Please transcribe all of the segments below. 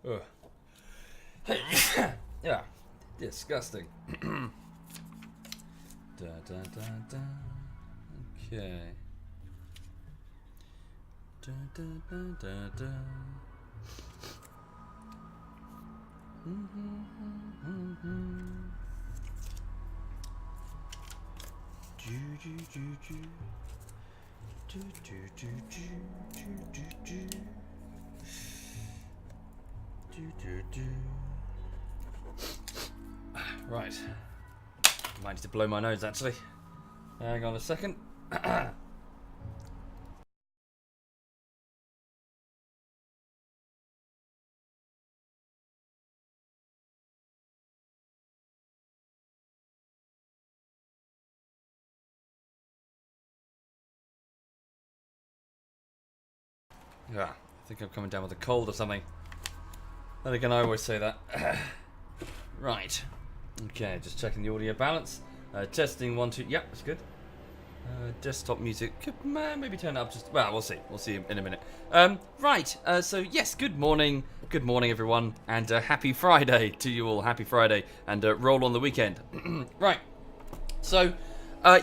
Ugh. Yeah, disgusting. Da, da, da, da. Okay. Da, da, da, da, da. Do, do, do, do. Do, do, do, do, do, do, do. Right. Might need to blow my nose actually. Hang on a second. Yeah, I think I'm coming down with a cold or something. Then again, I always say that. Right. Okay, just checking the audio balance. Testing 1, 2. Yep, that's good. Desktop music. Could maybe turn it up just. Well, we'll see. We'll see in a minute. Right. So yes, good morning. Good morning, everyone, and happy Friday to you all. Happy Friday, and roll on the weekend. Right. So.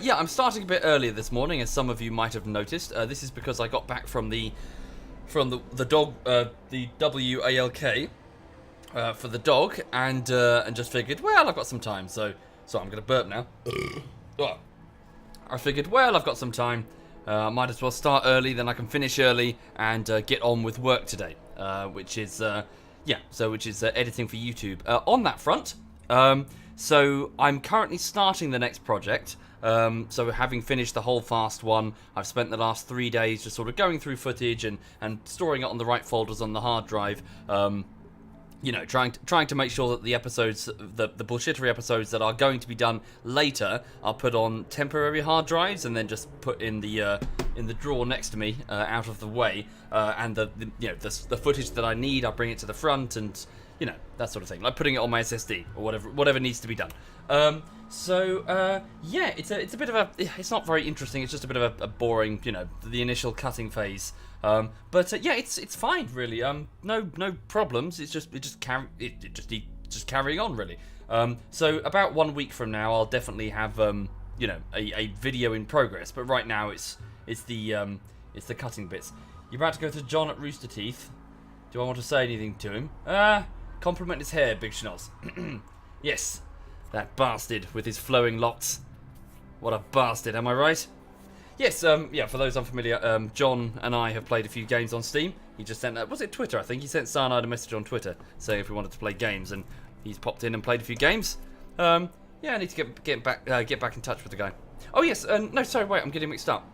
Yeah, I'm starting a bit earlier this morning, as some of you might have noticed. This is because I got back from the dog, the WALK for the dog, and just figured, well, I've got some time, so I'm gonna burp now. I figured, well, I've got some time. I might as well start early, then I can finish early and get on with work today, which is editing for YouTube. On that front, so I'm currently starting the next project. So having finished the whole fast one, I've spent the last 3 days just sort of going through footage and storing it on the right folders on the hard drive. You know, trying to make sure that the episodes, the bullshittery episodes that are going to be done later, are put on temporary hard drives and then just put in the drawer next to me, out of the way. And the footage that I need, I bring it to the front, and you know, that sort of thing, like putting it on my SSD or whatever needs to be done. Yeah, it's a bit of a. It's not very interesting. It's just a bit of a boring, you know, the initial cutting phase. But yeah, it's fine really. No problems. It's just carrying on really. So about 1 week from now, I'll definitely have a video in progress. But right now, it's the cutting bits. You're about to go to John at Rooster Teeth. Do I want to say anything to him? Compliment his hair, Big Schnoz. Yes, that bastard with his flowing locks. What a bastard, am I right? Yes, yeah, for those unfamiliar, John and I have played a few games on Steam. He just sent, was it Twitter, I think? He sent Cyanide a message on Twitter saying if we wanted to play games, and he's popped in and played a few games. Yeah, I need to get back in touch with the guy. Oh yes, no, sorry, wait, I'm getting mixed up.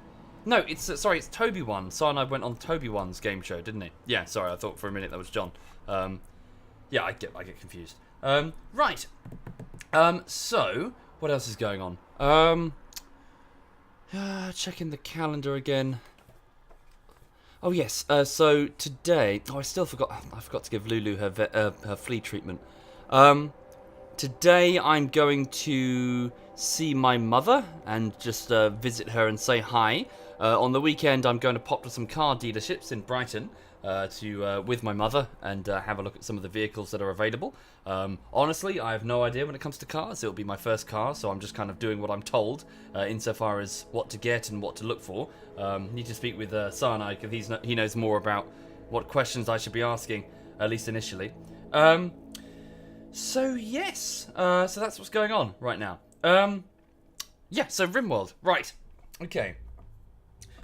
No, it's sorry, it's Toby One. Cyanide went on Toby One's game show, didn't he? Yeah, sorry, I thought for a minute that was John. Yeah, I get confused. Right. So what else is going on? Checking the calendar again. Oh yes. So today, I forgot to give Lulu her flea treatment. Today I'm going to see my mother and just visit her and say hi. On the weekend I'm going to pop to some car dealerships in Brighton with my mother and have a look at some of the vehicles that are available. Honestly, I have no idea when it comes to cars. It'll be my first car, so I'm just kind of doing what I'm told insofar as what to get and what to look for. Need to speak with Cyanide because he knows more about what questions I should be asking, at least initially. So yes, so that's what's going on right now. Yeah, so Rimworld, right? Okay.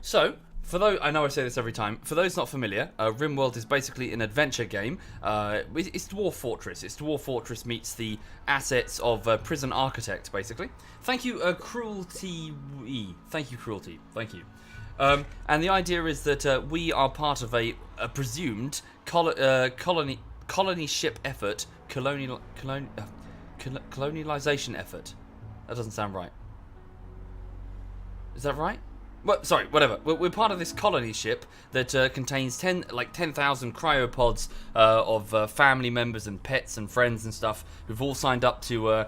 So for those, I know I say this every time. For those not familiar, Rimworld is basically an adventure game. It's Dwarf Fortress. It's Dwarf Fortress meets the assets of Prison Architect, basically. Thank you, Cruelty. Thank you, Cruelty. Thank you. And the idea is that we are part of a presumed colony ship effort. Colonialization effort. That doesn't sound right. Is that right? Well, sorry, whatever. We're part of this colony ship that contains 10,000 cryopods of family members and pets and friends and stuff who've all signed up to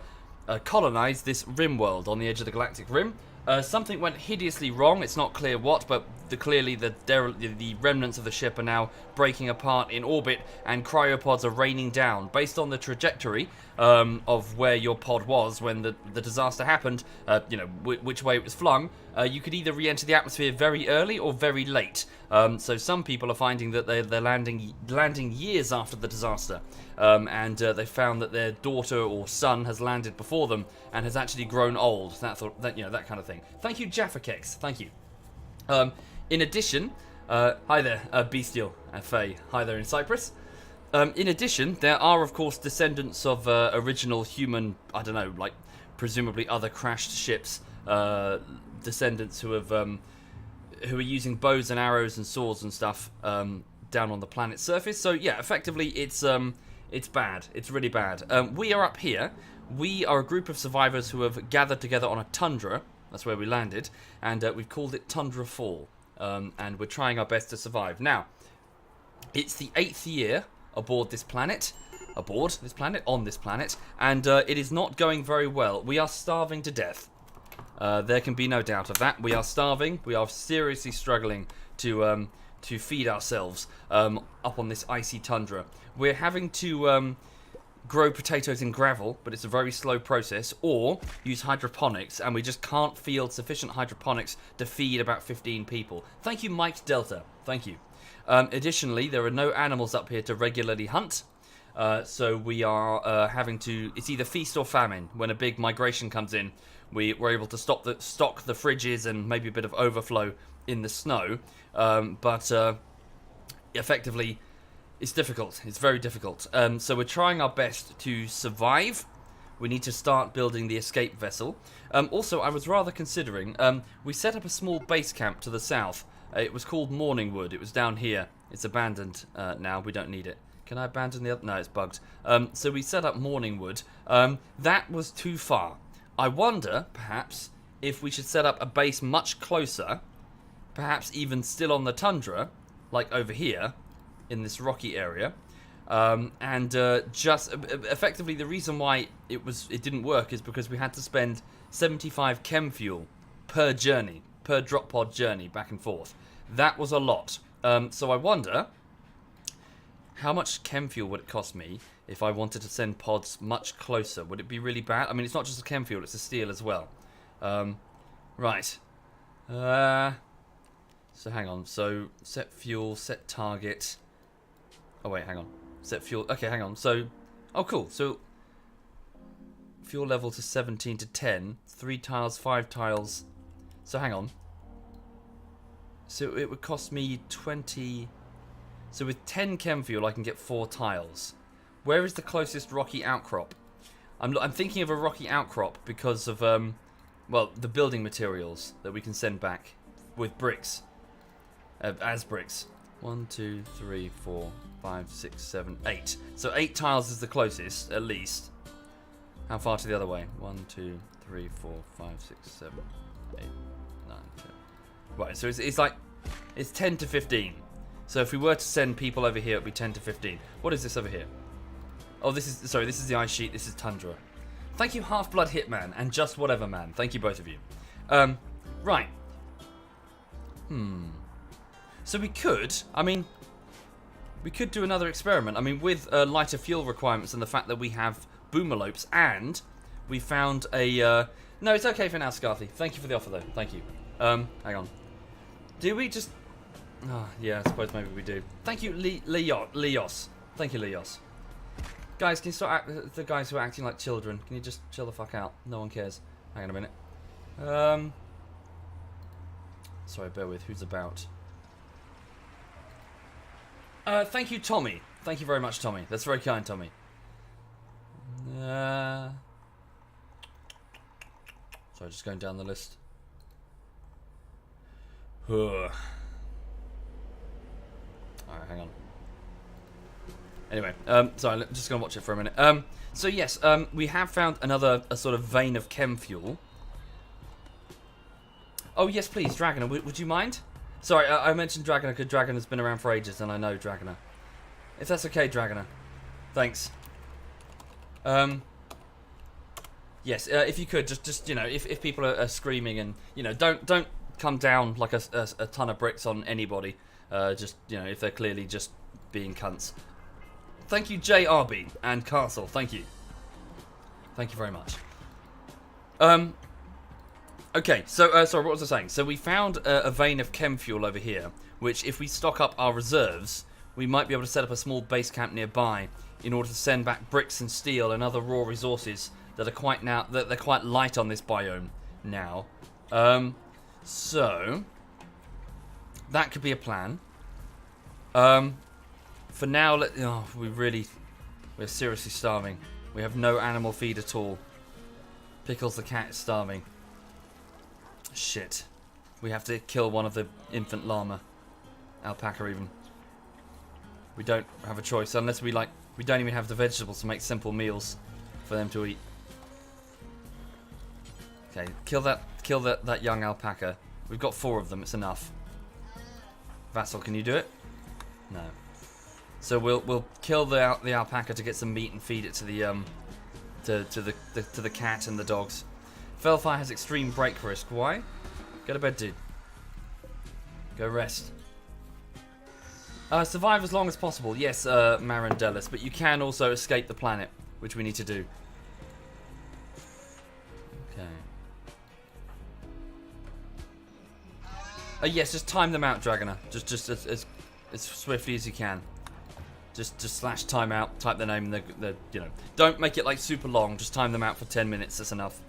colonize this Rimworld on the edge of the galactic rim. Something went hideously wrong. It's not clear what, but clearly the remnants of the ship are now breaking apart in orbit, and cryopods are raining down. Based on the trajectory of where your pod was when the disaster happened, which way it was flung, you could either re-enter the atmosphere very early or very late. So some people are finding that they're landing years after the disaster, and they found that their daughter or son has landed before them and has actually grown old. That kind of thing. Thank you, Jaffa Cakes. Thank you. In addition, hi there, Bestial and Faye. Hi there in Cyprus. In addition, there are of course descendants of original human, I don't know, like presumably other crashed ships, descendants who are using bows and arrows and swords and stuff down on the planet's surface. So yeah, effectively it's bad. It's really bad. We are up here. We are a group of survivors who have gathered together on a tundra. That's where we landed, and we've called it Tundrafall. And we're trying our best to survive. Now, it's the 8th year on this planet, and it is not going very well. We are starving to death. There can be no doubt of that. We are starving. We are seriously struggling to feed ourselves up on this icy tundra. We're having to grow potatoes in gravel, but it's a very slow process, or use hydroponics, and we just can't field sufficient hydroponics to feed about 15 people. Thank you, Mike Delta. Thank you. Additionally, there are no animals up here to regularly hunt, so we are having to... It's either feast or famine. When a big migration comes in, we're able to stock the fridges and maybe a bit of overflow in the snow, but effectively... It's difficult. It's very difficult. So we're trying our best to survive. We need to start building the escape vessel. Also, I was rather considering... we set up a small base camp to the south. It was called Morningwood. It was down here. It's abandoned now. We don't need it. Can I abandon the other? No, it's bugged. So we set up Morningwood. That was too far. I wonder, perhaps, if we should set up a base much closer. Perhaps even still on the tundra, like over here. In this rocky area, and just effectively the reason why it didn't work is because we had to spend 75 chem fuel per drop pod journey back and forth. That was a lot. So I wonder how much chem fuel would it cost me if I wanted to send pods much closer. Would it be really bad? I mean, it's not just a chem fuel, it's a steel as well. Right. So hang on. So set fuel, set target. Oh wait, hang on. Set fuel. Okay, hang on. So, oh cool. So, fuel level to 17 to 10. 3 tiles, 5 tiles. So hang on. So it would cost me 20. So with 10 chem fuel, I can get 4 tiles. Where is the closest rocky outcrop? I'm thinking of a rocky outcrop because of well, the building materials that we can send back with bricks, as bricks. 1, 2, 3, 4, 5, 6, 7, 8. So 8 tiles is the closest, at least. How far to the other way? 1, 2, 3, 4, 5, 6, 7, 8, 9, 10. Right, so it's like... It's 10 to 15. So if we were to send people over here, it would be 10 to 15. What is this over here? Oh, this is... Sorry, this is the ice sheet. This is Tundra. Thank you, Half-Blood Hitman, and Just Whatever Man. Thank you, both of you. Right. So we could, we could do another experiment. I mean, with lighter fuel requirements and the fact that we have boomalopes, and we found a... No, it's okay for now, Scarthy. Thank you for the offer, though. Thank you. Hang on. Do we just... Oh, yeah, I suppose maybe we do. Thank you, Leos. Thank you, Leos. Guys, can you stop the guys who are acting like children? Can you just chill the fuck out? No one cares. Hang on a minute. Sorry, bear with. Who's about? Thank you, Tommy. Thank you very much, Tommy. That's very kind, Tommy. Sorry, just going down the list. Alright, hang on. Anyway, sorry, I'm just going to watch it for a minute. So yes, we have found a sort of vein of chem fuel. Oh, yes, please, Dragoner, would you mind? Sorry, I mentioned Dragoner because Dragoner's been around for ages, and I know Dragoner. If that's okay, Dragoner. Thanks. Yes, if you could, just you know, if people are screaming and, you know, don't come down like a ton of bricks on anybody. Just, you know, if they're clearly just being cunts. Thank you, JRB and Castle. Thank you. Thank you very much. Okay, so, sorry, what was I saying? So we found a vein of chem fuel over here, which if we stock up our reserves, we might be able to set up a small base camp nearby in order to send back bricks and steel and other raw resources that are they're quite light on this biome now. So that could be a plan. For now, we're seriously starving. We have no animal feed at all. Pickles the cat is starving. Shit. We have to kill one of the infant llama. Alpaca even. We don't have a choice unless we don't even have the vegetables to make simple meals for them to eat. Okay, kill that young alpaca. We've got 4 of them, it's enough. Vassal, can you do it? No. So we'll kill the alpaca to get some meat and feed it to the to the cat and the dogs. Fellfire has extreme break risk. Why? Go to bed, dude. Go rest. Survive as long as possible. Yes, Marandellis, but you can also escape the planet, which we need to do. Okay. Yes, just time them out, Dragoner. Just as swiftly as you can. Just slash timeout, type their name, the you know. Don't make it like super long, just time them out for 10 minutes, that's enough.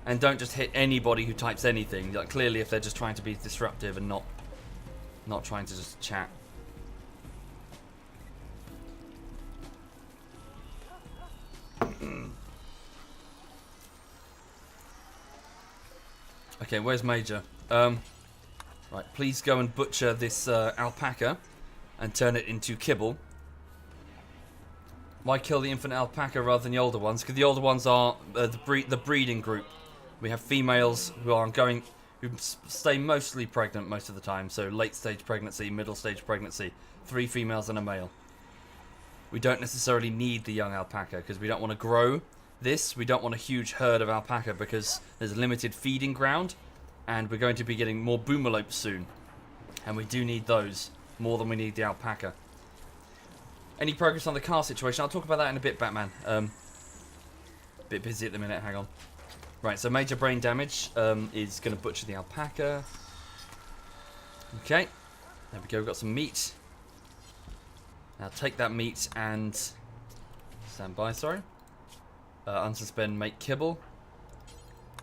And don't just hit anybody who types anything. Like, clearly if they're just trying to be disruptive and not trying to just chat. Okay, where's Major? Right, please go and butcher this alpaca and turn it into kibble. Why kill the infant alpaca rather than the older ones? Because the older ones are the breeding group. We have females who stay mostly pregnant most of the time. So late stage pregnancy, middle stage pregnancy, 3 females and a male. We don't necessarily need the young alpaca because we don't want to grow this. We don't want a huge herd of alpaca because there's limited feeding ground, and we're going to be getting more boomalopes soon, and we do need those more than we need the alpaca. Any progress on the car situation? I'll talk about that in a bit, Batman. Bit busy at the minute, hang on. Right, so major brain damage is going to butcher the alpaca. Okay, there we go, we've got some meat. Now take that meat and... stand by, sorry. Unsuspend, make kibble.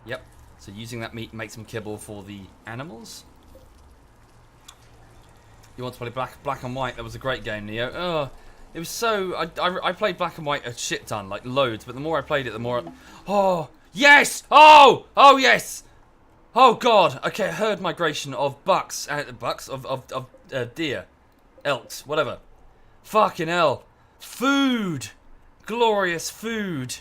Yep, so using that meat, make some kibble for the animals. You want to play black and white? That was a great game, Neo. Oh, it was so... I played black and white a shit ton, like loads, but the more I played it, the more... Oh, yes! Oh! Oh, yes! Oh, God! Okay, herd migration of bucks, of deer, elks, whatever. Fucking hell. Food! Glorious food.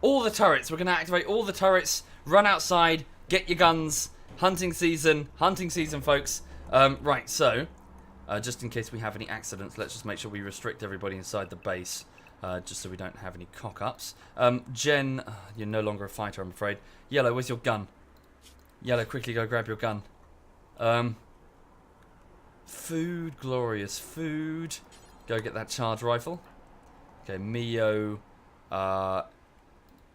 All the turrets. We're going to activate all the turrets. Run outside. Get your guns. Hunting season. Hunting season, folks. Right, so... just in case we have any accidents, let's just make sure we restrict everybody inside the base. Just so we don't have any cock-ups. Jen, you're no longer a fighter, I'm afraid. Yellow, where's your gun? Yellow, quickly go grab your gun. Food, glorious food. Go get that charge rifle. Okay, Mio,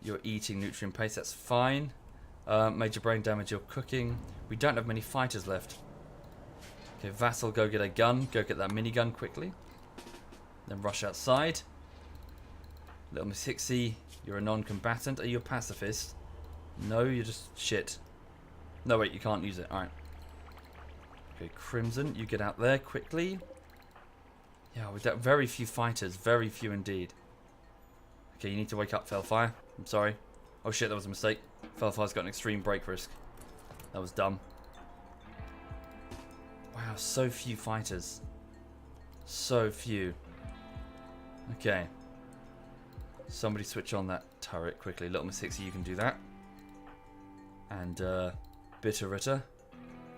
you're eating nutrient paste, that's fine. Major brain damage, you're cooking. We don't have many fighters left. Okay, Vassal, go get a gun. Go get that minigun quickly. Then rush outside. Little Miss Hixie, you're a non-combatant. Are you a pacifist? No, you're just shit. No, wait, you can't use it. Alright. Okay, Crimson, you get out there quickly. Yeah, we've got very few fighters. Very few indeed. Okay, you need to wake up, Fellfire. I'm sorry. Oh shit, that was a mistake. Fellfire's got an extreme break risk. That was dumb. Wow, so few fighters. So few. Okay. Somebody switch on that turret quickly. Little Miss Hixie, you can do that. And, Bitterritter,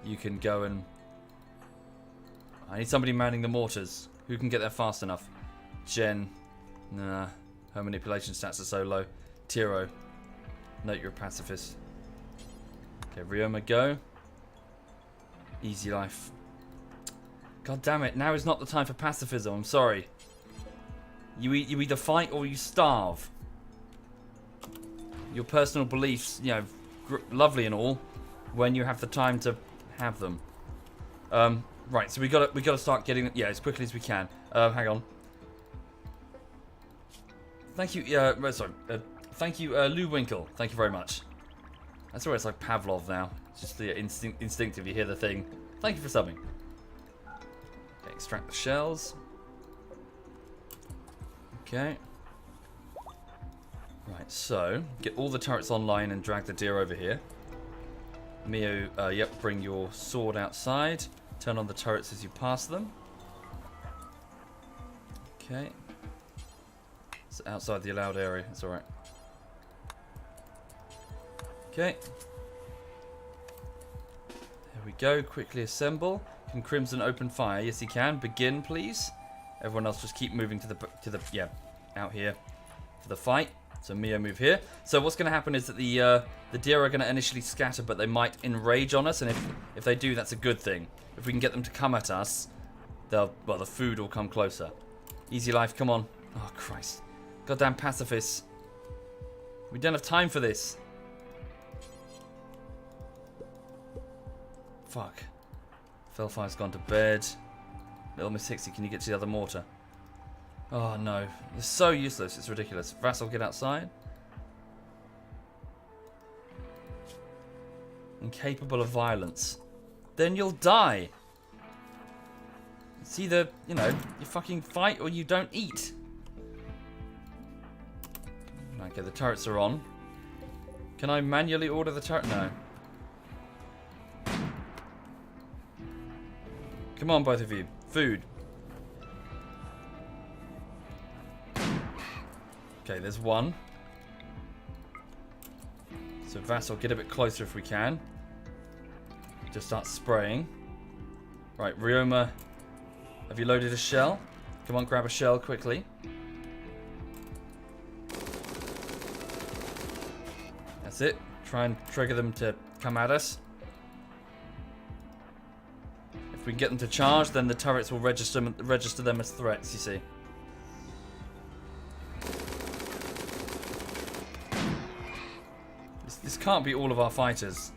you can go and... I need somebody manning the mortars. Who can get there fast enough? Jen. Nah. Her manipulation stats are so low. Tiro. Note you're a pacifist. Okay, Ryoma, go. Easy life. God damn it, now is not the time for pacifism, I'm sorry. You either fight or you starve. Your personal beliefs, you know, lovely and all, when you have the time to have them. Right, so we gotta start getting, yeah, as quickly as we can. Hang on. Thank you, sorry. Thank you, Lou Winkle. Thank you very much. That's where it's like Pavlov now. It's just the instinctive, you hear the thing. Thank you for subbing. Okay, extract the shells. Okay. Right, so, get all the turrets online and drag the deer over here. Mio, yep, bring your sword outside. Turn on the turrets as you pass them. Okay. It's outside the allowed area, it's alright. Okay. There we go, quickly assemble. Can Crimson open fire? Yes, he can. Begin, please. Everyone else just keep moving to the yeah, out here for the fight. So Mio, move here. So what's going to happen is that the deer are going to initially scatter, but they might enrage on us, and if they do, that's a good thing. If we can get them to come at us, the food will come closer. Easy life, come on. Oh, Christ. Goddamn pacifists. We don't have time for this. Fuck. Felfire's gone to bed. Little Miss Hixie, can you get to the other mortar? Oh no, it's so useless, it's ridiculous. Vassal, get outside. Incapable of violence. Then you'll die. It's either, you know, you fucking fight or you don't eat. Okay, the turrets are on. Can I manually order the turret? No. Come on, both of you. Food. Okay, there's one. So Vassal, get a bit closer if we can. Just start spraying. Right, Ryoma, have you loaded a shell? Come on, grab a shell quickly. That's it. Try and trigger them to come at us. If we can get them to charge, then the turrets will register them as threats, you see. This can't be all of our fighters.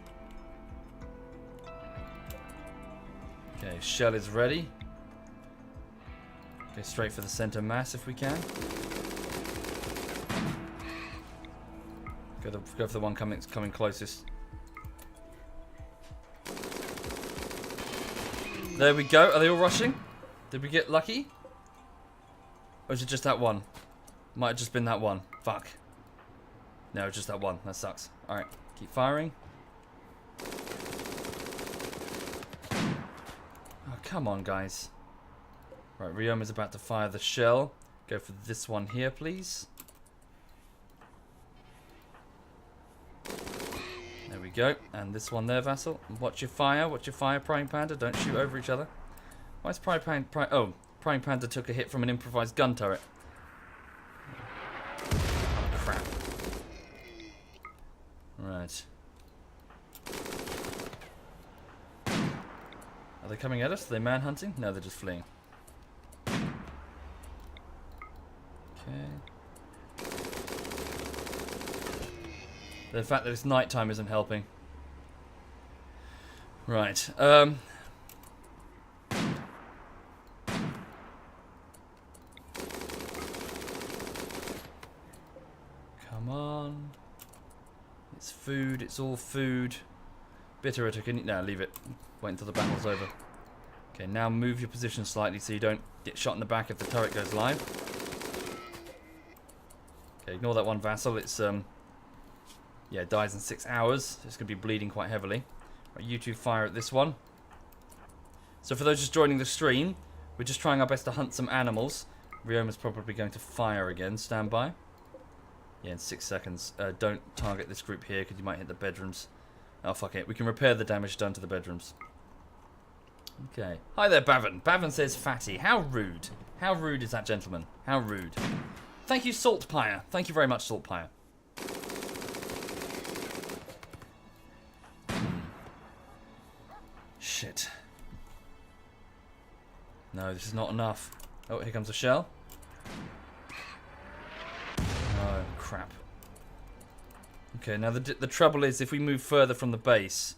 Okay, shell is ready. Okay, straight for the center mass if we can. Go for the one coming closest. There we go. Are they all rushing? Did we get lucky? Or is it just that one? Might have just been that one. Fuck. No, just that one. That sucks. Alright, keep firing. Oh, come on, guys. Right, Ryoma's about to fire the shell. Go for this one here, please. There we go. And this one there, Vassal. Watch your fire. Watch your fire, Praying Panda. Don't shoot over each other. Why is Praying Panda took a hit from an improvised gun turret. Oh, crap. Right. Are they coming at us? Are they manhunting? No, they're just fleeing. Okay. The fact that it's nighttime isn't helping. Right. Come on. It's food. It's all food. Bitterita, can you... No, leave it. Wait until the battle's over. Okay, now move your position slightly so you don't get shot in the back if the turret goes live. Okay, ignore that one, Vassal. It's, yeah, it dies in 6 hours. It's going to be bleeding quite heavily. Right, you two fire at this one. So for those just joining the stream, we're just trying our best to hunt some animals. Ryoma's probably going to fire again. Stand by. Yeah, in 6 seconds. Don't target this group here because you might hit the bedrooms. Oh, fuck it. We can repair the damage done to the bedrooms. Okay. Hi there, Bavin. Bavin says fatty. How rude. How rude is that, gentleman? How rude. Thank you, Saltpire. Thank you very much, Saltpire. shit. No, this is not enough. Oh, here comes a shell. Oh, crap. Okay, now the trouble is if we move further from the base,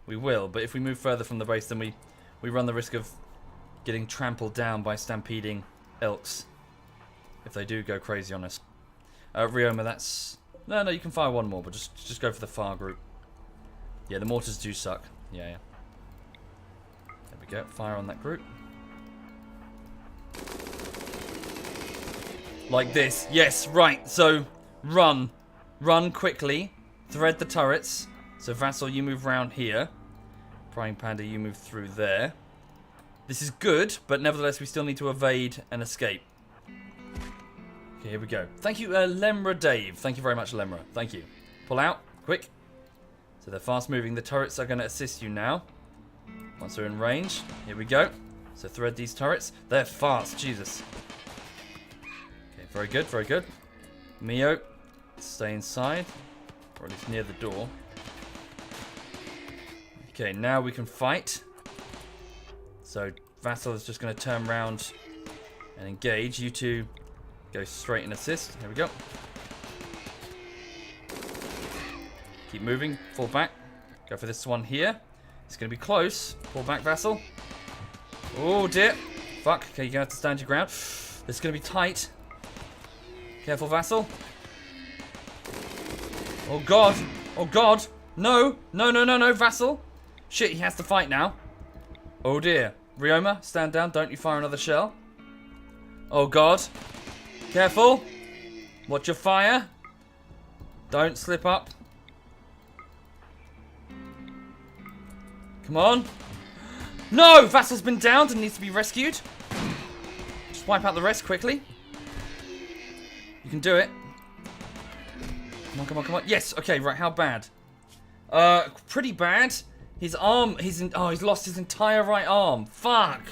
we will, but if we move further from the base, then we run the risk of getting trampled down by stampeding elks. If they do go crazy on us. Rioma, that's... No, you can fire one more, but just go for the far group. Yeah, the mortars do suck. Yeah. There we go. Fire on that group. Like this. Yes, right. So, run. Run quickly. Thread the turrets. So, Vassal, you move round here. Prying Panda, you move through there. This is good, but nevertheless, we still need to evade and escape. Okay, here we go. Thank you, Lemra Dave. Thank you very much, Lemra. Thank you. Pull out. Quick. So, they're fast moving. The turrets are going to assist you now. Once they're in range. Here we go. So, thread these turrets. They're fast. Jesus. Okay, very good. Very good. Mio, stay inside. Or at least near the door. Okay, now we can fight. So, Vassal is just going to turn around and engage. You two go straight and assist. Here we go. Keep moving. Fall back. Go for this one here. It's going to be close. Fall back, Vassal. Oh, dear. Fuck. Okay, you're going to have to stand your ground. This is going to be tight. Careful, Vassal. Oh, God. Oh, God. No. No, Vassal. Shit, he has to fight now. Oh, dear. Rioma, stand down. Don't you fire another shell. Oh, God. Careful. Watch your fire. Don't slip up. Come on. No! Vassal's been downed and needs to be rescued. Just wipe out the rest quickly. You can do it. Come on. Yes, okay, right, how bad? Pretty bad. His arm, he's lost his entire right arm. Fuck.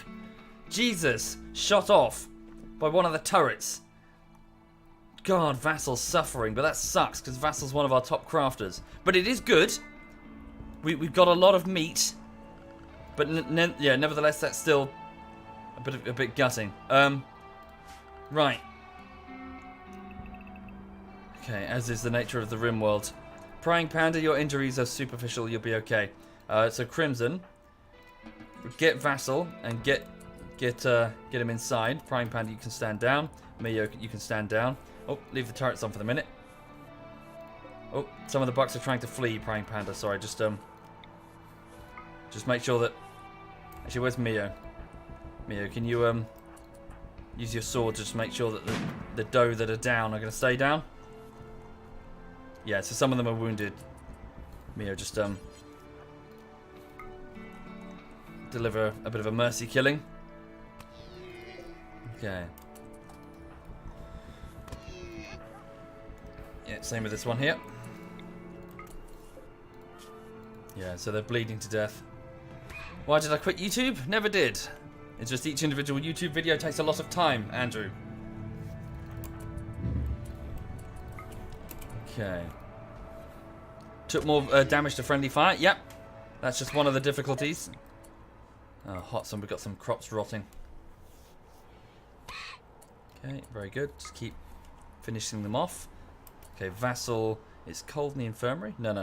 Jesus. Shot off by one of the turrets. God, Vassal's suffering, but that sucks because Vassal's one of our top crafters. But it is good. We've got a lot of meat. But yeah, nevertheless, that's still a bit gutting. Right. Okay, as is the nature of the Rimworld. Prying Panda, your injuries are superficial. You'll be okay. So Crimson, get Vassal and get him inside. Prying Panda, you can stand down. Mio, you can stand down. Oh, leave the turrets on for the minute. Oh, some of the bucks are trying to flee. Prying Panda, sorry. Just make sure that. Actually, where's Mio? Mio, can you use your sword to just make sure that the doe that are down are going to stay down? Yeah, so some of them are wounded. Mio, just deliver a bit of a mercy killing. Okay. Yeah, same with this one here. Yeah, so they're bleeding to death. Why did I quit YouTube? Never did. It's just each individual YouTube video takes a lot of time, Andrew. Okay. Took more damage to friendly fire. Yep. That's just one of the difficulties. Oh, hot sun. We've got some crops rotting. Okay, very good. Just keep finishing them off. Okay, Vassal. It's cold in the infirmary. No.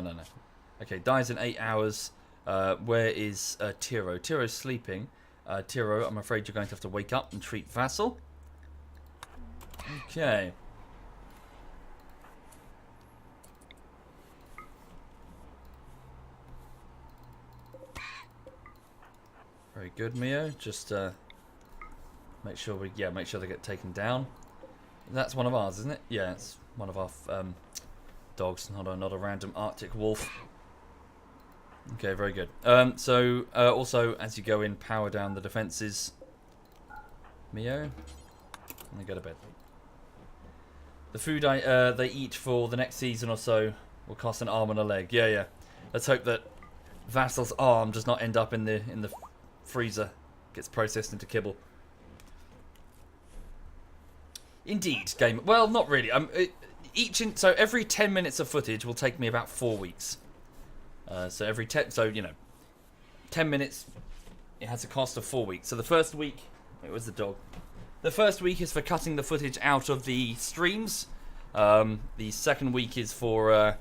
Okay, dies in 8 hours. Where is Tiro? Tiro's sleeping. Tiro, I'm afraid you're going to have to wake up and treat Vassal. Okay. Very good, Mio. Just make sure they get taken down. That's one of ours, isn't it? Yeah, it's one of our dogs, not a random Arctic wolf. Okay, very good. So also, as you go in, power down the defences. Mio, and go to bed. The food they eat for the next season or so will cost an arm and a leg. Yeah. Let's hope that Vassal's arm does not end up in the freezer, gets processed into kibble. Indeed, game. Well, not really. So every 10 minutes of footage will take me about 4 weeks. So every 10 minutes it has a cost of 4 weeks. So the first week, wait, where's the dog? The first week is for cutting the footage out of the streams. The second week is for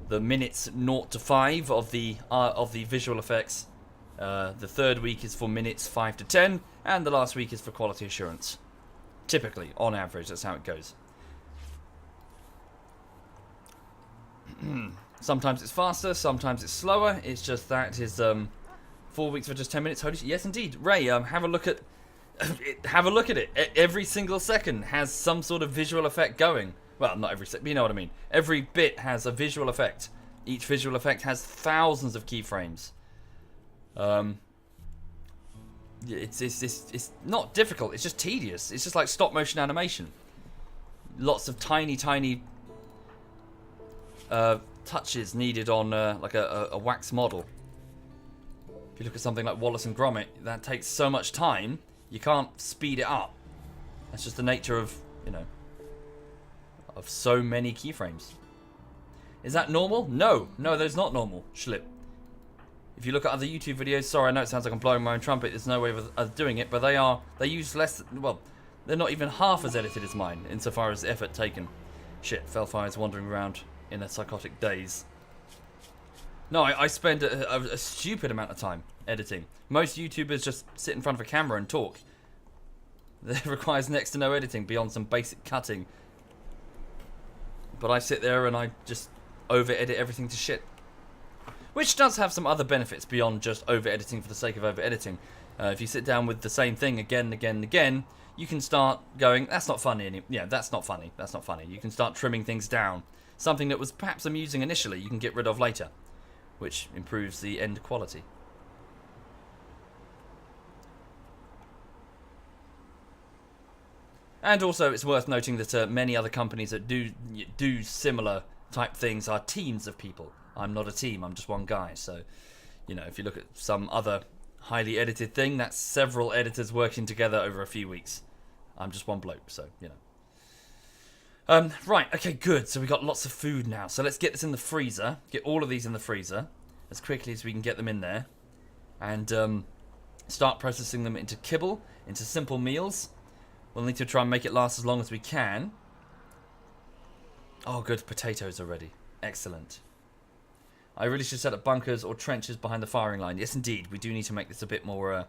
the minutes 0 to 5 of the visual effects. The third week is for minutes 5 to 10, and the last week is for quality assurance. Typically, on average, that's how it goes. Sometimes it's faster, sometimes it's slower. It's just that is 4 weeks for just 10 minutes. Holy shit. Yes, indeed. Ray, have a look at it. Every single second has some sort of visual effect going. Well, not every second, but you know what I mean. Every bit has a visual effect. Each visual effect has thousands of keyframes. It's not difficult. It's just tedious. It's just like stop motion animation. Lots of tiny touches needed on like a wax model. If you look at something like Wallace and Gromit, that takes so much time. You can't speed it up. That's just the nature of, you know, of so many keyframes. Is that normal? No, that's not normal. Schlip. If you look at other YouTube videos, sorry, I know it sounds like I'm blowing my own trumpet. There's no way of doing it, but they use less. Well, they're not even half as edited as mine insofar as effort taken. Shit, Felfire's wandering around in a psychotic daze. No, I spend a stupid amount of time editing. Most YouTubers just sit in front of a camera and talk. It requires next to no editing beyond some basic cutting. But I sit there and I just over-edit everything to shit. Which does have some other benefits beyond just over-editing for the sake of over-editing. If you sit down with the same thing again and again and again, you can start going, that's not funny anymore. Yeah, that's not funny. That's not funny. You can start trimming things down. Something that was perhaps amusing initially, you can get rid of later, which improves the end quality. And also, it's worth noting that many other companies that do similar type things are teams of people. I'm not a team, I'm just one guy. So, you know, if you look at some other highly edited thing, that's several editors working together over a few weeks. I'm just one bloke, so, you know. Right, okay, good. So we got lots of food now. So let's get this in the freezer. Get all of these in the freezer as quickly as we can get them in there. And start processing them into kibble, into simple meals. We'll need to try and make it last as long as we can. Oh, good. Potatoes already. Excellent. I really should set up bunkers or trenches behind the firing line. Yes, indeed. We do need to make this a bit more...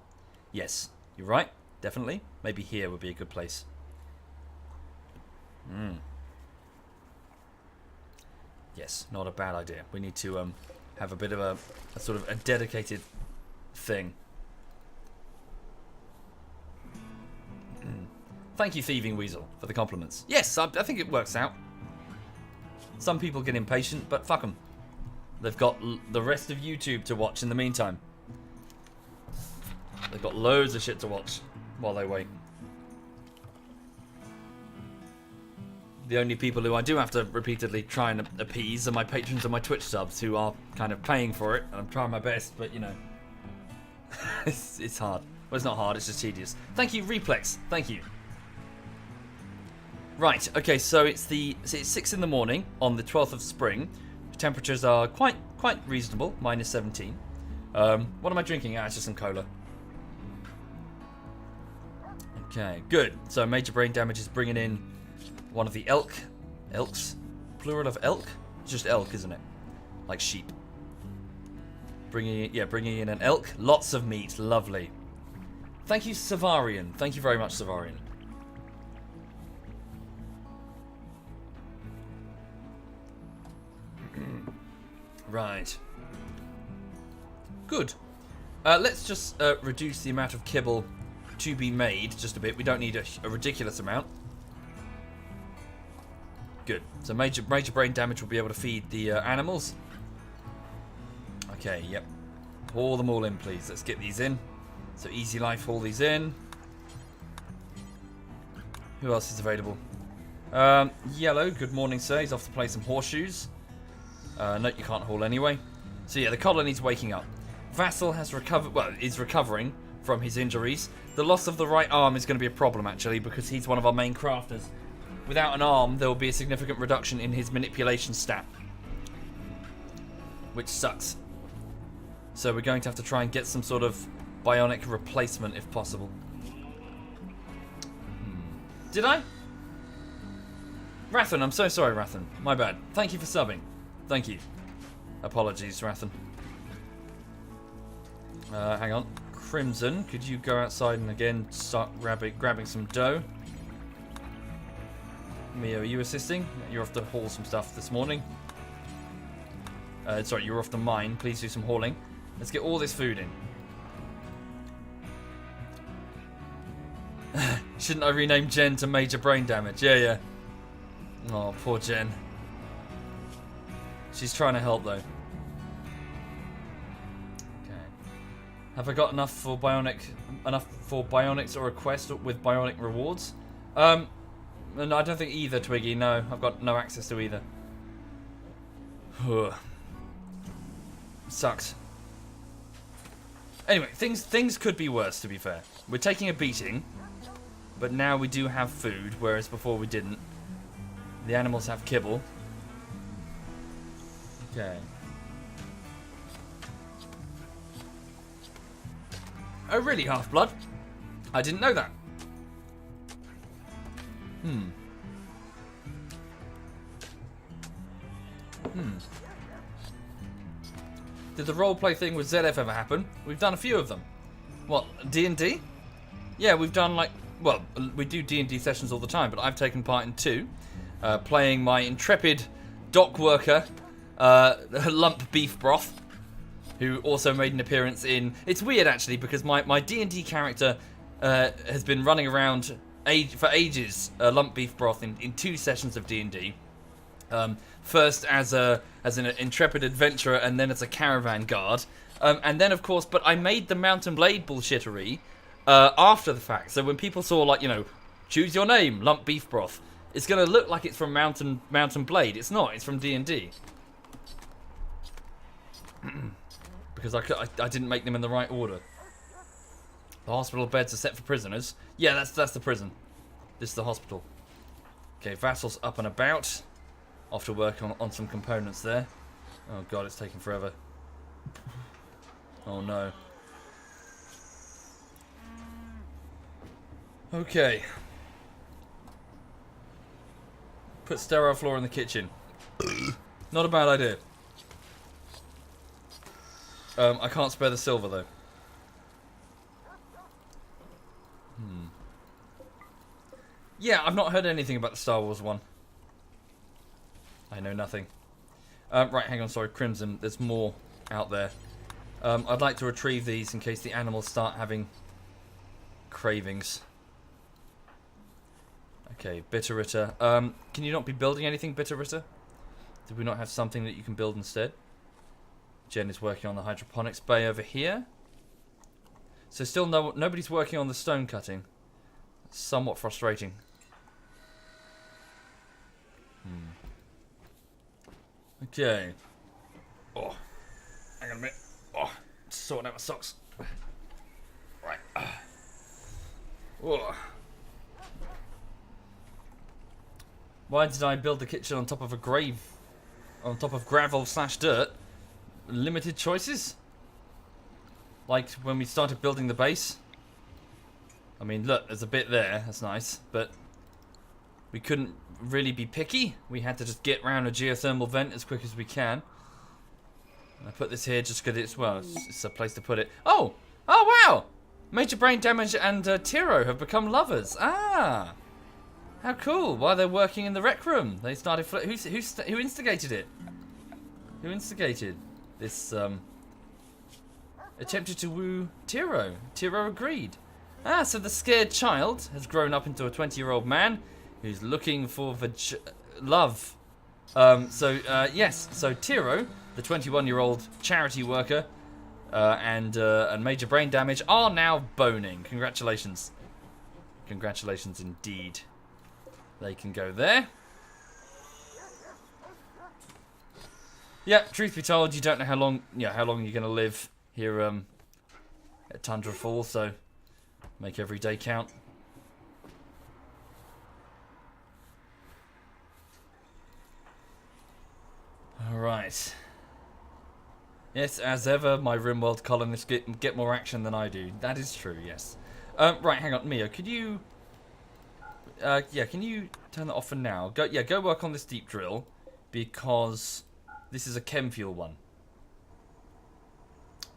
Yes, you're right. Definitely. Maybe here would be a good place. Yes, not a bad idea. We need to have a bit of a sort of a dedicated thing. Thank you, Thieving Weasel, for the compliments. Yes, I think it works out. Some people get impatient, but fuck them. They've got the rest of YouTube to watch in the meantime. They've got loads of shit to watch while they wait. The only people who I do have to repeatedly try and appease are my patrons and my Twitch subs, who are kind of paying for it. And I'm trying my best, but you know, it's hard. Well, it's not hard, it's just tedious. Thank you, Replex. Thank you. Right, okay, so it's 6 in the morning on the 12th of spring. Temperatures are quite reasonable, -17. What am I drinking? Ah, it's just some cola. Okay, good. So major brain damage is bringing in one of the elks, plural of elk? It's just elk, isn't it? Like sheep. Bringing in an elk. Lots of meat, lovely. Thank you, Savarian. Thank you very much, Savarian. Right. Good. Let's just reduce the amount of kibble to be made just a bit. We don't need a ridiculous amount. Good. So major brain damage will be able to feed the animals. Okay, yep. Pour them all in, please. Let's get these in. So Easy Life, haul these in. Who else is available? Yellow, good morning, sir. He's off to play some horseshoes. No, you can't haul anyway. So yeah, the colony's waking up. Vassal has recovered, well, is recovering from his injuries. The loss of the right arm is going to be a problem, actually, because he's one of our main crafters. Without an arm, there will be a significant reduction in his manipulation stat, which sucks. So we're going to have to try and get some sort of bionic replacement if possible. Did I? Rathan, I'm so sorry, Rathan. My bad. Thank you for subbing. Thank you. Apologies, Rathan. Hang on. Crimson, could you go outside and again start grabbing some dough? Mio, are you assisting? You're off to haul some stuff this morning. Sorry, you're off the mine. Please do some hauling. Let's get all this food in. Shouldn't I rename Jen to Major Brain Damage? Yeah, yeah. Oh, poor Jen. She's trying to help, though. Okay. Have I got enough for bionics or a quest with bionic rewards? No, I don't think either, Twiggy. No, I've got no access to either. Sucks. Anyway, things could be worse, to be fair. We're taking a beating, but now we do have food, whereas before we didn't. The animals have kibble. Okay. Oh, really, Half-Blood? I didn't know that. Did the roleplay thing with ZF ever happen? We've done a few of them. What, D&D? Yeah, we've done like... Well, we do D&D sessions all the time, but I've taken part in 2. Playing my intrepid dock worker, Lump Beef Broth, who also made an appearance in... It's weird, actually, because my D&D character has been running around for ages, Lump Beef Broth, in 2 sessions of D&D. First as an intrepid adventurer, and then as a caravan guard. And then, of course, but I made the Mountain Blade bullshittery after the fact. So when people saw, like, you know, choose your name, Lump Beef Broth, it's going to look like it's from Mountain Blade. It's not. It's from D&D. Because I didn't make them in the right order. The hospital beds are set for prisoners. Yeah, that's the prison. This is the hospital. Okay, Vassal's up and about. Off to work on some components there. Oh god, it's taking forever. Oh no. Okay. Put sterile floor in the kitchen. Not a bad idea. I can't spare the silver though. Yeah, I've not heard anything about the Star Wars one. I know nothing. Right, hang on, sorry, Crimson. There's more out there. I'd like to retrieve these in case the animals start having cravings. Okay, Bitterritter. Can you not be building anything, Bitterritter? Did we not have something that you can build instead? Jen is working on the hydroponics bay over here. So still nobody's working on the stone cutting. Somewhat frustrating. Okay. Oh, hang on a minute. Oh, sorting out my socks. Right. Oh. Why did I build the kitchen on top of a grave? On top of gravel/dirt? Limited choices? Like when we started building the base? I mean, look, there's a bit there. That's nice. But we couldn't really be picky. We had to just get around a geothermal vent as quick as we can. I put this here just because it's a place to put it. Oh! Oh, wow! Major Brain Damage and Tiro have become lovers. Ah! How cool. While they're working in the rec room. They started... Who instigated it? Who instigated this, attempted to woo Tiro. Tiro agreed. Ah, so the scared child has grown up into a 20-year-old man who's looking for love. Yes, so Tiro, the 21-year-old charity worker, and Major Brain Damage are now boning. Congratulations. Congratulations indeed. They can go there. Yeah, truth be told, you don't know how long you're going to live here at Tundrafall, so make every day count. All right. Yes, as ever, my Rimworld colonists get more action than I do. That is true, yes. Right, hang on, Mio, could you... yeah, can you turn that off for now? Go work on this deep drill, because this is a chem fuel one.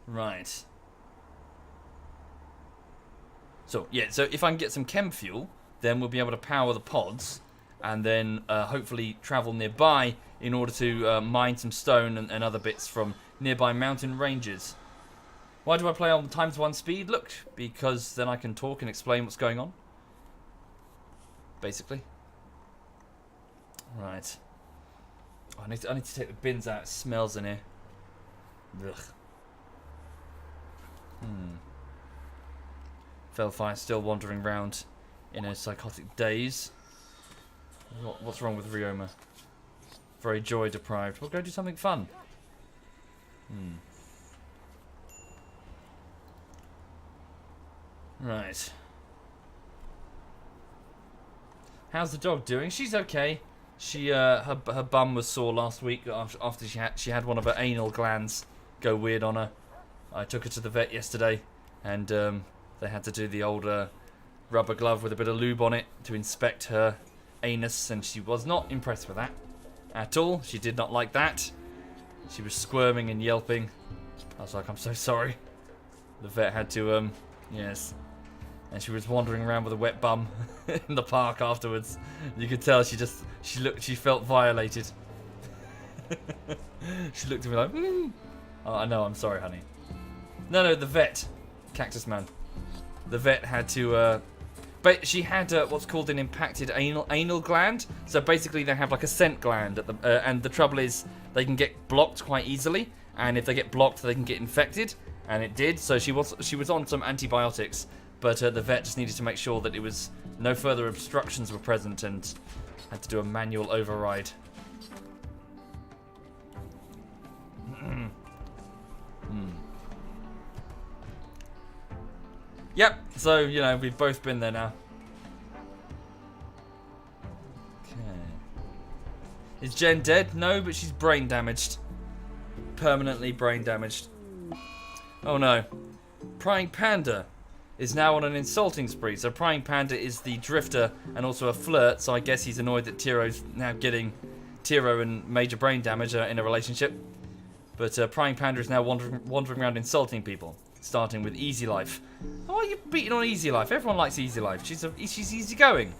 Right. So, yeah, so if I can get some chem fuel, then we'll be able to power the pods, and then hopefully travel nearby in order to mine some stone and other bits from nearby mountain ranges. Why do I play on ×1 speed? Look, because then I can talk and explain what's going on. Basically. Right. Oh, I need to take the bins out. It smells in here. Ugh. Felfire's still wandering around in a psychotic daze. What's wrong with Ryoma? Very joy deprived. We'll go do something fun. Right. How's the dog doing? She's okay. She her bum was sore last week after she had one of her anal glands go weird on her. I took her to the vet yesterday, and they had to do the old rubber glove with a bit of lube on it to inspect her anus, and she was not impressed with that at all. She did not like that. She was squirming and yelping. I was like, I'm so sorry. The vet had to, yes. And she was wandering around with a wet bum in the park afterwards. You could tell she felt violated. She looked at me like, Oh, I know, I'm sorry, honey. No, the vet. Cactus Man. The vet had to, but she had what's called an impacted anal gland. So basically they have like a scent gland at the, and the trouble is they can get blocked quite easily. And if they get blocked, they can get infected. And it did, so she was on some antibiotics. But the vet just needed to make sure that it was no further obstructions were present, and had to do a manual override. Yep, so, you know, we've both been there now. Okay. Is Jen dead? No, but she's brain damaged. Permanently brain damaged. Oh no. Prying Panda is now on an insulting spree. So Prying Panda is the drifter and also a flirt, so I guess he's annoyed that Tiro's now getting Tiro and major brain damage in a relationship. But Prying Panda is now wandering around insulting people, starting with Easy Life. Why are you beating on Easy Life? Everyone likes Easy Life. She's easygoing.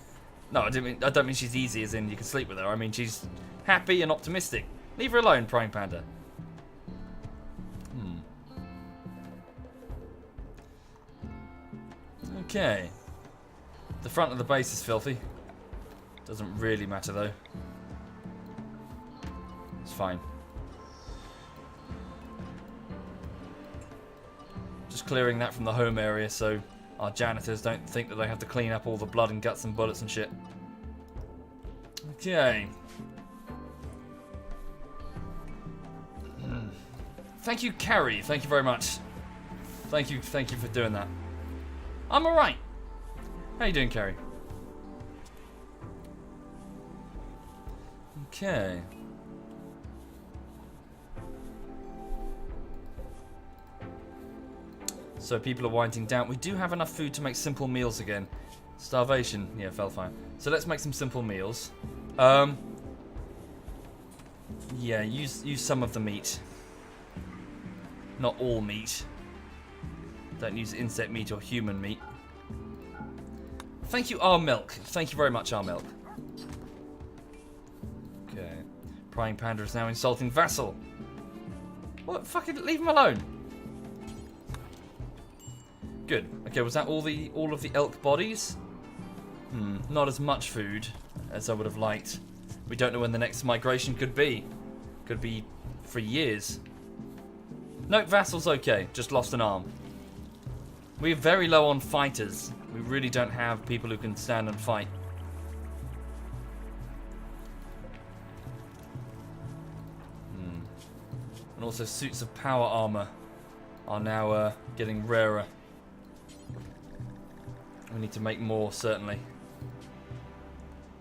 No, I don't mean she's easy as in you can sleep with her. I mean she's happy and optimistic. Leave her alone, Prying Panda. Okay. The front of the base is filthy. Doesn't really matter though. It's fine. Just clearing that from the home area so our janitors don't think that they have to clean up all the blood and guts and bullets and shit. Okay. Thank you, Carrie. Thank you very much. Thank you for doing that. I'm alright. How you doing, Carrie? Okay. So people are winding down. We do have enough food to make simple meals again. Starvation. Yeah, fell fine. So let's make some simple meals. Yeah, use some of the meat. Not all meat. Don't use insect meat or human meat. Thank you, our milk. Thank you very much, our milk. Okay. Prying Panda is now insulting Vassal. What? Fucking leave him alone. Good. Okay, was that all of the elk bodies? Not as much food as I would have liked. We don't know when the next migration could be. Could be for years. Nope, Vassal's okay. Just lost an arm. We're very low on fighters. We really don't have people who can stand and fight. And also suits of power armor are now getting rarer. We need to make more, certainly.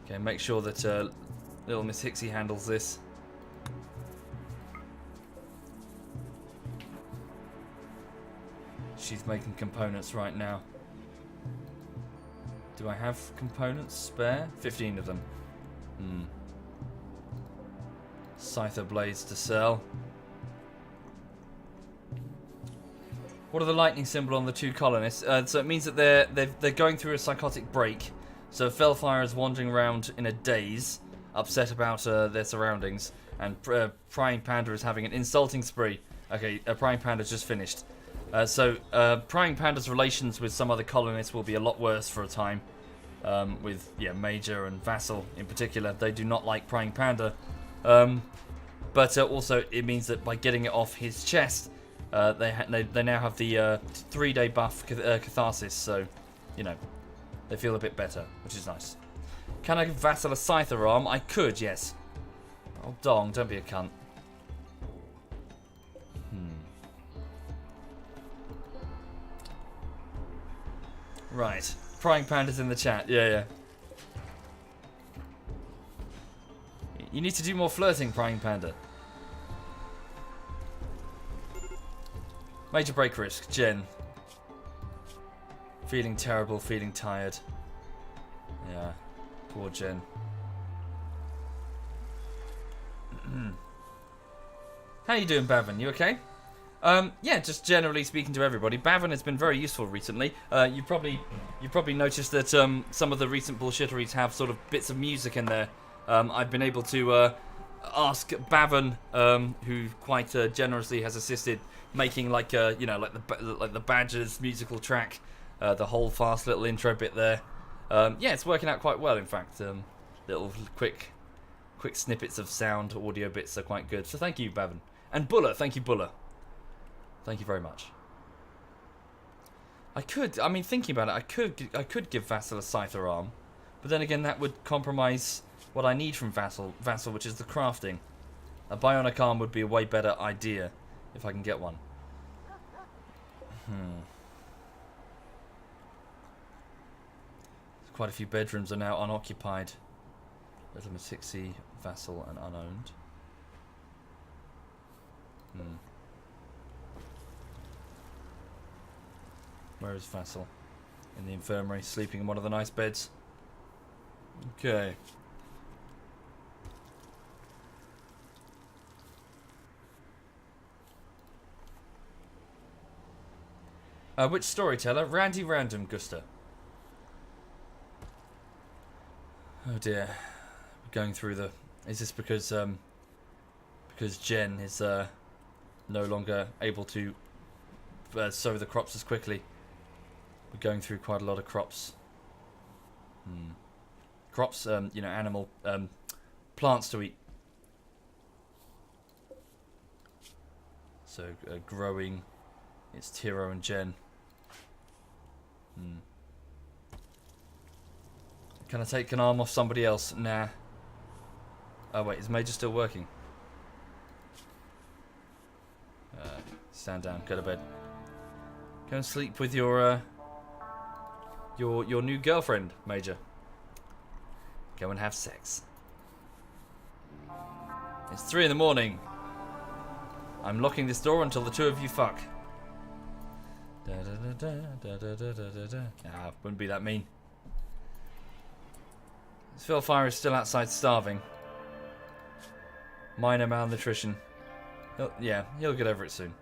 Okay, make sure that little Miss Hixie handles this. she's making components right now. Do I have components spare? 15 of them. Scyther blades to sell. What are the lightning symbol on the two colonists? So it means that they're going through a psychotic break. So Felfire is wandering around in a daze, upset about their surroundings, and Prying Panda is having an insulting spree. Okay, Prying Panda's just finished. So Prying Panda's relations with some other colonists will be a lot worse for a time. With Major and Vassal in particular, they do not like Prying Panda. But also it means that by getting it off his chest, they now have the 3-day buff catharsis. So, you know, they feel a bit better, which is nice. Can I give Vassal a Scyther arm? I could, yes. Oh, dong, don't be a cunt. Right. Prying Panda's in the chat. Yeah. You need to do more flirting, Prying Panda. Major break risk. Jen. Feeling terrible, feeling tired. Yeah. Poor Jen. How you doing, Bavin? You okay? Yeah, just generally speaking to everybody, Bavin has been very useful recently. You probably noticed that some of the recent bullshitteries have sort of bits of music in there. I've been able to ask Bavin, who quite generously has assisted making like the Badgers musical track, the whole fast little intro bit there. Yeah, it's working out quite well. In fact, little quick snippets of sound, audio bits are quite good. So thank you, Bavin, and Buller. Thank you, Buller. Thank you very much. Thinking about it, I could give Vassal a Scyther arm, but then again that would compromise what I need from Vassal, which is the crafting. A bionic arm would be a way better idea if I can get one. Quite a few bedrooms are now unoccupied. Little Matixi, Vassal, and unowned. Where is Vassal? In the infirmary, sleeping in one of the nice beds. Okay. Which storyteller? Randy Random, Gusta. Oh dear. We're going through the... Is this because Jen is no longer able to sow the crops as quickly? We're going through quite a lot of crops. Crops, animal, plants to eat. So, growing, it's Tiro and Jen. Can I take an arm off somebody else? Nah. Oh wait, is Major still working? Stand down, go to bed. Go and sleep with your new girlfriend, Major. Go and have sex. It's 3 in the morning. I'm locking this door until the two of you fuck. Wouldn't be that mean. Philfire is still outside starving. Minor malnutrition. He'll get over it soon.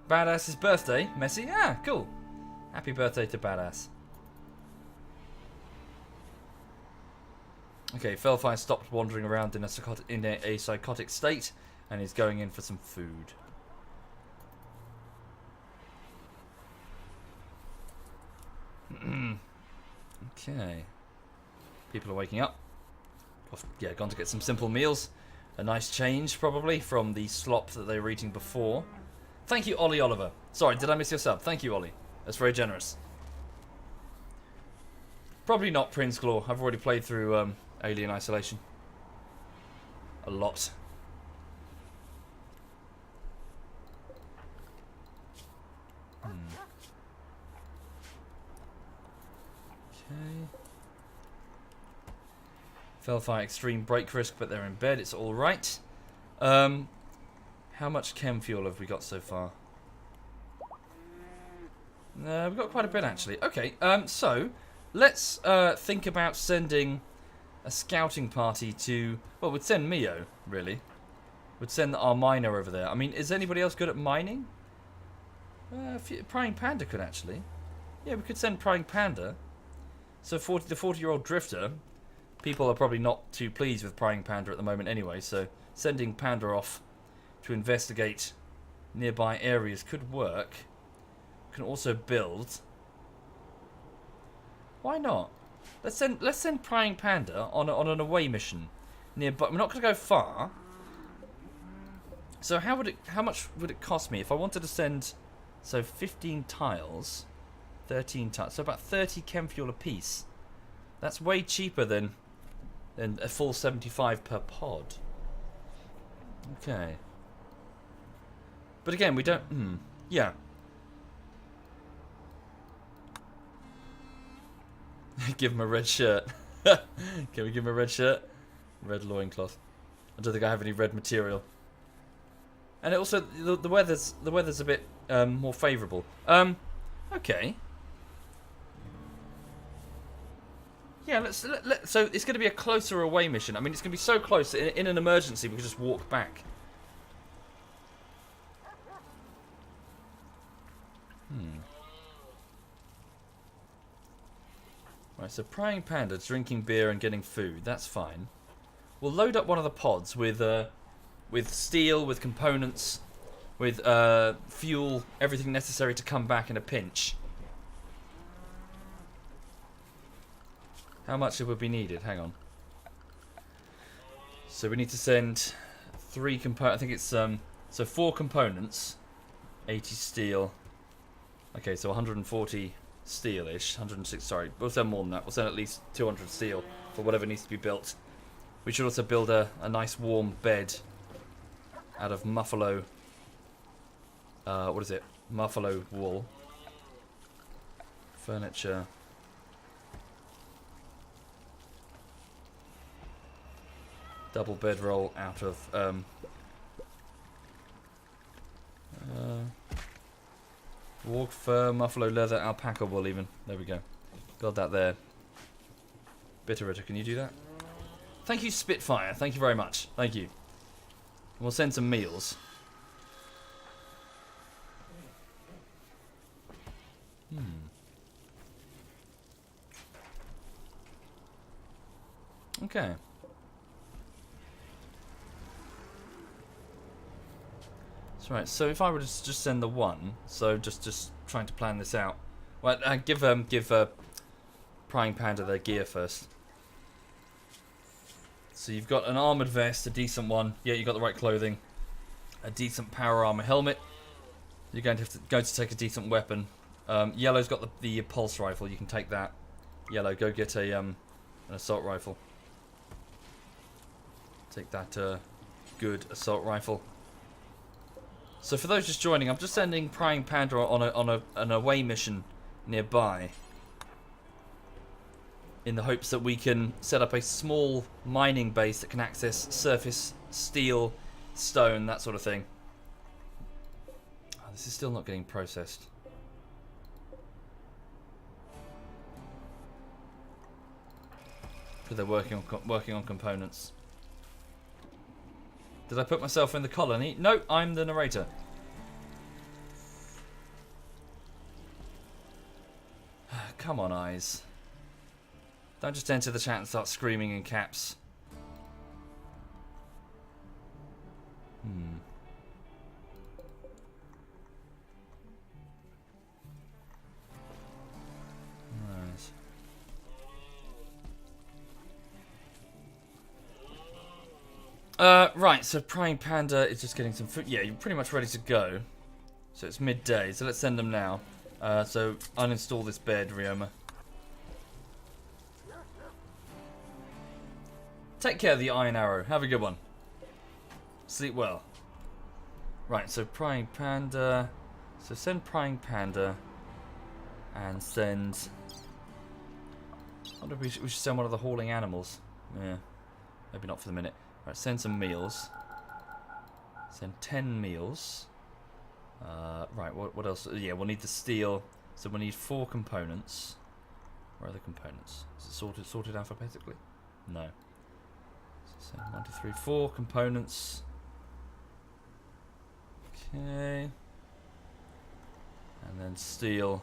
Badass's birthday, Messi? Ah, cool. Happy birthday to Badass. Okay, Philfire stopped wandering around in a psychotic state and is going in for some food. Okay. People are waking up. Gone to get some simple meals. A nice change, probably, from the slop that they were eating before. Thank you, Ollie Oliver. Sorry, did I miss your sub? Thank you, Ollie. That's very generous. Probably not Prince Claw. I've already played through Alien Isolation. A lot. Okay. Felfire extreme break risk, but they're in bed. It's all right. How much chem fuel have we got so far? We've got quite a bit, actually. Okay, so let's think about sending a scouting party to... Well, we'd send Mio, really. We'd send our miner over there. I mean, is anybody else good at mining? Prying Panda could, actually. Yeah, we could send Prying Panda. So the 40-year-old drifter, people are probably not too pleased with Prying Panda at the moment anyway, so sending Panda off to investigate nearby areas could work. Can also build. Why not? Let's send Prying Panda on an away mission nearby. We're not going to go far. So how much would it cost me if I wanted to send? So 15 tiles, 13 tiles. So about 30 chem fuel a piece. That's way cheaper than a full 75 per pod. Okay. But again, we don't. Yeah. Give him a red shirt. Can we give him a red shirt? Red loincloth. I don't think I have any red material. And also, the weather's a bit more favourable. Okay. Yeah, so it's going to be a closer away mission. I mean, it's going to be so close. In an emergency, we can just walk back. Right, so Prying Panda, drinking beer and getting food. That's fine. We'll load up one of the pods with steel, with components, with fuel, everything necessary to come back in a pinch. How much would be needed? Hang on. So we need to send 3 components. I think it's so 4 components, 80 steel. Okay, so 140 steel-ish, 106. Sorry, we'll send more than that. We'll send at least 200 steel for whatever needs to be built. We should also build a nice warm bed out of muffalo. What is it? Muffalo wool. Furniture. Double bedroll out of warg fur, muffalo leather, alpaca wool even. There we go. Got that there. Bitterritter, can you do that? Thank you, Spitfire. Thank you very much. Thank you. We'll send some meals. Okay. That's right. So if I were to just send the one, so just trying to plan this out. Well, give Prying Panda their gear first. So you've got an armoured vest, a decent one. Yeah, you got the right clothing. A decent power armor helmet. You're going to have to go to take a decent weapon. Yellow's got the pulse rifle. You can take that. Yellow, go get an assault rifle. Take that good assault rifle. So for those just joining, I'm just sending Prying Panda on an away mission nearby, in the hopes that we can set up a small mining base that can access surface steel, stone, that sort of thing. Oh, this is still not getting processed. Because they're working on components. Did I put myself in the colony? No, I'm the narrator. Come on, eyes. Don't just enter the chat and start screaming in caps. Right, so Prying Panda is just getting some food. Yeah, you're pretty much ready to go. So it's midday, so let's send them now. So uninstall this bed, Ryoma. Take care of the Iron Arrow. Have a good one. Sleep well. Right, so Prying Panda. So send Prying Panda. And send... I wonder if we should send one of the hauling animals. Yeah, maybe not for the minute. Right, send some meals. Send 10 meals. Right, what else? Yeah, we'll need the steel. So we need 4 components. Where are the components? Is it sorted alphabetically? No. So 1, 2, 3, 4 components. Okay. And then steel.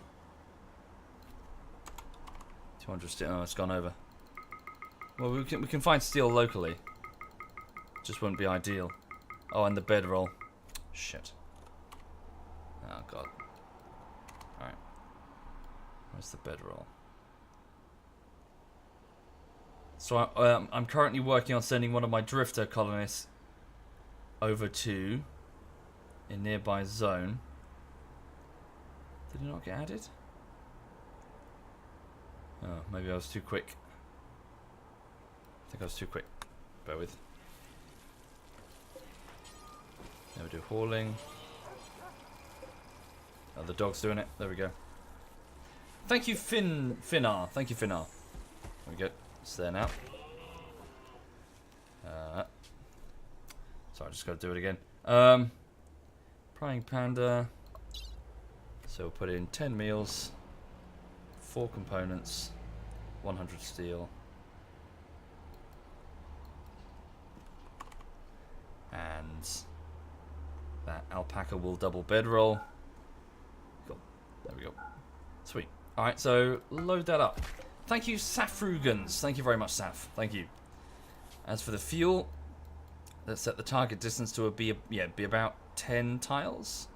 200 steel. Oh, it's gone over. Well, we can find steel locally. Just wouldn't be ideal. Oh, and the bedroll. Shit. Oh god. Alright. Where's the bedroll? So I'm currently working on sending one of my drifter colonists over to a nearby zone. Did it not get added? Oh, maybe I was too quick. I think I was too quick. Bear with. Now we do hauling. Oh, the dog's doing it. There we go. Thank you, Finnar. Thank you, Finnar. There we go. It's there now. Sorry, I just got to do it again. Prying panda. So we'll put in 10 meals, 4 components, 100 steel. And that alpaca will double bedroll. Cool. There we go. Sweet. Alright, so load that up. Thank you, Safrugans. Thank you very much, Saf. Thank you. As for the fuel, let's set the target distance to be about 10 tiles.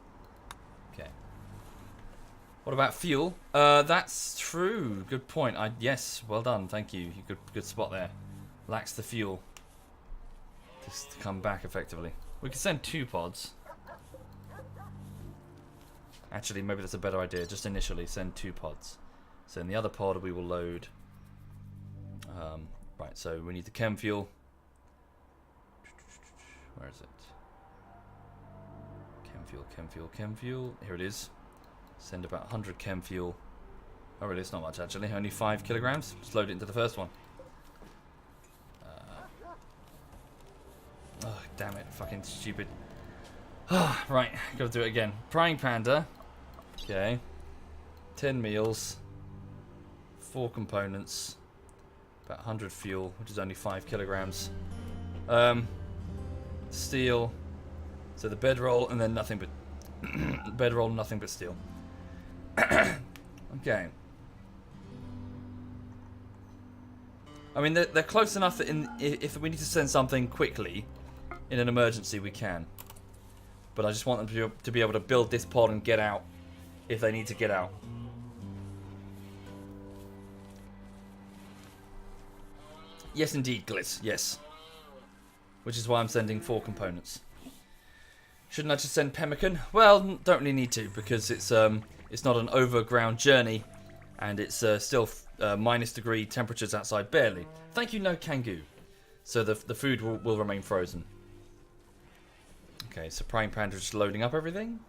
Okay. What about fuel? That's true. Good point. Yes, well done. Thank you. Good spot there. Lacks the fuel. Just to come back effectively. We could send 2 pods. Actually, maybe that's a better idea. Just initially send 2 pods. So in the other pod we will load. Right, so we need the chem fuel. Where is it? Chem fuel, chem fuel, chem fuel. Here it is. Send about 100 chem fuel. Oh really, it's not much actually. Only 5 kilograms. Just load it into the first one. Oh, damn it. Fucking stupid. Right, gotta do it again. Prying panda. Okay. 10 meals. 4 components. About 100 fuel, which is only 5 kilograms. Steel. So the bedroll and then nothing but... bedroll, nothing but steel. Okay. I mean, they're close enough that if we need to send something quickly, in an emergency, we can. But I just want them to be able to build this pod and get out if they need to get out. Yes, indeed, Glitz. Yes. Which is why I'm sending 4 components. Shouldn't I just send pemmican? Well, don't really need to because it's not an overground journey, and it's still -degree temperatures outside barely. Thank you, no Kangoo. So the food will remain frozen. Okay, so Prying Panda is just loading up everything.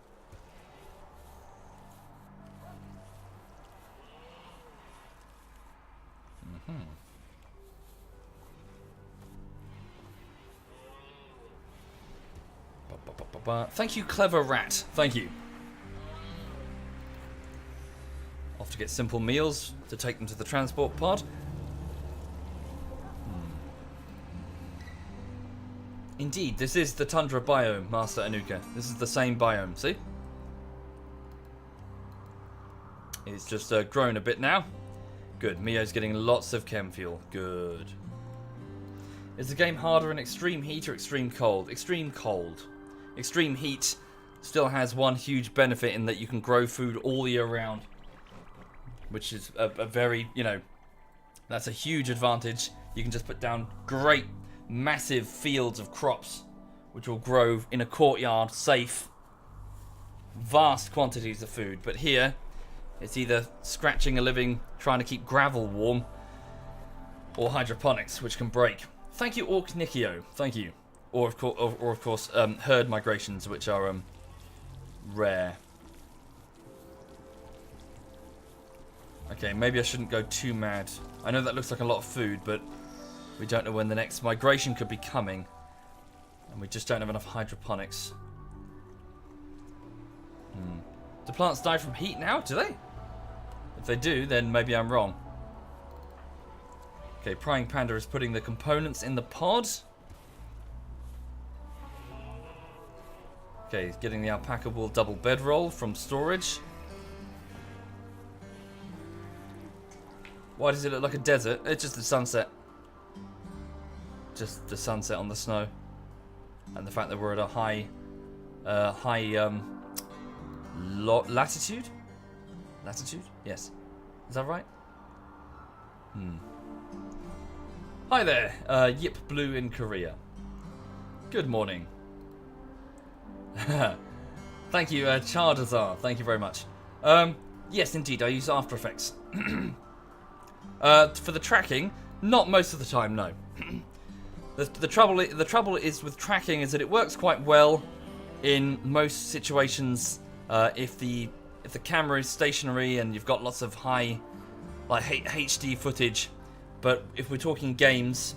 Thank you, Clever Rat. Thank you. Off to get simple meals to take them to the transport pod. Indeed, this is the tundra biome, Master Anuka. This is the same biome, see? It's just grown a bit now. Good, Mio's getting lots of chem fuel. Good. Is the game harder in extreme heat or extreme cold? Extreme cold. Extreme heat still has one huge benefit in that you can grow food all year round. Which is a very, that's a huge advantage. You can just put down great massive fields of crops which will grow in a courtyard, safe, vast quantities of food. But here it's either scratching a living trying to keep gravel warm or hydroponics, which can break. Thank you, Orc Nikio. Thank you. Or of course herd migrations, which are rare. Okay, maybe I shouldn't go too mad. I know that looks like a lot of food, but we don't know when the next migration could be coming. And we just don't have enough hydroponics. Do plants die from heat now? Do they? If they do, then maybe I'm wrong. Okay, Prying Panda is putting the components in the pod. Okay, he's getting the alpaca wool double bedroll from storage. Why does it look like a desert? It's just the sunset. Just the sunset on the snow. And the fact that we're at a high latitude? Latitude? Yes. Is that right? Hi there, Yip Blue in Korea. Good morning. Thank you, Chardazar. Thank you very much. Yes, indeed, I use After Effects. For the tracking, not most of the time, no. The trouble is with tracking is that it works quite well in most situations if the camera is stationary and you've got lots of high, like HD footage. But if we're talking games,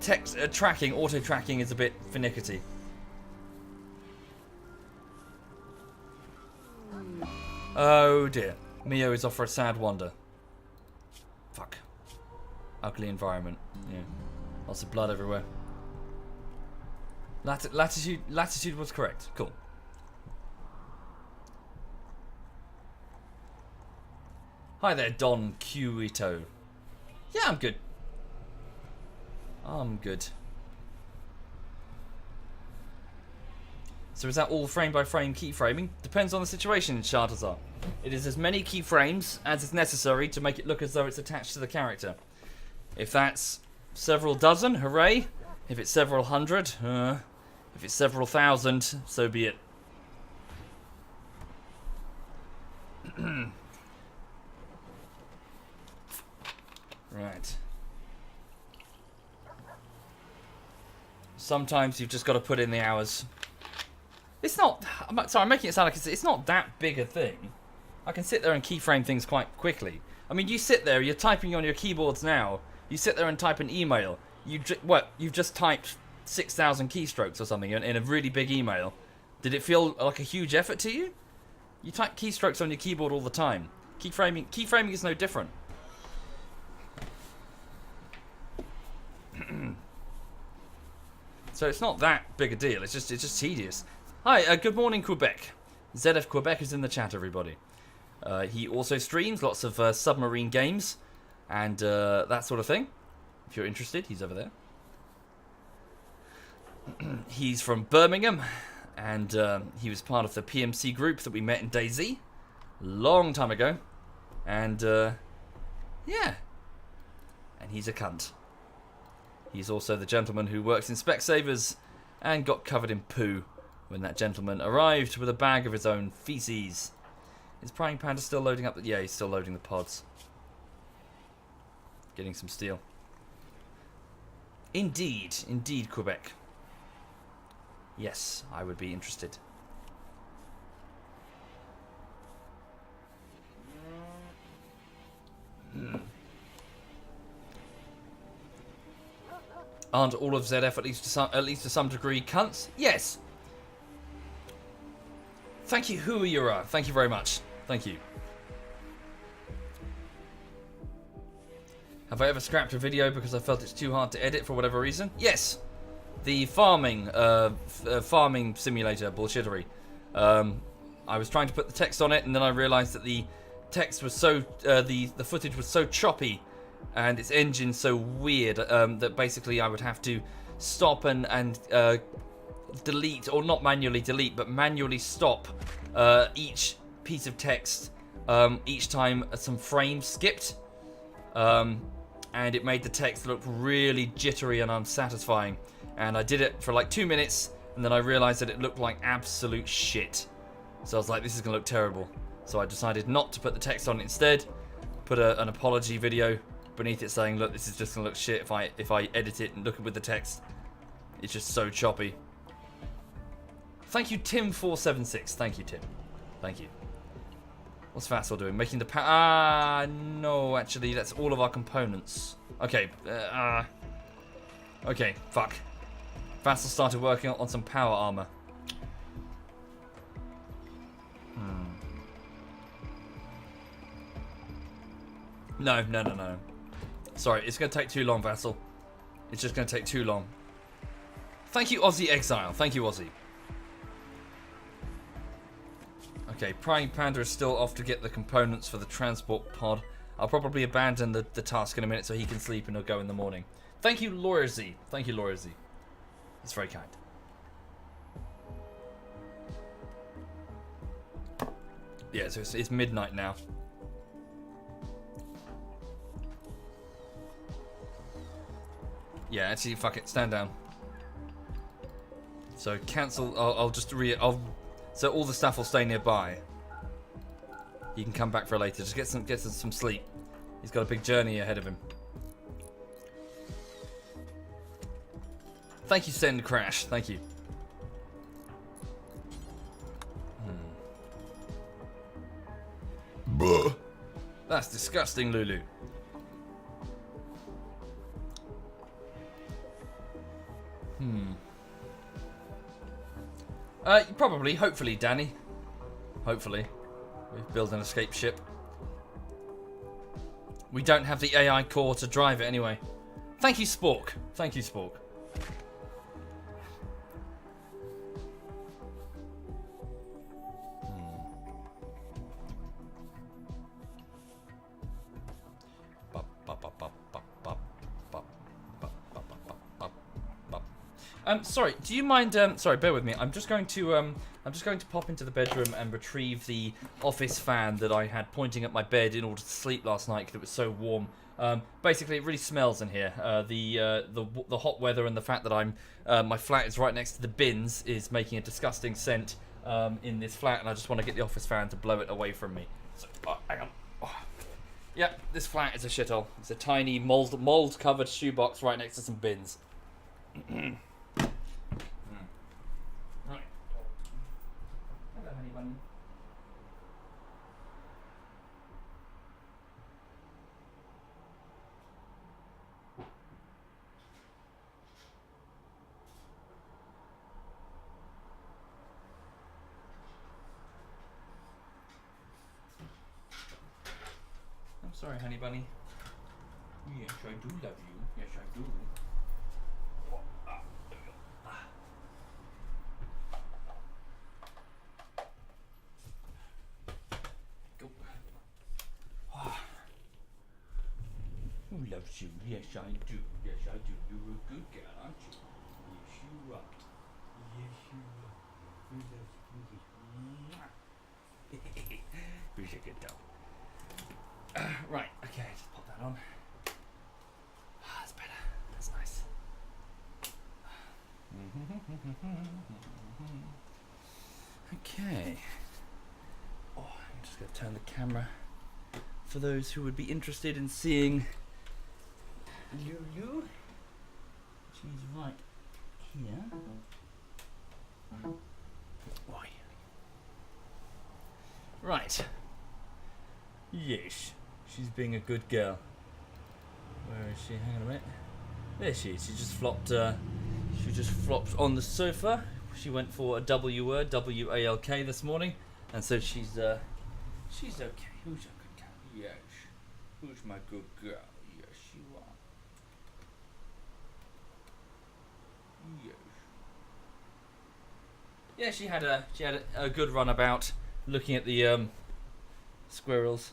text tracking, auto tracking is a bit finicky. Oh dear, Mio is off for a sad wander. Fuck. Ugly environment. Yeah, lots of blood everywhere. Latitude was correct. Cool. Hi there, Don Qito. Yeah, I'm good. I'm good. So is that all frame by frame keyframing? Depends on the situation in Chartazar. It is as many keyframes as is necessary to make it look as though it's attached to the character. If that's several dozen, hooray. If it's several hundred, if it's several thousand, so be it. Right. Sometimes you've just got to put in the hours. It's not... Sorry, I'm making it sound like it's not that big a thing. I can sit there and keyframe things quite quickly. I mean, you sit there, you're typing on your keyboards now. You sit there and type an email. You've just typed 6,000 keystrokes or something in a really big email. Did it feel like a huge effort to you? You type keystrokes on your keyboard all the time. Keyframing is no different. So it's not that big a deal. It's just tedious. Hi, good morning, Quebec. ZF Quebec is in the chat, everybody. He also streams lots of submarine games and that sort of thing. If you're interested, he's over there. He's from Birmingham, and he was part of the PMC group that we met in DayZ long time ago. And yeah, and he's a cunt. He's also the gentleman who works in Specsavers and got covered in poo when that gentleman arrived with a bag of his own feces. Is Prying Panda still loading up? Yeah, he's still loading the pods. Getting some steel. Indeed, Quebec. Yes, I would be interested. Aren't all of ZF at least to some degree cunts? Yes. Thank you, Huayura. Thank you very much. Thank you. Have I ever scrapped a video because I felt it's too hard to edit for whatever reason? Yes. The farming simulator bullshittery. I was trying to put the text on it, and then I realised that the text was so the footage was so choppy, and its engine so weird that basically I would have to stop and delete, or not manually delete, but manually stop each piece of text each time some frames skipped. And it made the text look really jittery and unsatisfying. And I did it for like 2 minutes, and then I realised that it looked like absolute shit. So I was like, this is going to look terrible. So I decided not to put the text on it instead, put an apology video beneath it saying, look, this is just going to look shit if I edit it and look with the text. It's just so choppy. Thank you, Tim476. Thank you, Tim. Thank you. What's Vassal doing? Making the no, actually, that's all of our components. Okay, okay, fuck. Vassal started working on some power armor. No. Sorry, it's going to take too long, Vassal. It's just going to take too long. Thank you, Aussie Exile. Thank you, Aussie. Okay, Prying Panda is still off to get the components for the transport pod. I'll probably abandon the task in a minute so he can sleep and he'll go in the morning. Thank you, Laura Z. Thank you, Laura Z. It's very kind. Yeah, so it's midnight now. Yeah, actually, fuck it. Stand down. So cancel. So all the staff will stay nearby. You can come back for later. Just get some sleep. He's got a big journey ahead of him. Thank you, Send Crash. Thank you. Buh. That's disgusting, Lulu. Probably, hopefully, Danny. Hopefully. We've built an escape ship. We don't have the AI core to drive it anyway. Thank you, Spork. Thank you, Spork. Sorry, do you mind, sorry, bear with me. I'm just going to pop into the bedroom and retrieve the office fan that I had pointing at my bed in order to sleep last night because it was so warm. Basically, it really smells in here. The hot weather and the fact that my flat is right next to the bins is making a disgusting scent in this flat, and I just want to get the office fan to blow it away from me. So, hang on. Oh. Yeah, this flat is a shithole. It's a tiny mold-covered shoebox right next to some bins. Right. Hello, honey bun. I'm sorry, honey bunny. Yes, I do love you. Yes, I do. Who loves you? Yes, I do. Yes, I do. You're a good girl, aren't you? Yes, you are. Yes, you are. Who loves you? Who's a good dog? Right, okay, just pop that on. That's better. That's nice. Okay. Oh, I'm just going to turn the camera for those who would be interested in seeing Lulu. She's right here. Why? Right. Yes, she's being a good girl. Where is she? Hang on a minute. There she is. She just flopped. She just flopped on the sofa. She went for a W word, W-A-L-K this morning, and so she's okay. Who's a good girl? Yes. Who's my good girl? Yes, you are. Yes. Yeah, she had a good run about looking at the squirrels.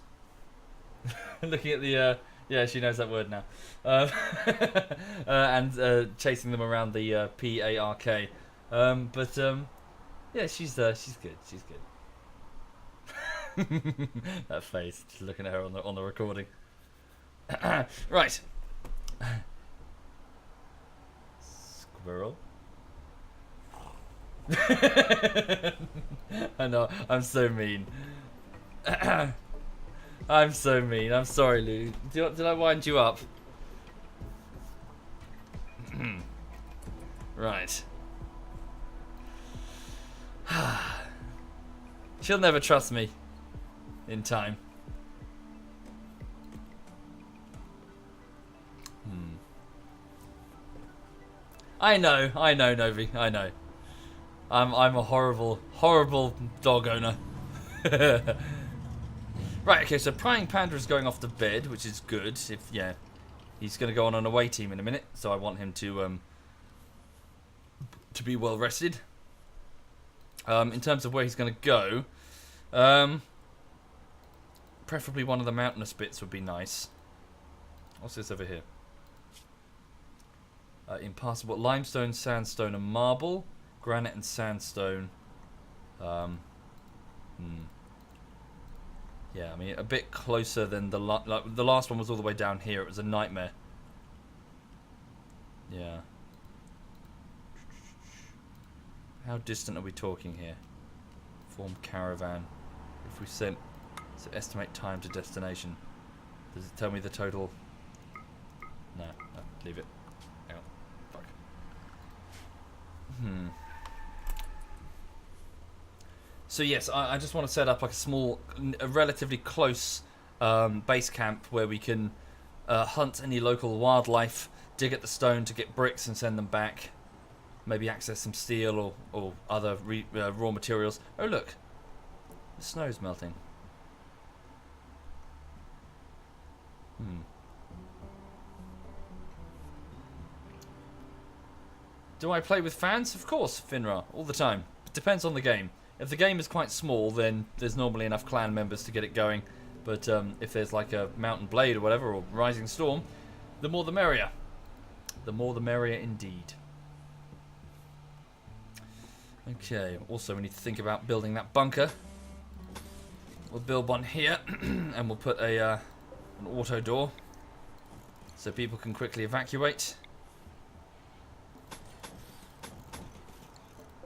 Looking at the yeah, she knows that word now. And chasing them around the P-A-R-K. Yeah, she's good. She's good. That face, just looking at her on the recording. Right. Squirrel. I know, I'm so mean. I'm so mean. I'm sorry, Lou. Did I wind you up? Right. She'll never trust me in time. I know, Novi. I know. I'm a horrible dog owner. Right, okay, so Prying Panda is going off to bed, which is good. He's going to go on an away team in a minute, so I want him to be well rested. In terms of where he's going to go, preferably one of the mountainous bits would be nice. What's this over here? Impassable limestone, sandstone, and marble, granite and sandstone. Yeah, I mean a bit closer than the last one was all the way down here. It was a nightmare. Yeah. How distant are we talking here? Form caravan. If we sent, so estimate time to destination. Does it tell me the total? No, leave it. Hang on. Fuck. So yes, I just want to set up like a relatively close base camp where we can hunt any local wildlife, dig at the stone to get bricks and send them back. Maybe access some steel or other raw materials. Oh look, the snow's melting. Do I play with fans? Of course, Finra, all the time. It depends on the game. If the game is quite small, then there's normally enough clan members to get it going. But if there's like a Mountain Blade or whatever, or Rising Storm, the more the merrier. The more the merrier indeed. Okay, also we need to think about building that bunker. We'll build one here, and we'll put an auto door, so people can quickly evacuate.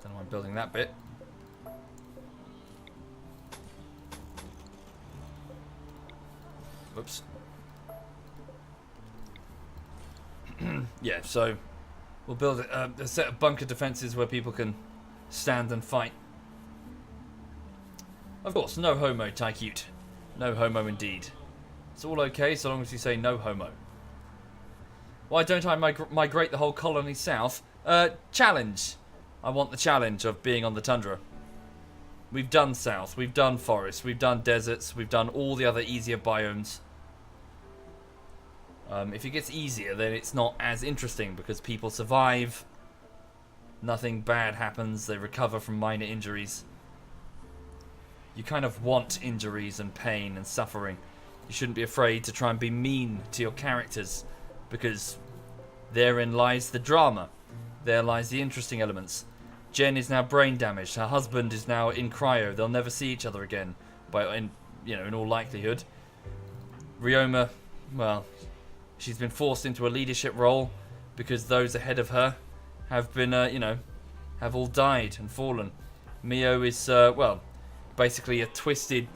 Don't know why I'm building that bit. Whoops. Yeah, so we'll build a set of bunker defenses where people can stand and fight. Of course, no homo, Tycute. No homo indeed. It's all okay so long as you say no homo. Why don't I migrate the whole colony south? Challenge. I want the challenge of being on the tundra. We've done south, we've done forests, we've done deserts, we've done all the other easier biomes. If it gets easier, then it's not as interesting because people survive. Nothing bad happens. They recover from minor injuries. You kind of want injuries and pain and suffering. You shouldn't be afraid to try and be mean to your characters because therein lies the drama. There lies the interesting elements. Jen is now brain damaged. Her husband is now in cryo. They'll never see each other again. In all likelihood. Ryoma, well, she's been forced into a leadership role because those ahead of her have been, have all died and fallen. Mio is, basically a twisted,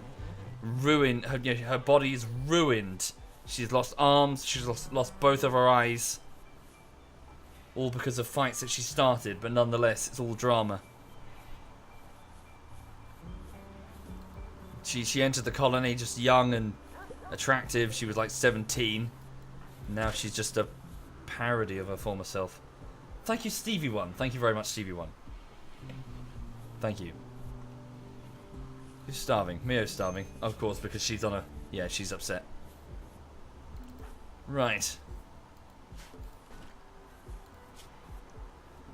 ruined. Her body is ruined. She's lost arms. She's lost both of her eyes. All because of fights that she started, but nonetheless, it's all drama. She entered the colony just young and attractive. She was like 17. Now she's just a parody of her former self. Thank you, Stevie1. Thank you very much, Stevie1. Thank you. Who's starving? Mio's starving. Of course, because she's on a... Yeah, she's upset. Right.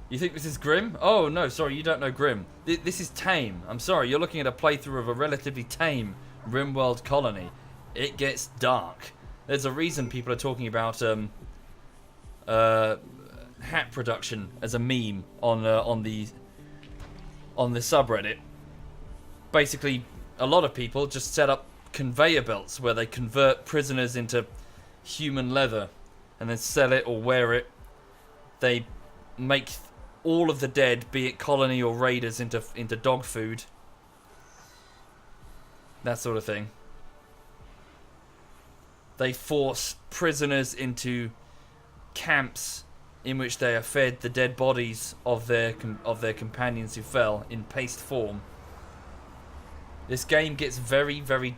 You think this is grim? Oh, no, sorry, you don't know grim. This is tame. I'm sorry, you're looking at a playthrough of a relatively tame Rimworld colony. It gets dark. There's a reason people are talking about hat production as a meme on the subreddit. Basically, a lot of people just set up conveyor belts where they convert prisoners into human leather and then sell it or wear it. They make all of the dead, be it colony or raiders, into dog food. That sort of thing. They force prisoners into camps in which they are fed the dead bodies of their companions who fell in paste form. This game gets very, very...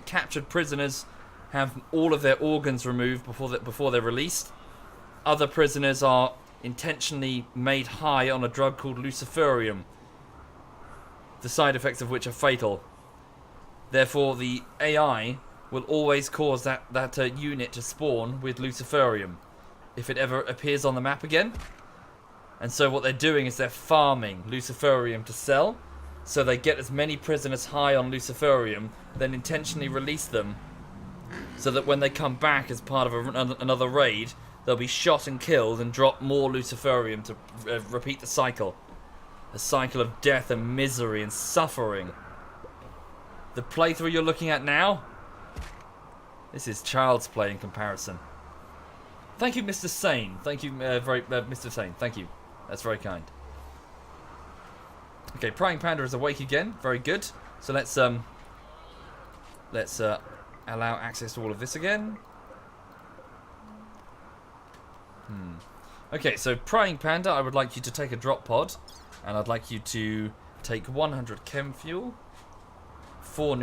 captured prisoners have all of their organs removed before they're released. Other prisoners are intentionally made high on a drug called luciferium, the side effects of which are fatal. Therefore, the AI will always cause that unit to spawn with Luciferium if it ever appears on the map again. And so what they're doing is they're farming Luciferium to sell, so they get as many prisoners high on Luciferium, then intentionally release them, so that when they come back as part of another raid, they'll be shot and killed and drop more Luciferium to repeat the cycle. A cycle of death and misery and suffering. The playthrough you're looking at now, this is child's play in comparison. Thank you, Mr. Sane. Thank you, Mr. Sane. Thank you. That's very kind. Okay, Prying Panda is awake again. Very good. So let's allow access to all of this again. Okay, so Prying Panda, I would like you to take a drop pod, and I'd like you to take 100 chem fuel, 4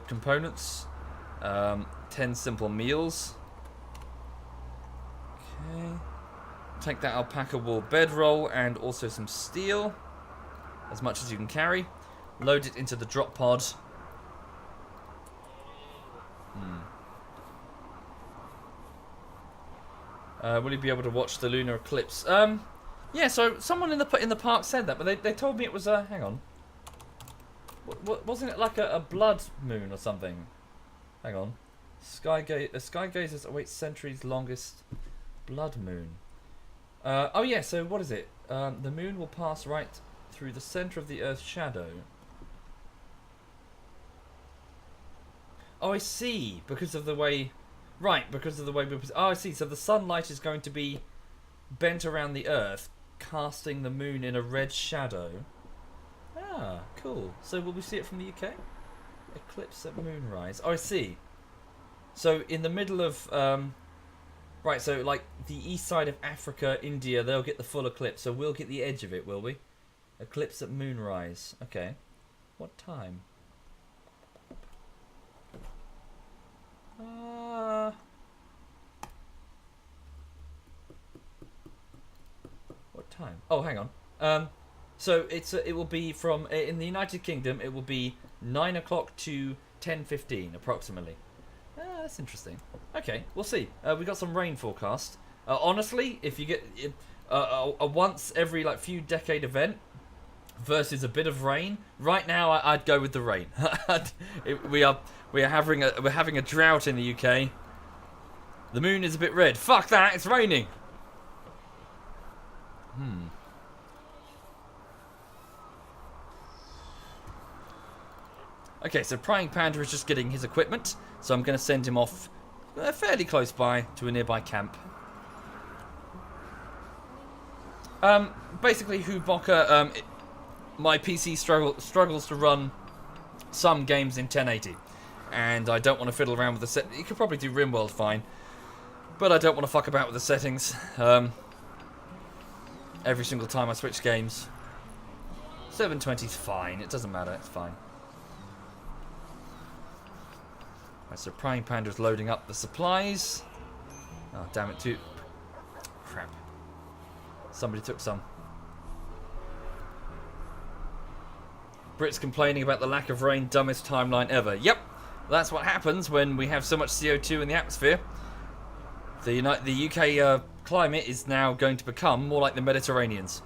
components, 10 simple meals. Okay. Take that alpaca wool bedroll and also some steel, as much as you can carry. Load it into the drop pod. Will you be able to watch the lunar eclipse? Yeah. So someone in the park said that, but they told me it was hang on. Wasn't it like a blood moon or something? Hang on. Sky gazers await centuries longest blood moon. Oh yeah. So what is it? The moon will pass right through the center of the Earth's shadow. Oh, I see. Because of the way. Right, because of the way we... Oh, I see. So the sunlight is going to be bent around the Earth, casting the moon in a red shadow. Ah, cool. So will we see it from the UK? Eclipse at moonrise. Oh, I see. So in the middle of... right, so like the east side of Africa, India, they'll get the full eclipse. So we'll get the edge of it, will we? Eclipse at moonrise. Okay. What time? What time? Oh, hang on. So it will be from in the United Kingdom. It will be 9 o'clock to 10:15 approximately. That's interesting. Okay, we'll see. We got some rain forecast. Honestly, if you get a once every like few decade event versus a bit of rain, right now I'd go with the rain. We're having a drought in the UK. The moon is a bit red. Fuck that! It's raining. Okay, so Prying Panda is just getting his equipment, so I'm going to send him off fairly close by to a nearby camp. Basically, Huboka, my PC struggles to run some games in 1080, and I don't want to fiddle around with the set. You could probably do Rimworld fine, but I don't want to fuck about with the settings. Every single time I switch games, 720 is fine. It doesn't matter. It's fine. Right, so Prying Panda is loading up the supplies. Oh, damn it, too. Crap. Somebody took some. Brits complaining about the lack of rain, dumbest timeline ever. Yep, that's what happens when we have so much CO2 in the atmosphere. The UK climate is now going to become more like the Mediterranean's.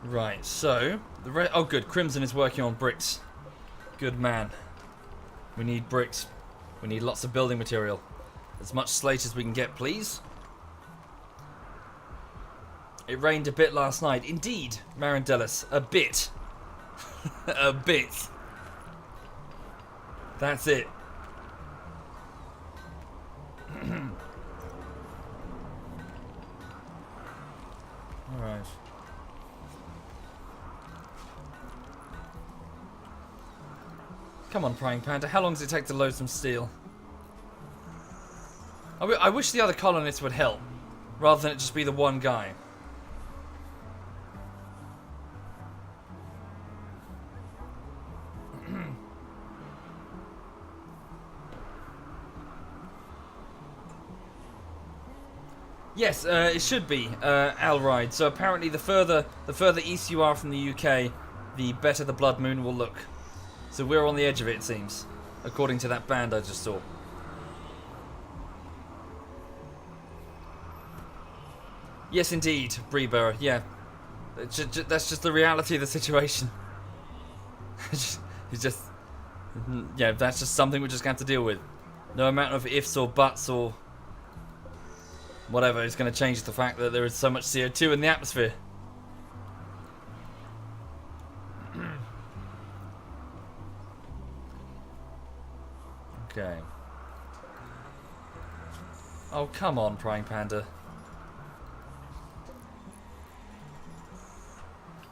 Right, so oh good, Crimson is working on bricks. Good man. We need bricks. We need lots of building material. As much slate as we can get, please. It rained a bit last night. Indeed, Marandellis. A bit. A bit. That's it. Alright. Come on, Prying Panda. How long does it take to load some steel? I wish the other colonists would help, rather than it just be the one guy. Yes, it should be Alride. So apparently, the further east you are from the UK, the better the blood moon will look. So we're on the edge of it, it seems, according to that band I just saw. Yes, indeed, Breeber. Yeah, that's just the reality of the situation. It's just, yeah, that's just something we're just going to have to deal with. No amount of ifs or buts or whatever is going to change the fact that there is so much CO2 in the atmosphere. Okay. Oh, come on, Prying Panda.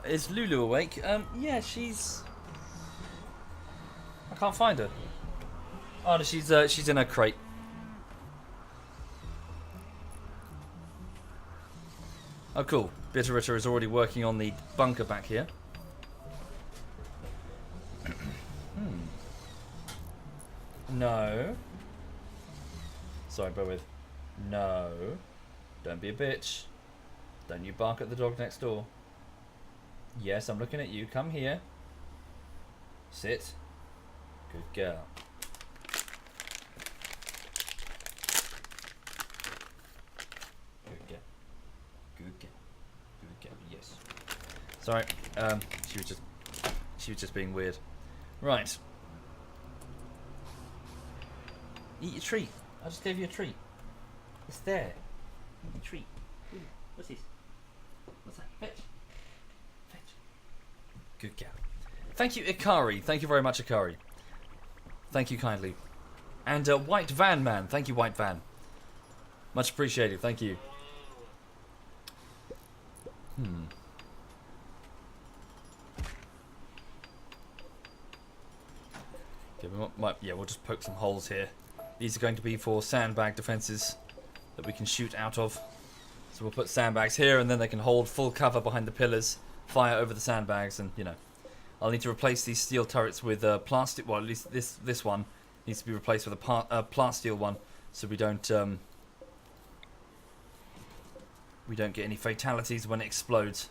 Is Lulu awake? Yeah, she's... I can't find her. Oh, no, she's in her crate. Oh, cool. Bitteritter is already working on the bunker back here. No. Sorry, bear with. No. Don't be a bitch. Don't you bark at the dog next door. Yes, I'm looking at you. Come here. Sit. Good girl. Good girl. Good girl. Good girl. Yes. Sorry. She was just being weird. Right. Eat your treat. I just gave you a treat. It's there. Eat your treat. Ooh, what's this? What's that? Fetch. Fetch. Good girl. Thank you, Ikari. Thank you very much, Ikari. Thank you kindly. And White Van Man. Thank you, White Van. Much appreciated. Thank you. Okay, we'll just poke some holes here. These are going to be for sandbag defences that we can shoot out of. So we'll put sandbags here, and then they can hold full cover behind the pillars, fire over the sandbags, and, you know. I'll need to replace these steel turrets with plastic. Well, at least this one needs to be replaced with a plasteel one, so we don't get any fatalities when it explodes.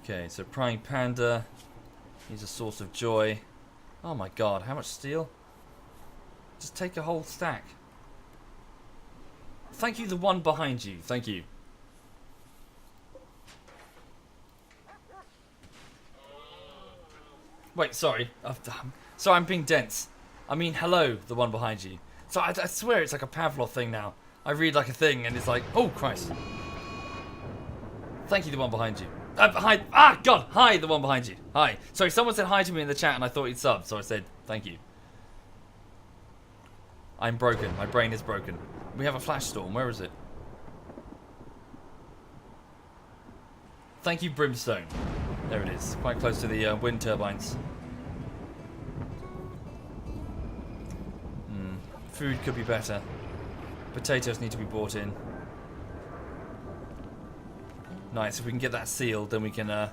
Okay, so Prying Panda, he's a source of joy. Oh my god, how much steel? Just take a whole stack. Thank you, the one behind you. Thank you. Wait, sorry. Sorry, I'm being dense. I mean, hello, the one behind you. So I swear it's like a Pavlov thing now. I read like a thing and it's like, oh Christ. Thank you, the one behind you. Hi. Ah, God. Hi, the one behind you. Hi. Sorry, someone said hi to me in the chat and I thought he'd subbed, so I said thank you. I'm broken. My brain is broken. We have a flash storm. Where is it? Thank you, Brimstone. There it is. Quite close to the wind turbines. Food could be better. Potatoes need to be bought in. Nice. If we can get that sealed, then we can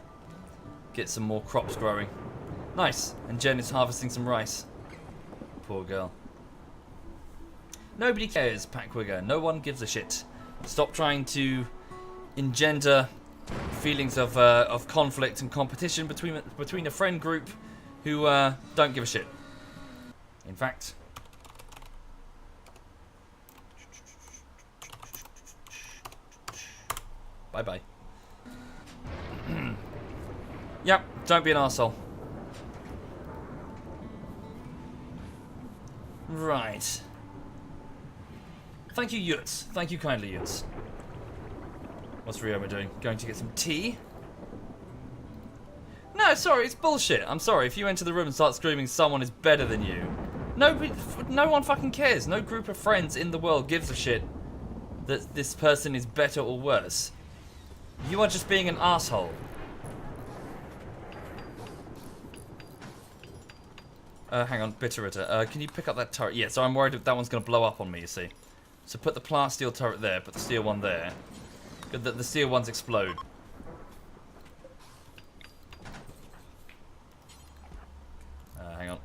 get some more crops growing. Nice. And Jen is harvesting some rice. Poor girl. Nobody cares, Packwigger. No one gives a shit. Stop trying to engender feelings of conflict and competition between a friend group who don't give a shit. In fact, bye bye. Yep, don't be an arsehole. Right. Thank you, Yutz. Thank you kindly, Yutz. What's Ryoma doing? Going to get some tea? No, sorry, it's bullshit. I'm sorry. If you enter the room and start screaming someone is better than you, no one fucking cares. No group of friends in the world gives a shit that this person is better or worse. You are just being an asshole. Hang on, Bitteritter. Can you pick up that turret? Yeah, so I'm worried that one's going to blow up on me, you see. So put the plasteel turret there, put the steel one there. The steel ones explode. Hang on.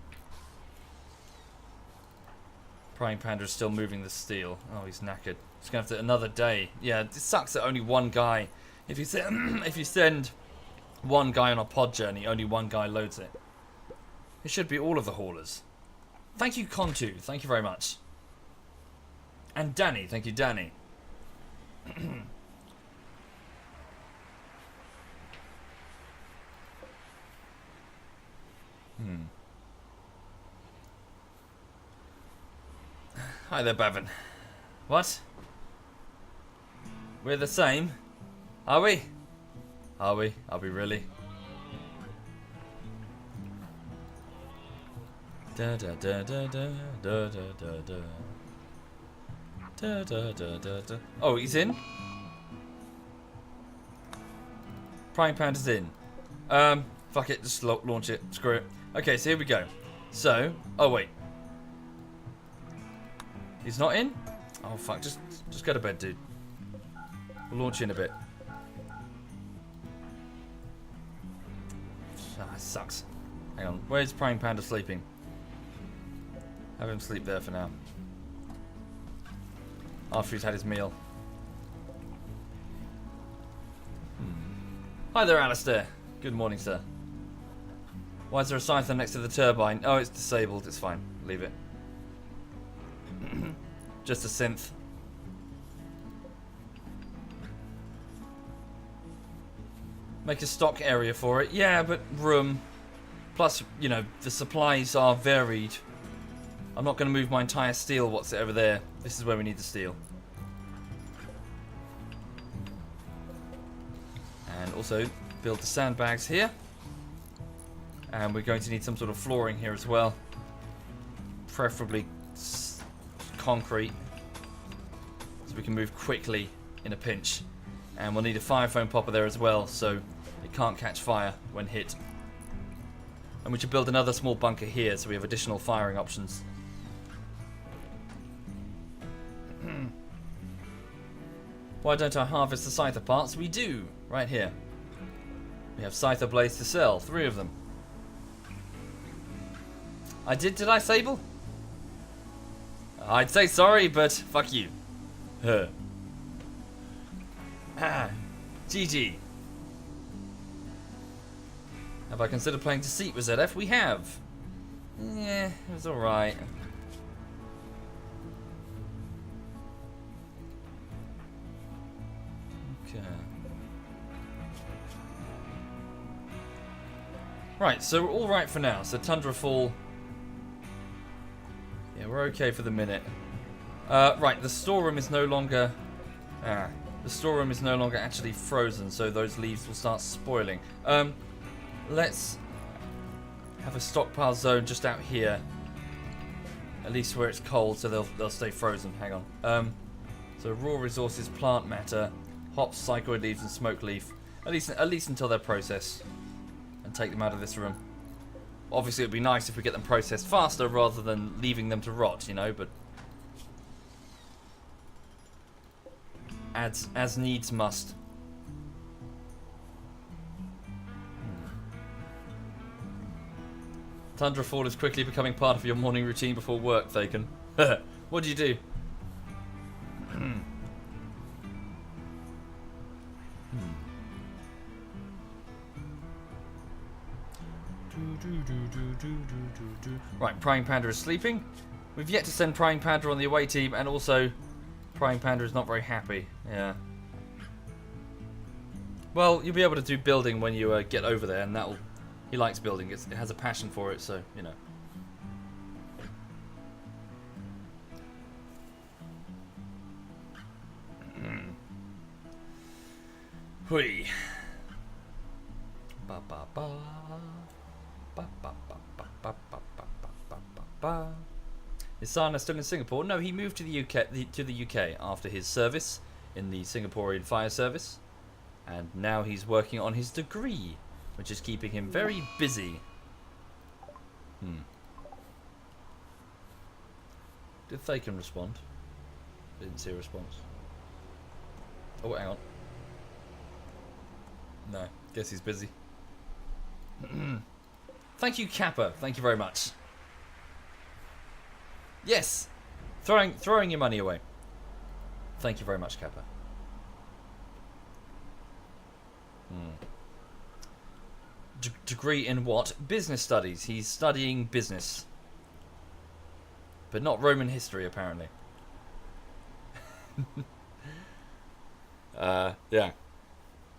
Praying Panda is still moving the steel. Oh, he's knackered. He's going to have to another day. Yeah, it sucks that only one guy... If you send one guy on a pod journey, only one guy loads it. It should be all of the haulers. Thank you, Kontu. Thank you very much. And Danny. Thank you, Danny. Hi there, Bavin. What? We're the same? Are we? Are we? Are we really? Da da da da da da da da da. Da da da da da. Oh, he's in? Prime Panda's in. Fuck it, just launch it. Screw it. Okay, so here we go. So, oh wait. He's not in? Oh fuck, just go to bed, dude. We'll launch you in a bit. Ah, sucks. Hang on, where's Prime Panda sleeping? Have him sleep there for now. After he's had his meal. Hi there, Alistair. Good morning, sir. Why is there a scyther next to the turbine? Oh, it's disabled. It's fine. Leave it. Just a synth. Make a stock area for it. Yeah, but room. Plus, you know, the supplies are varied. I'm not going to move my entire steel. What's it over there? This is where we need the steel. And also build the sandbags here. And we're going to need some sort of flooring here as well. Preferably concrete. So we can move quickly in a pinch. And we'll need a fire foam popper there as well, so it can't catch fire when hit. And we should build another small bunker here so we have additional firing options. Why don't I harvest the scyther parts? We do, right here. We have scyther blades to sell, 3 of them. Did I, Sable? I'd say sorry, but fuck you. Huh. GG. Have I considered playing Deceit with ZF? We have. Yeah, it was alright. Okay. Right, so we're all right for now. So Tundrafall. Yeah, we're okay for the minute. Right, the storeroom is no longer... the storeroom is no longer actually frozen, so those leaves will start spoiling. Let's have a stockpile zone just out here. At least where it's cold, so they'll stay frozen. Hang on. So raw resources, plant matter, hops, psychoid leaves, and smoke leaf. At least until they're processed, and take them out of this room. Obviously, it'd be nice if we get them processed faster rather than leaving them to rot, you know. But as needs must. Tundrafall is quickly becoming part of your morning routine before work, Thaken. What do you do? Right, Prying Panda is sleeping. We've yet to send Prying Panda on the away team, and also Prying Panda is not very happy. Yeah. Well, you'll be able to do building when you get over there, and that'll... He likes building. It has a passion for it, so, you know. Hui. Ba ba ba. Ba ba ba ba ba ba ba ba ba ba. Is Sana still in Singapore? No, he moved to the UK after his service in the Singaporean Fire Service, and now he's working on his degree, which is keeping him very busy. Did Thaken respond? Didn't see a response. Oh, hang on. No, guess he's busy. Thank you, Kappa. Thank you very much. Yes, Throwing your money away. Thank you very much, Kappa. Degree in what? Business studies. He's studying business. But not Roman history, apparently. Yeah.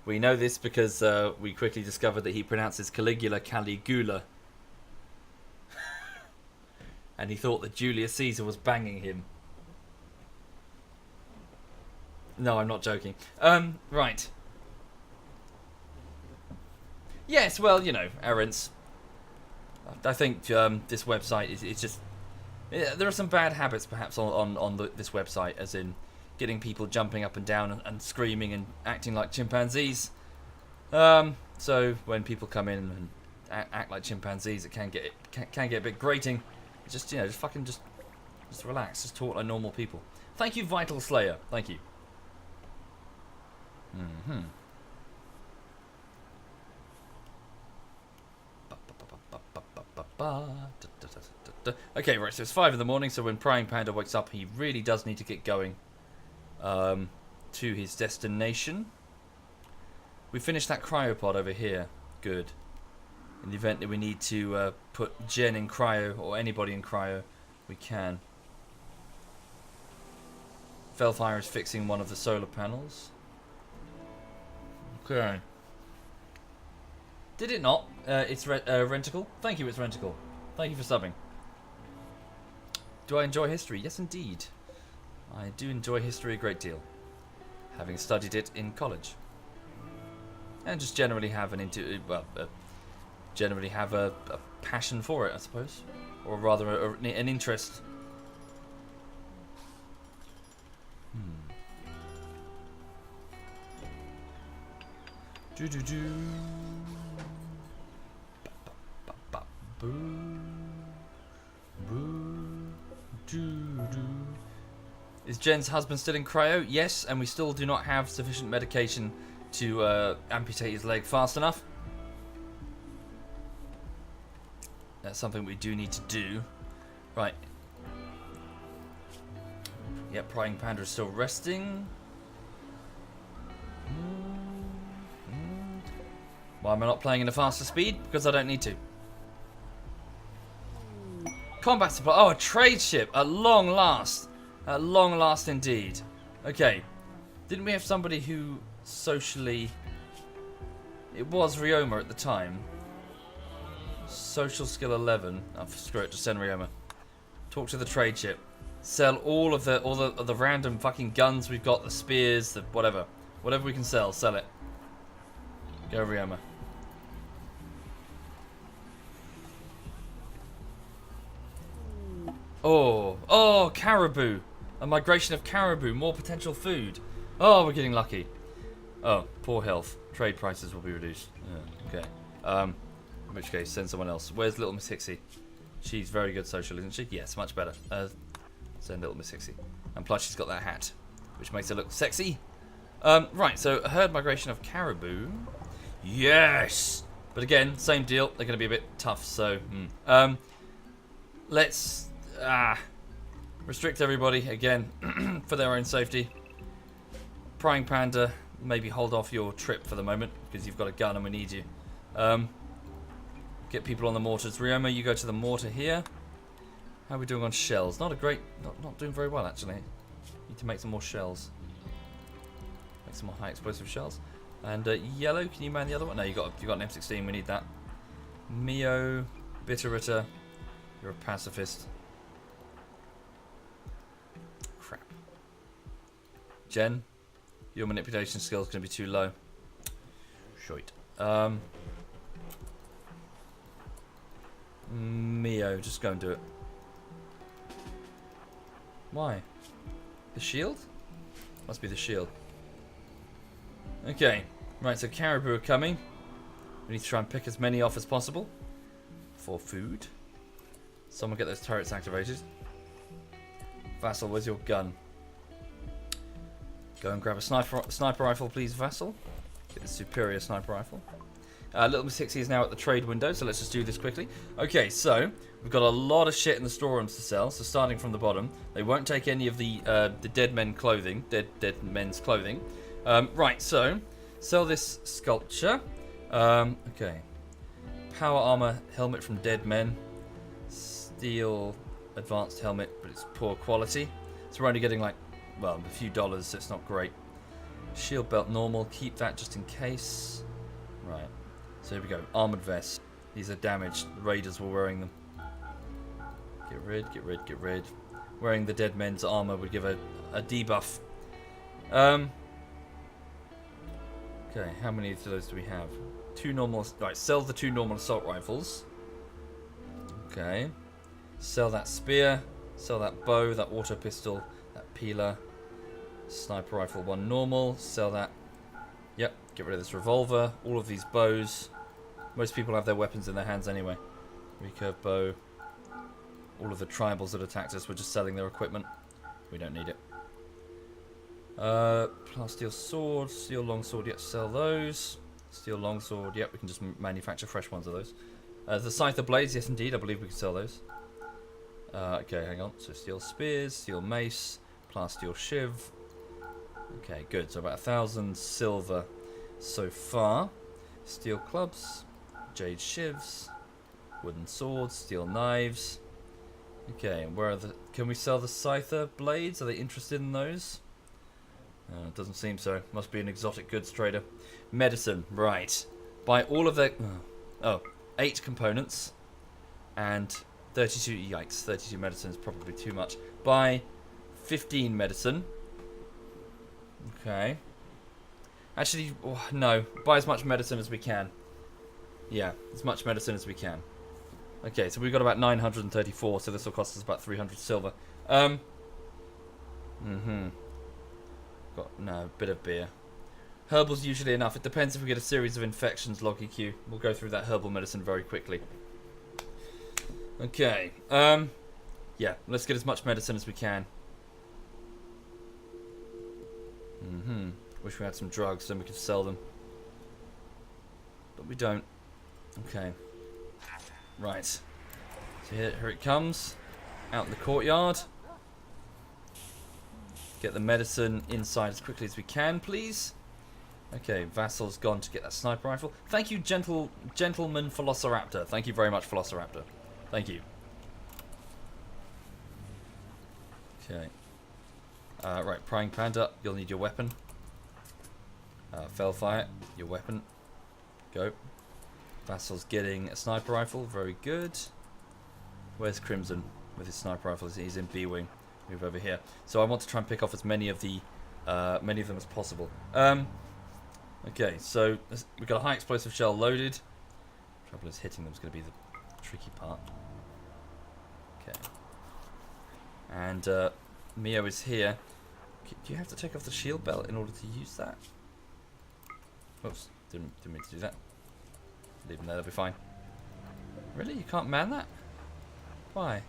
We know this because we quickly discovered that he pronounces Caligula Caligula. And he thought that Julius Caesar was banging him. No, I'm not joking. Right. Yes, well, you know, errands. I think this website is just... there are some bad habits, perhaps, on this website, as in getting people jumping up and down and screaming and acting like chimpanzees. So when people come in and act like chimpanzees, it can get a bit grating. Just, you know, just relax, just talk like normal people. Thank you, Vital Slayer. Thank you. Okay, right, so it's 5 in the morning, so when Prying Panda wakes up, he really does need to get going to his destination. We finished that cryopod over here. Good. In the event that we need to put Jen in cryo, or anybody in cryo, we can. Felfire is fixing one of the solar panels. Okay. Did it not? It's Renticle. Thank you, it's Renticle. Thank you for subbing. Do I enjoy history? Yes, indeed. I do enjoy history a great deal, having studied it in college, and just generally have generally have a passion for it, I suppose, or rather an interest. Do do do. Is Jen's husband still in cryo? Yes, and we still do not have sufficient medication to amputate his leg fast enough. That's something we do need to do. Right. Yep, Prying Panda is still resting. Why am I not playing in a faster speed? Because I don't need to. Combat supply. Oh, a trade ship. At long last. At long last indeed. Okay. Didn't we have somebody who socially... It was Ryoma at the time. Social skill 11. Oh, screw it. Just send Ryoma. Talk to the trade ship. Sell all of the random fucking guns we've got. The spears. The whatever. Whatever we can sell. Sell it. Go Ryoma. Oh, caribou. A migration of caribou. More potential food. Oh, we're getting lucky. Oh, poor health. Trade prices will be reduced. Okay. In which case, send someone else. Where's little Miss Hixie? She's very good social, isn't she? Yes, much better. Send little Miss Hixie. And plus she's got that hat, which makes her look sexy. Right, so a herd migration of caribou. Yes! But again, same deal. They're going to be a bit tough, so... let's... restrict everybody, again, for their own safety. Prying Panda, maybe hold off your trip for the moment, because you've got a gun and we need you. Get people on the mortars. Ryoma, you go to the mortar here. How are we doing on shells? Not doing very well, actually. Need to make some more shells. Make some more high explosive shells. And yellow, can you man the other one? No, you got an M16. We need that. Mio, Bitterritter, you're a pacifist. Crap. Jen, your manipulation skills going to be too low. Shite. Mio, just go and do it. Why? The shield? Must be the shield. Okay, right, so caribou are coming. We need to try and pick as many off as possible for food. Someone get those turrets activated. Vassal, where's your gun? Go and grab a sniper rifle, please, Vassal. Get the superior sniper rifle. Little Miss Hixie is now at the trade window, so let's just do this quickly. Okay, so we've got a lot of shit in the storerooms to sell. So starting from the bottom, they won't take any of the dead men's clothing. Right, so sell this sculpture. Okay, power armor helmet from dead men. Steel advanced helmet, but it's poor quality. So we're only getting like, well, a few dollars, so it's not great. Shield belt normal, keep that just in case. Right, so here we go. Armored vest. These are damaged. The raiders were wearing them. Get rid, get rid, get rid. Wearing the dead men's armor would give a debuff. Okay, how many of those do we have? 2 normal. Right, sell the 2 normal assault rifles. Okay. Sell that spear. Sell that bow, that auto pistol, that peeler. Sniper rifle 1 normal. Sell that. Yep, get rid of this revolver. All of these bows. Most people have their weapons in their hands anyway. Recurve bow. All of the tribals that attacked us were just selling their equipment. We don't need it. Steel sword, steel longsword, yep, sell those. Steel longsword, yep, we can just manufacture fresh ones of those. The scyther blades, yes indeed, I believe we can sell those. Okay, hang on. So steel spears, steel mace, steel shiv. Okay, good. So about 1,000 silver so far. Steel clubs, jade shivs, wooden swords, steel knives. Okay, and where are the? Can we sell the scyther blades? Are they interested in those? It doesn't seem so. Must be an exotic goods trader. Medicine, right. Buy all of their... 8 components. And 32... Yikes, 32 medicine is probably too much. Buy 15 medicine. Okay. Actually, no. Buy as much medicine as we can. Yeah, as much medicine as we can. Okay, so we've got about 934, so this will cost us about 300 silver. Got a bit of beer. Herbal's usually enough. It depends if we get a series of infections, Loggy Q. We'll go through that herbal medicine very quickly. Okay. Yeah, let's get as much medicine as we can. Wish we had some drugs, then we could sell them. But we don't. Okay. Right. So here it comes. Out in the courtyard. Get the medicine inside as quickly as we can, please. Okay, Vassal's gone to get that sniper rifle. Thank you, gentleman Velociraptor. Thank you very much, Velociraptor. Thank you. Okay. Right, Prying Panda, you'll need your weapon. Fellfire, your weapon. Go. Vassal's getting a sniper rifle. Very good. Where's Crimson with his sniper rifle? He's in B-Wing. Move over here. So I want to try and pick off as many of them as possible. Okay, so we've got a high explosive shell loaded. Trouble is hitting them is going to be the tricky part. Okay. And Mio is here. Do you have to take off the shield belt in order to use that? Oops, didn't mean to do that. Leave them there, they'll be fine. Really? You can't man that? Why?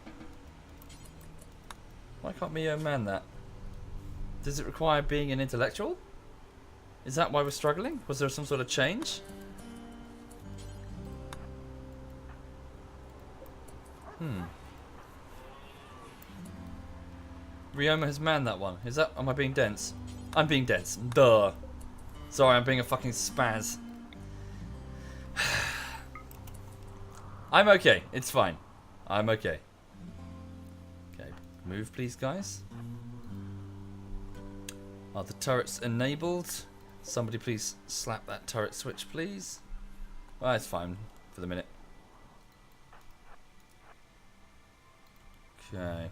Why can't Mio man that? Does it require being an intellectual? Is that why we're struggling? Was there some sort of change? Ryoma has manned that one. Is that... Am I being dense? I'm being dense. Duh. Sorry, I'm being a fucking spaz. I'm okay. It's fine. I'm okay. Okay. Move, please, guys. Are the turrets enabled? Somebody please slap that turret switch, please. Well, it's fine for the minute. Okay.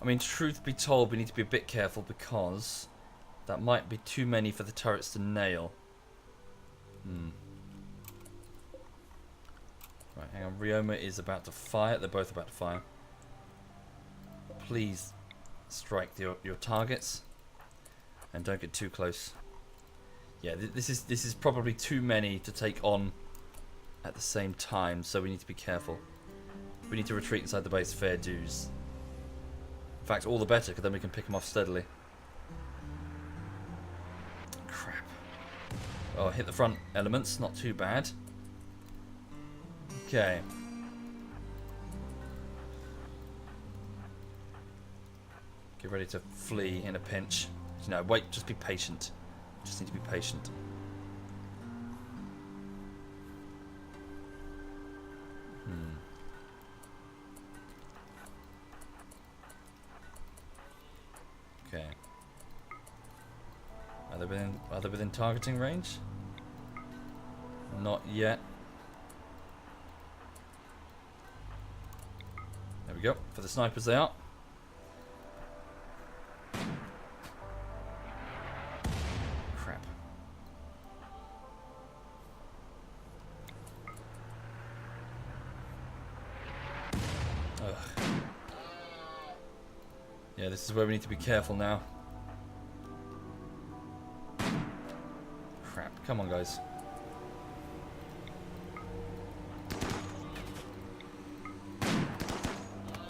I mean, truth be told, we need to be a bit careful because that might be too many for the turrets to nail. Right, hang on. Ryoma is about to fire. They're both about to fire. Please strike your targets. And don't get too close. Yeah, this is probably too many to take on at the same time, so we need to be careful. We need to retreat inside the base, fair dues. In fact, all the better, because then we can pick them off steadily. Crap. Oh, hit the front elements. Not too bad. Okay. Get ready to flee in a pinch. No, wait. Just be patient. Just need to be patient. Okay. Are they within targeting range? Not yet. There we go. For the snipers they are. Crap. Ugh. Yeah, this is where we need to be careful now. Crap. Come on, guys.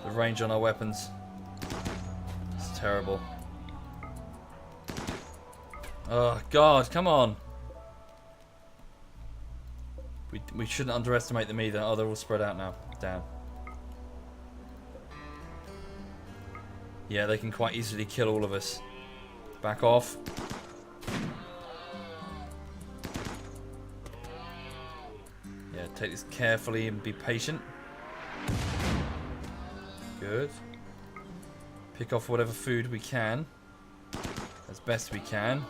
The range on our weapons. It's terrible. Oh, God. Come on. We shouldn't underestimate them either. Oh, they're all spread out now. Damn. Yeah, they can quite easily kill all of us. Back off. Yeah, take this carefully and be patient. Good. Pick off whatever food we can. As best we can.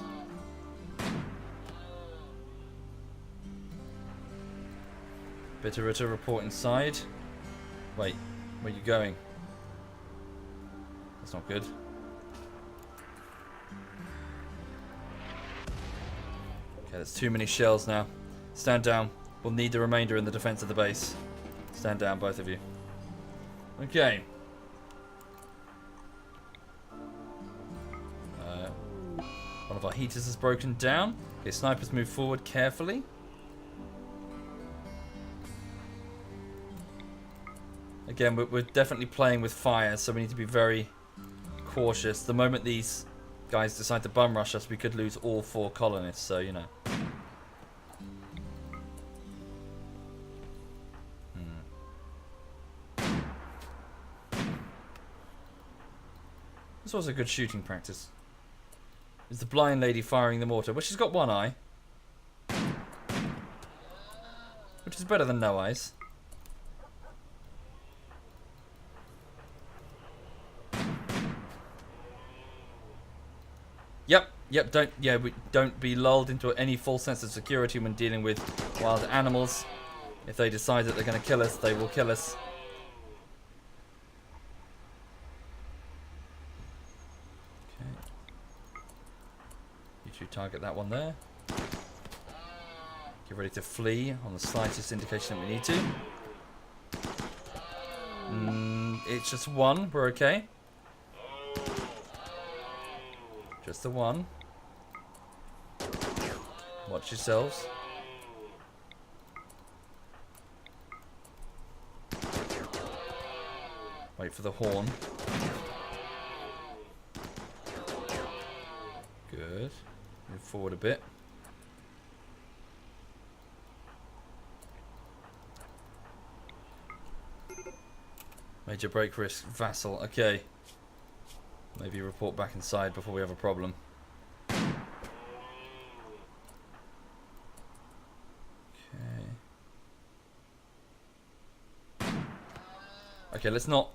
Bitter to report inside. Wait, where are you going? That's not good. Okay, that's too many shells now. Stand down. We'll need the remainder in the defense of the base. Stand down, both of you. Okay. One of our heaters is broken down. Okay, snipers move forward carefully. Again, we're definitely playing with fire, so we need to be very cautious. The moment these guys decide to bum rush us, we could lose all 4 colonists, so you know. This was a good shooting practice. Is the blind lady firing the mortar? Well, she's got one eye. Which is better than no eyes. Yep, don't be lulled into any false sense of security when dealing with wild animals. If they decide that they're going to kill us, they will kill us. Target that one there. Get ready to flee on the slightest indication that we need to. It's just one. We're okay. Just the one. Watch yourselves. Wait for the horn. Good. Move forward a bit. Major break risk, vassal. Okay. Maybe report back inside before we have a problem. Okay. Okay, let's not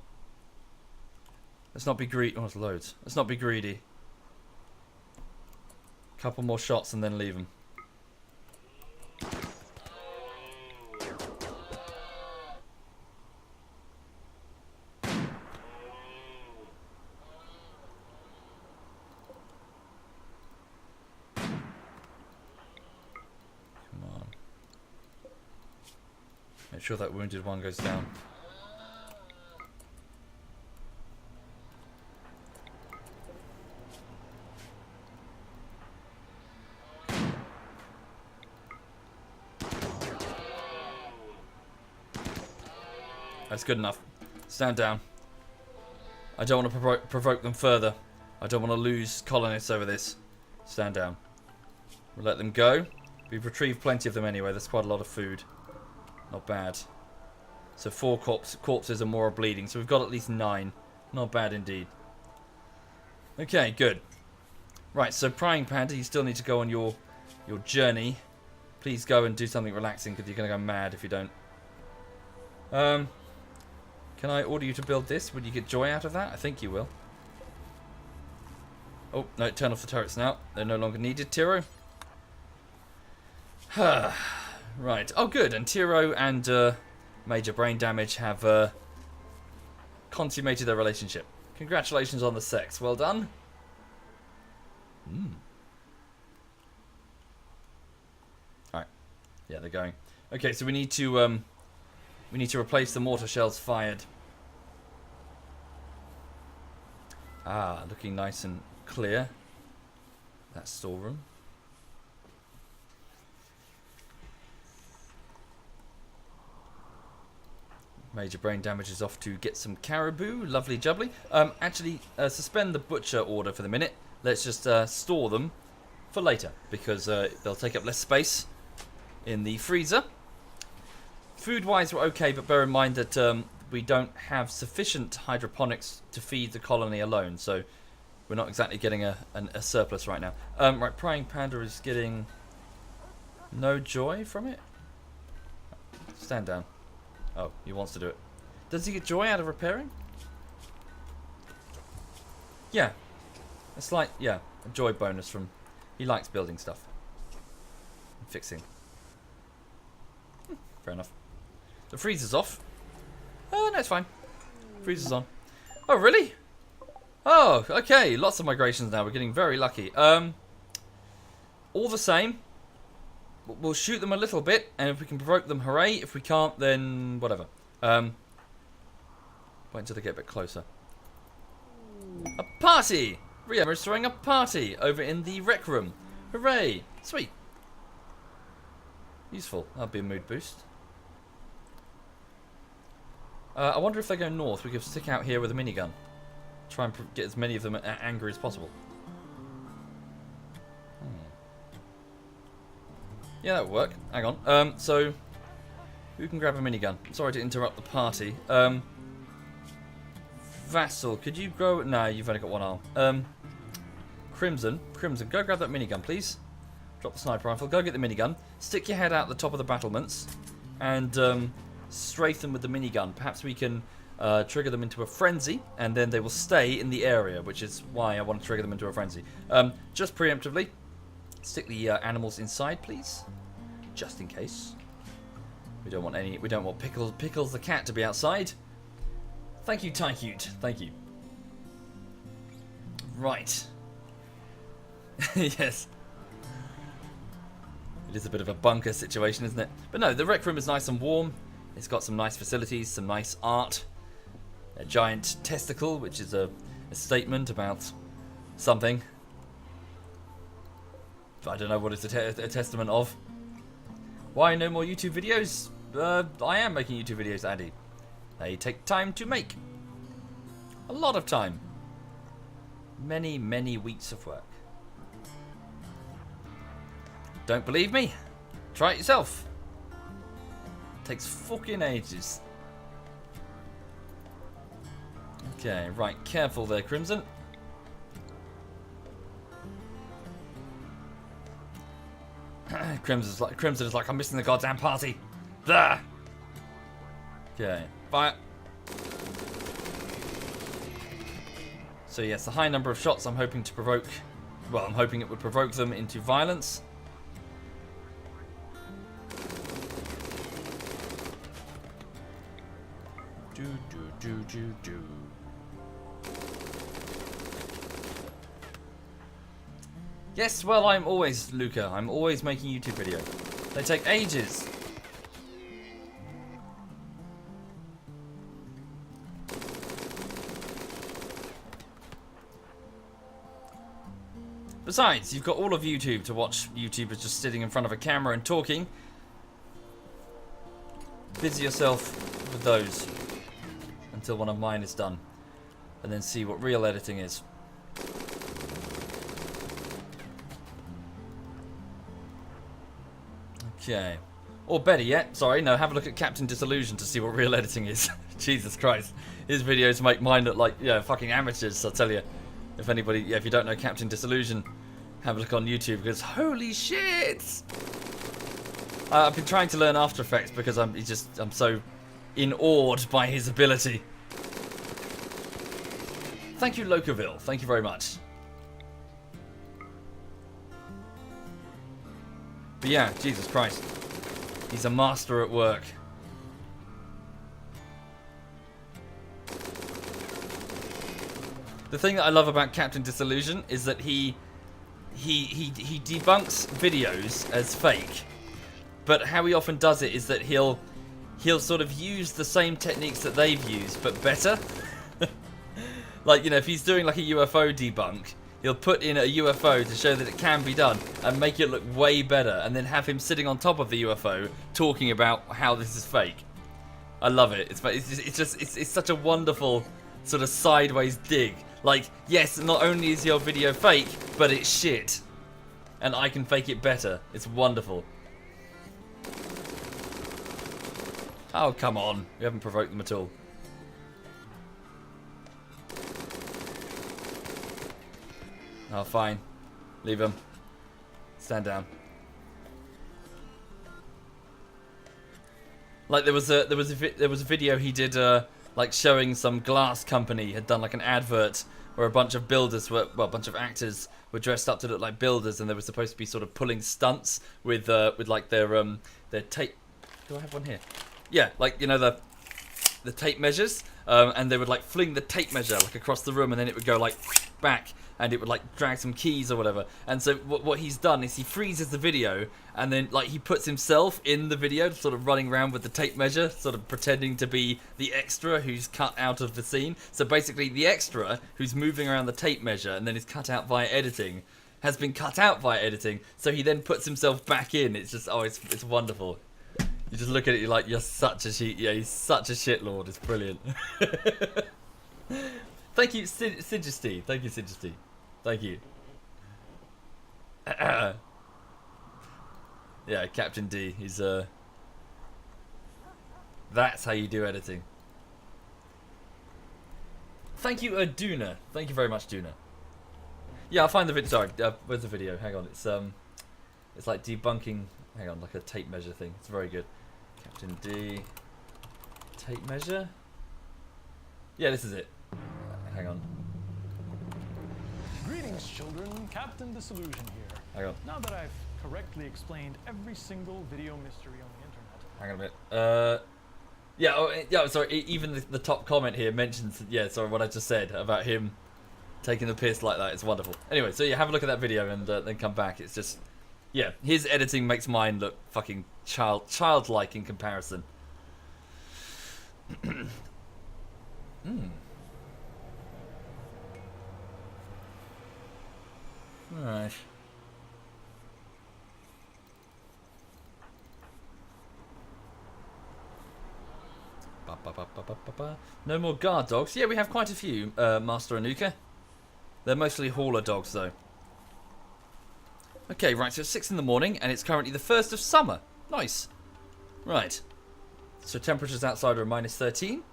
be greedy. Oh, there's loads. Let's not be greedy. Couple more shots and then leave them. Come on. Make sure that wounded one goes down. That's good enough. Stand down. I don't want to provoke them further. I don't want to lose colonists over this. Stand down. We'll let them go. We've retrieved plenty of them anyway. That's quite a lot of food. Not bad. So 4 corpses and more are bleeding. So we've got at least 9. Not bad indeed. Okay, good. Right, so Prying Panda, you still need to go on your journey. Please go and do something relaxing because you're going to go mad if you don't. Can I order you to build this? Would you get joy out of that? I think you will. Oh, no, turn off the turrets now. They're no longer needed, Tiro. Right. Oh, good. And Tiro and Major Brain Damage have consummated their relationship. Congratulations on the sex. Well done. Alright. Yeah, they're going. Okay, so we need to replace the mortar shells fired. Ah, looking nice and clear. That storeroom. Major Brain Damage is off to get some caribou. Lovely jubbly. Actually, suspend the butcher order for the minute. Let's just store them for later because they'll take up less space in the freezer. Food-wise, we're okay, but bear in mind that we don't have sufficient hydroponics to feed the colony alone, so we're not exactly getting a surplus right now. Right, Prying Panda is getting no joy from it. Stand down. Oh, he wants to do it. Does he get joy out of repairing? Yeah. It's like, yeah, a joy bonus from... He likes building stuff. And fixing. Fair enough. The freezer's off. Oh, no, it's fine. Freezer's on. Oh, really? Oh, okay. Lots of migrations now. We're getting very lucky. All the same, we'll shoot them a little bit, and if we can provoke them, hooray. If we can't, then whatever. Wait until they get a bit closer. A party! Riem is throwing a party over in the rec room. Hooray! Sweet. Useful. That'll be a mood boost. I wonder if they go north, we could stick out here with a minigun. Try and get as many of them angry as possible. Yeah, that would work. Hang on. So, who can grab a minigun? Sorry to interrupt the party. Vassal, could you go... No, you've only got one arm. Crimson, go grab that minigun, please. Drop the sniper rifle. Go get the minigun. Stick your head out the top of the battlements. And strafe them with the minigun. Perhaps we can trigger them into a frenzy. And then they will stay in the area, which is why I want to trigger them into a frenzy. Just preemptively. Stick the animals inside, please. Just in case. We don't want any. We don't want Pickles the cat to be outside. Thank you, Tycute. Thank you. Right. Yes. It is a bit of a bunker situation, isn't it? But no, the rec room is nice and warm. It's got some nice facilities, some nice art. A giant testicle, which is a statement about something. I don't know what it's a testament of. Why no more YouTube videos? I am making YouTube videos, Andy. They take time to make. A lot of time. Many, many weeks of work. Don't believe me? Try it yourself. It takes fucking ages. Okay, right. Careful there, Crimson. Crimson is like, I'm missing the goddamn party. There. Okay, fire. So yes, the high number of shots I'm hoping to provoke. Well, I'm hoping it would provoke them into violence. Do. Yes, well, I'm always, Luca. I'm always making YouTube videos. They take ages. Besides, you've got all of YouTube to watch YouTubers just sitting in front of a camera and talking. Busy yourself with those until one of mine is done. And then see what real editing is. Okay. Or better yet, sorry, no, have a look at Captain Disillusion to see what real editing is. Jesus Christ. His videos make mine look like, yeah, fucking amateurs, I'll tell you. If anybody, yeah, if you don't know Captain Disillusion, have a look on YouTube, because holy shit! I've been trying to learn After Effects because I'm so inawed by his ability. Thank you, Locaville. Thank you very much. But yeah, Jesus Christ. He's a master at work. The thing that I love about Captain Disillusion is that he debunks videos as fake. But how he often does it is that he'll sort of use the same techniques that they've used, but better. Like, you know, if he's doing like a UFO debunk, he'll put in a UFO to show that it can be done and make it look way better, and then have him sitting on top of the UFO talking about how this is fake. I love it. It's such a wonderful sort of sideways dig. Like, yes, not only is your video fake, but it's shit, and I can fake it better. It's wonderful. Oh, come on. We haven't provoked them at all. Oh, fine. Leave him. Stand down. Like there was a video he did like showing some glass company had done like an advert where a bunch of builders were, well, a bunch of actors were dressed up to look like builders, and they were supposed to be sort of pulling stunts with like their tape. Do I have one here? Yeah, like, you know, the tape measures, and they would like fling the tape measure like across the room, and then it would go like back, and it would like drag some keys or whatever. And so what he's done is he freezes the video, and then like he puts himself in the video, sort of running around with the tape measure, sort of pretending to be the extra who's cut out of the scene. So basically the extra who's moving around the tape measure and then is cut out via editing has been cut out via editing, so he then puts himself back in. It's just, oh, it's wonderful. You just look at it, you're like, you're such a shit. Yeah, he's such a shitlord. It's brilliant. Thank you, Sigisty. Thank you, Sigisty. Thank you. Yeah, Captain D. He's that's how you do editing. Thank you, Duna. Thank you very much, Duna. Yeah, I'll find the video. Sorry, where's the video? Hang on. It's like debunking. Hang on, like a tape measure thing. It's very good. Captain D. Tape measure? Yeah, this is it. Hang on. Greetings, children. Captain Disillusion here. Hang on. Now that I've correctly explained every single video mystery on the internet. Hang on a bit. Yeah, yeah, sorry, even the top comment here mentions, yeah, sorry, what I just said about him taking the piss like that. It's wonderful. Anyway, so yeah, have a look at that video and then come back. It's just, yeah, his editing makes mine look fucking childlike in comparison. Alright. No more guard dogs. Yeah, we have quite a few, Master Anuka. They're mostly hauler dogs, though. Okay, right, so it's 6 in the morning, and it's currently the 1st of summer. Nice. Right. So temperatures outside are -13.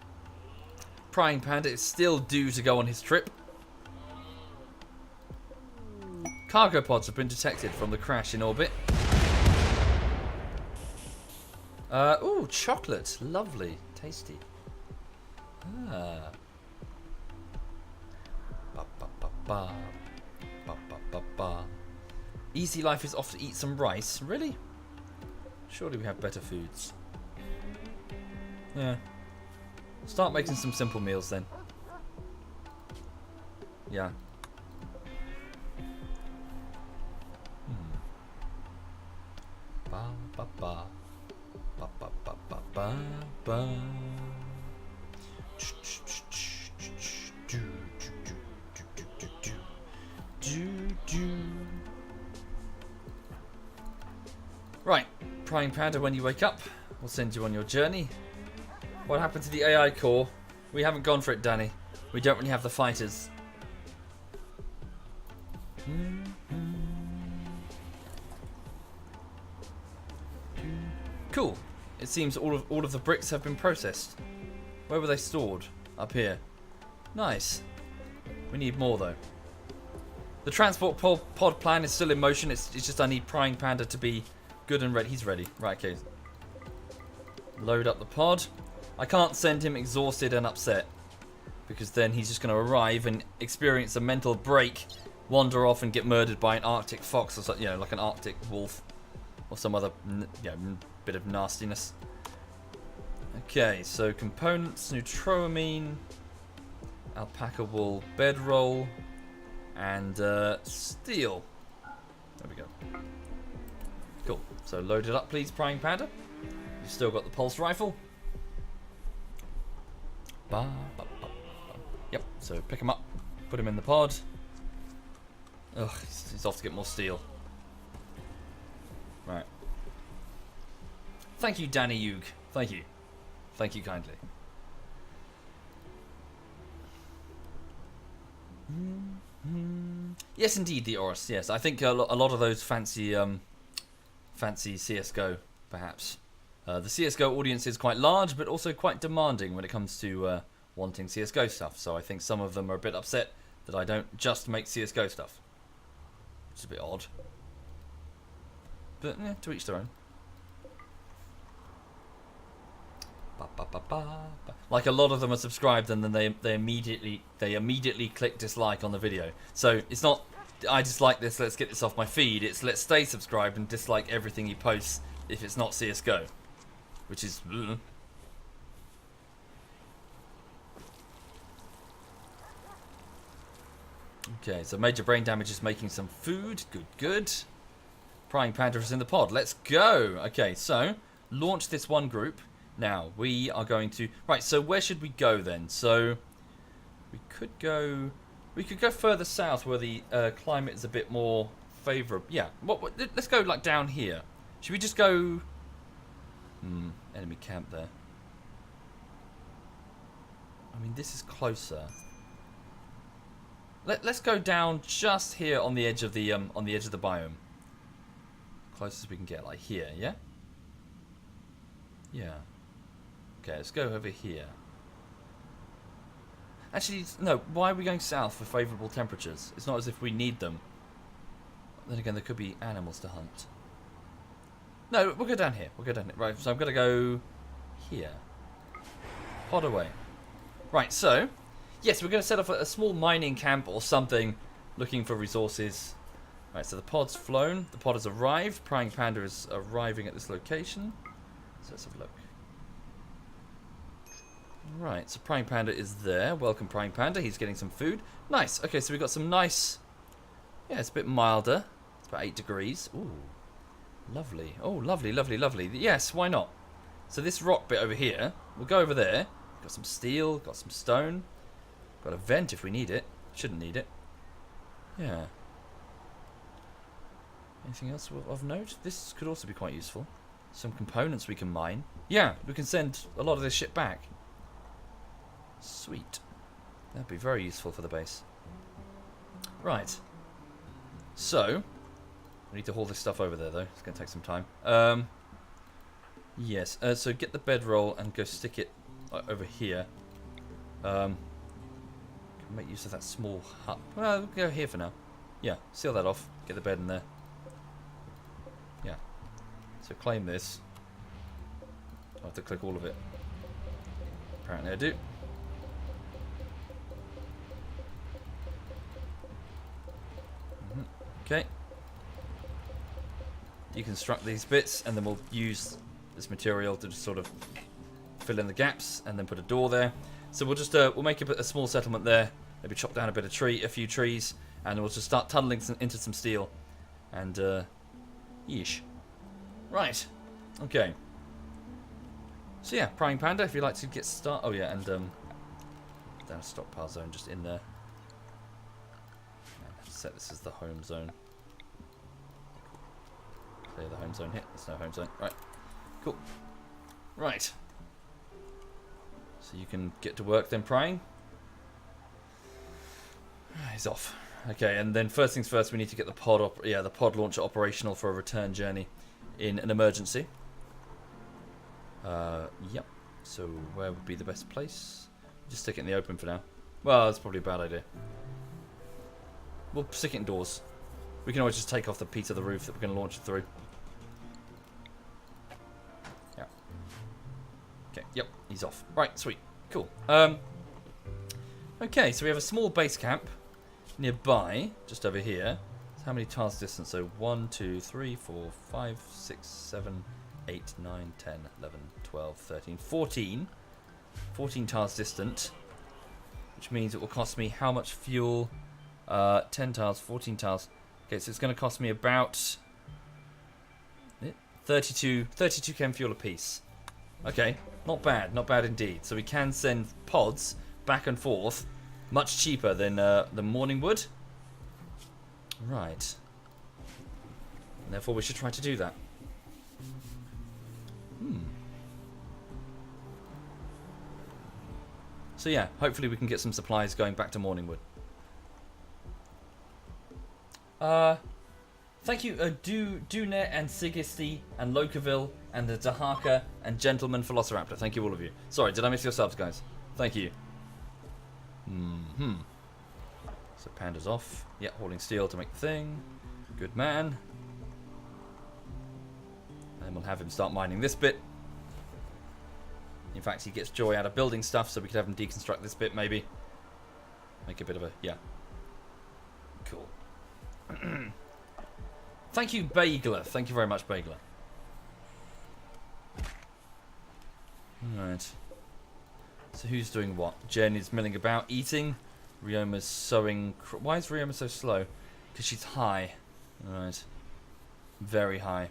Prying Panda is still due to go on his trip. Cargo pods have been detected from the crash in orbit. Ooh, chocolate. Lovely. Tasty. Ah. Ba, ba, ba, ba. Ba, ba, ba, ba. Easy life is off to eat some rice. Really? Surely we have better foods. Yeah. Start making some simple meals then. Yeah. Ba ba ba. Ba ba ba ba ba ba. Right, Prying Panda, when you wake up, we'll send you on your journey. What happened to the AI core? We haven't gone for it, Danny. We don't really have the fighters. Cool. It seems all of the bricks have been processed. Where were they stored? Up here. Nice. We need more though. The transport pod plan is still in motion. It's just I need Prying Panda to be good and ready. He's ready. Right, okay. Load up the pod. I can't send him exhausted and upset, because then he's just going to arrive and experience a mental break, wander off and get murdered by an Arctic fox or something, you know, like an Arctic wolf or some other bit of nastiness. Okay, so components, neutroamine, alpaca wool bedroll, and steel. There we go. Cool. So load it up, please, Prying Panda. You've still got the pulse rifle. Yep, so pick him up, put him in the pod. Ugh, he's off to get more steel. Right. Thank you, Danny Yug. Thank you. Thank you kindly. Yes, indeed, the Oris. Yes, I think a lot of those fancy CS:GO, perhaps. The CS:GO audience is quite large, but also quite demanding when it comes to wanting CS:GO stuff. So I think some of them are a bit upset that I don't just make CS:GO stuff. Which is a bit odd. But to each their own. Like a lot of them are subscribed and then they immediately click dislike on the video. So it's not I dislike this, let's get this off my feed. It's let's stay subscribed and dislike everything he posts if it's not CS:GO, which is. Okay, so major brain damage is making some food. Good. Prying Panda is in the pod. Let's go. Okay, so launch this one group. Now we are going to so where should we go then? So we could go further south where the climate is a bit more favorable. Yeah. Let's go like down here. Should we just go? Enemy camp there. I mean, this is closer. Let's go down just here on the edge of the biome. Closest we can get, like here, yeah? Yeah. Okay, let's go over here. Actually, no, why are we going south for favourable temperatures? It's not as if we need them. Then again, there could be animals to hunt. No, we'll go down here. Right, so I'm going to go here. Pod away. Right, so, yes, we're going to set up a small mining camp or something, looking for resources. Right, so the pod's flown. The pod has arrived. Prying Panda is arriving at this location. So let's have a look. Right, so Prying Panda is there. Welcome, Prying Panda. He's getting some food. Nice. Okay, so we've got some nice... Yeah, it's a bit milder. It's about 8 degrees. Ooh, lovely. Oh, lovely. Yes, why not? So this rock bit over here, we'll go over there. Got some steel, got some stone. Got a vent if we need it. Shouldn't need it. Yeah. Anything else of note? This could also be quite useful. Some components we can mine. Yeah, we can send a lot of this shit back. Sweet. That'd be very useful for the base. Right. So, we need to haul this stuff over there, though. It's going to take some time. Yes. So get the bedroll and go stick it over here. Can make use of that small hut. Well, we'll go here for now. Yeah. Seal that off. Get the bed in there. Yeah. So claim this. I'll have to click all of it. Apparently I do. Okay. Deconstruct these bits, and then we'll use this material to just sort of fill in the gaps, and then put a door there. So we'll just we'll make a small settlement there. Maybe chop down a few trees, and we'll just start tunneling into some steel. And yeesh. Right. Okay. So yeah, Prying Panda, if you'd like to get started. Oh yeah, and down a stockpile zone just in there. Set this as the home zone. Clear the home zone here. There's no home zone. Right. Cool. Right. So you can get to work then, Prying. He's off. Okay, and then first things first, we need to get the pod launcher operational for a return journey in an emergency. Yep. So where would be the best place? Just stick it in the open for now. Well, that's probably a bad idea. We'll stick it indoors. We can always just take off the piece of the roof that we're going to launch it through. Yeah. Okay, yep, he's off. Right, sweet. Cool. Okay, so we have a small base camp nearby, just over here. So how many tiles distance? So 1, 2, 3, 4, 5, 6, 7, 8, 9, 10, 11, 12, 13, 14. 14 tiles distant. Which means it will cost me how much fuel? 10 tiles, 14 tiles. Okay, so it's going to cost me about 32 chem fuel a piece. Okay, not bad indeed. So we can send pods back and forth much cheaper than the morning wood. Right. And therefore we should try to do that. So yeah, hopefully we can get some supplies going back to Morningwood. Thank you, Dunet and Sigisty and Locaville and the Dahaka and Gentleman Velociraptor. Thank you, all of you. Sorry, did I miss your subs, guys? Thank you. So Panda's off. Yeah, hauling steel to make the thing. Good man. And we'll have him start mining this bit. In fact, he gets joy out of building stuff, so we could have him deconstruct this bit, maybe. Make a bit of a... yeah. Cool. Thank you, Bagler. Thank you very much, Bagler. Alright. So who's doing what? Jen is milling about, eating. Ryoma's sewing... Why is Ryoma so slow? Because she's high. Alright. Very high.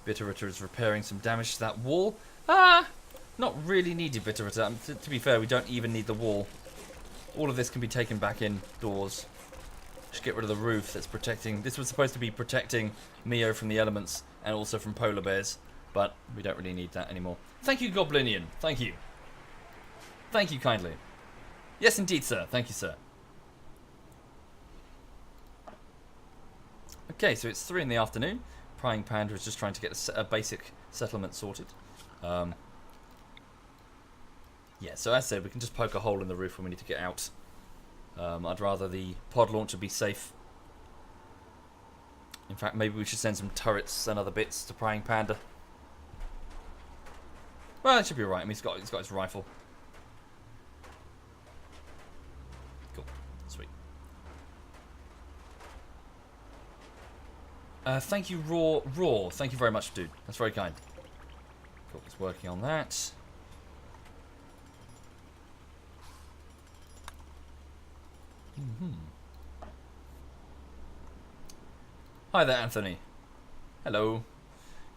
Bitterritter is repairing some damage to that wall. Not really needed, Bitterritter. To be fair, we don't even need the wall. All of this can be taken back indoors. Just get rid of the roof that's protecting... This was supposed to be protecting Mio from the elements and also from polar bears. But we don't really need that anymore. Thank you, Goblinian. Thank you. Thank you kindly. Yes, indeed, sir. Thank you, sir. Okay, so it's 3 in the afternoon. Prying Panda is just trying to get a basic settlement sorted. Yeah, so as I said, we can just poke a hole in the roof when we need to get out. I'd rather the pod launcher be safe. In fact, maybe we should send some turrets and other bits to Prying Panda. Well, it should be alright. I mean, he's got his rifle. Cool. Sweet. Thank you, Raw. Thank you very much, dude. That's very kind. Cool, he's working on that. Hi there, Anthony. Hello.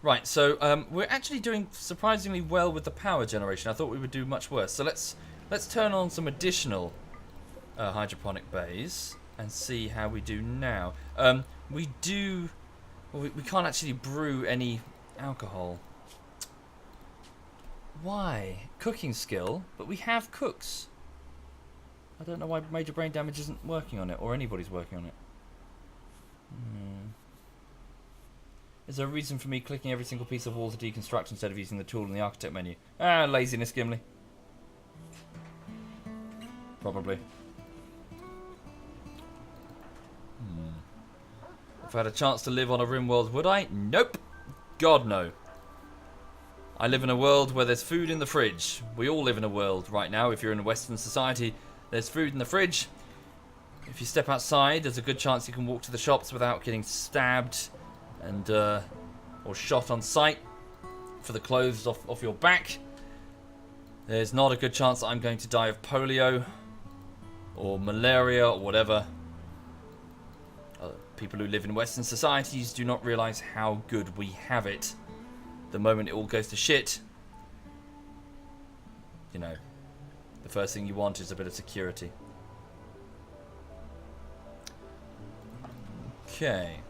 Right, so we're actually doing surprisingly well with the power generation. I thought we would do much worse. So let's turn on some additional hydroponic bays and see how we do now. We can't actually brew any alcohol. Why? Cooking skill, but we have cooks. I don't know why Major Brain Damage isn't working on it, or anybody's working on it. Is there a reason for me clicking every single piece of wall to deconstruct instead of using the tool in the architect menu? Laziness, Gimli. Probably. If I had a chance to live on a Rimworld, would I? Nope. God, no. I live in a world where there's food in the fridge. We all live in a world right now. If you're in a Western society, there's food in the fridge. If you step outside, there's a good chance you can walk to the shops without getting stabbed and or shot on sight for the clothes off your back. There's not a good chance that I'm going to die of polio or malaria or whatever. People who live in Western societies do not realise how good we have it. The moment it all goes to shit, you know, the first thing you want is a bit of security. Okay.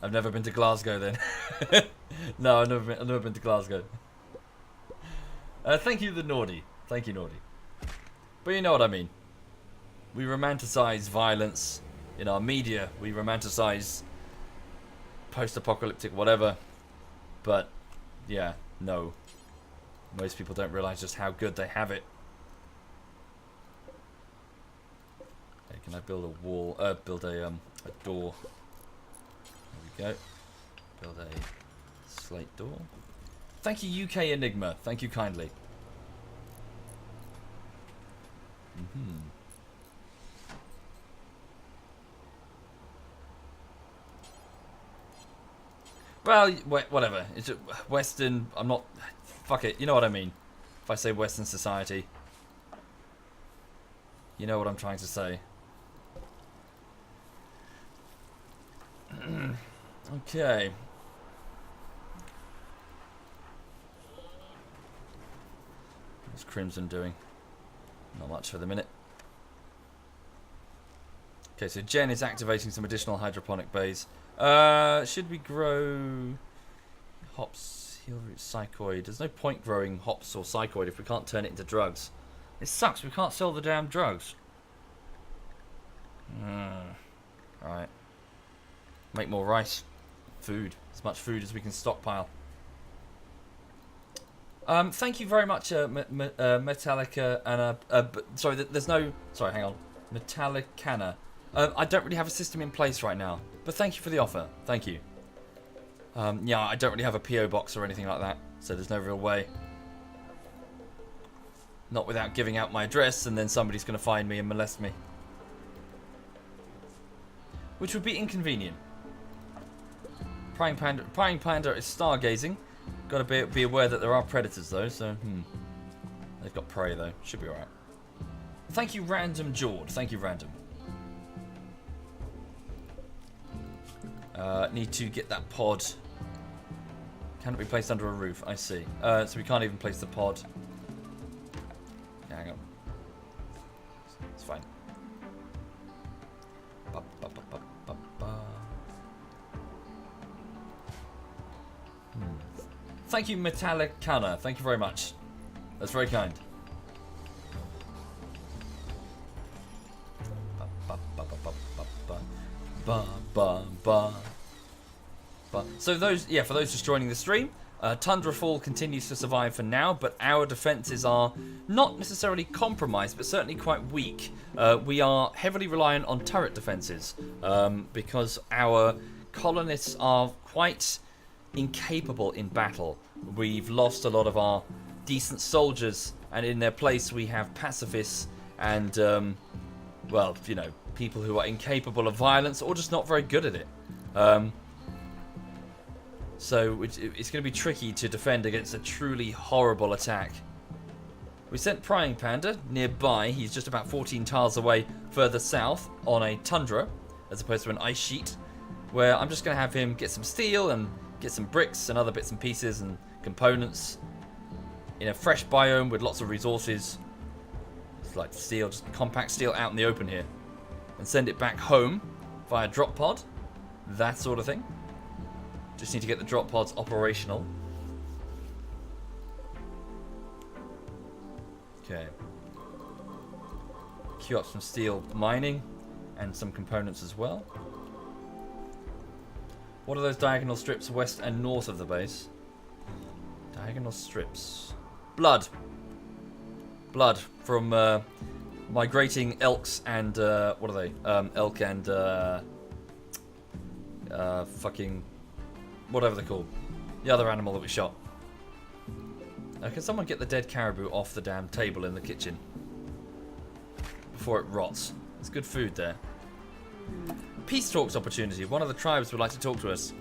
I've never been to Glasgow then. No, I've never been to Glasgow. Thank you, the Naughty. Thank you, Naughty. But you know what I mean. We romanticize violence in our media. We romanticize post-apocalyptic whatever. But, yeah, no. Most people don't realize just how good they have it. Okay, can I build a wall? Build a door. There we go. Build a slate door. Thank you, UK Enigma. Thank you kindly. Well, whatever. It's Western. I'm not. Fuck it. You know what I mean. If I say Western society, you know what I'm trying to say. Okay. What's Crimson doing? Not much for the minute. Okay, so Jen is activating some additional hydroponic bays. Should we grow hops, heel root, psychoid? There's no point growing hops or psychoid if we can't turn it into drugs. It sucks, we can't sell the damn drugs. Right. Make more rice. Food. As much food as we can stockpile. Thank you very much, Metallica, and sorry, there's no... Sorry, hang on. Metallicana. I don't really have a system in place right now, but thank you for the offer. Thank you. Yeah, I don't really have a PO box or anything like that, so there's no real way. Not without giving out my address, and then somebody's going to find me and molest me. Which would be inconvenient. Prying Panda is stargazing. Got to be aware that there are predators though, so they've got prey though. Should be alright. Thank you, Random Jord. Thank you, Random. Need to get that pod. Can it be placed under a roof? I see. So we can't even place the pod. Yeah, hang on. It's fine. Thank you, Metallicana. Thank you very much. That's very kind. So those, yeah, for those just joining the stream, Tundrafall continues to survive for now, but our defenses are not necessarily compromised, but certainly quite weak. We are heavily reliant on turret defenses because our colonists are quite incapable in battle. We've lost a lot of our decent soldiers, and in their place we have pacifists and, well, you know, people who are incapable of violence or just not very good at it. So it's going to be tricky to defend against a truly horrible attack. We sent Prying Panda nearby. He's just about 14 tiles away further south on a tundra as opposed to an ice sheet, where I'm just going to have him get some steel and get some bricks and other bits and pieces and components in a fresh biome with lots of resources. It's like steel, just compact steel out in the open here, and send it back home via drop pod, that sort of thing. Just need to get the drop pods operational. Okay. Queue up some steel mining and some components as well. What are those diagonal strips west and north of the base? Diagonal strips. Blood. Blood from migrating elks and what are they? Elk and fucking whatever they're called. The other animal that we shot. Can someone get the dead caribou off the damn table in the kitchen before it rots? It's good food there. Peace talks opportunity. One of the tribes would like to talk to us.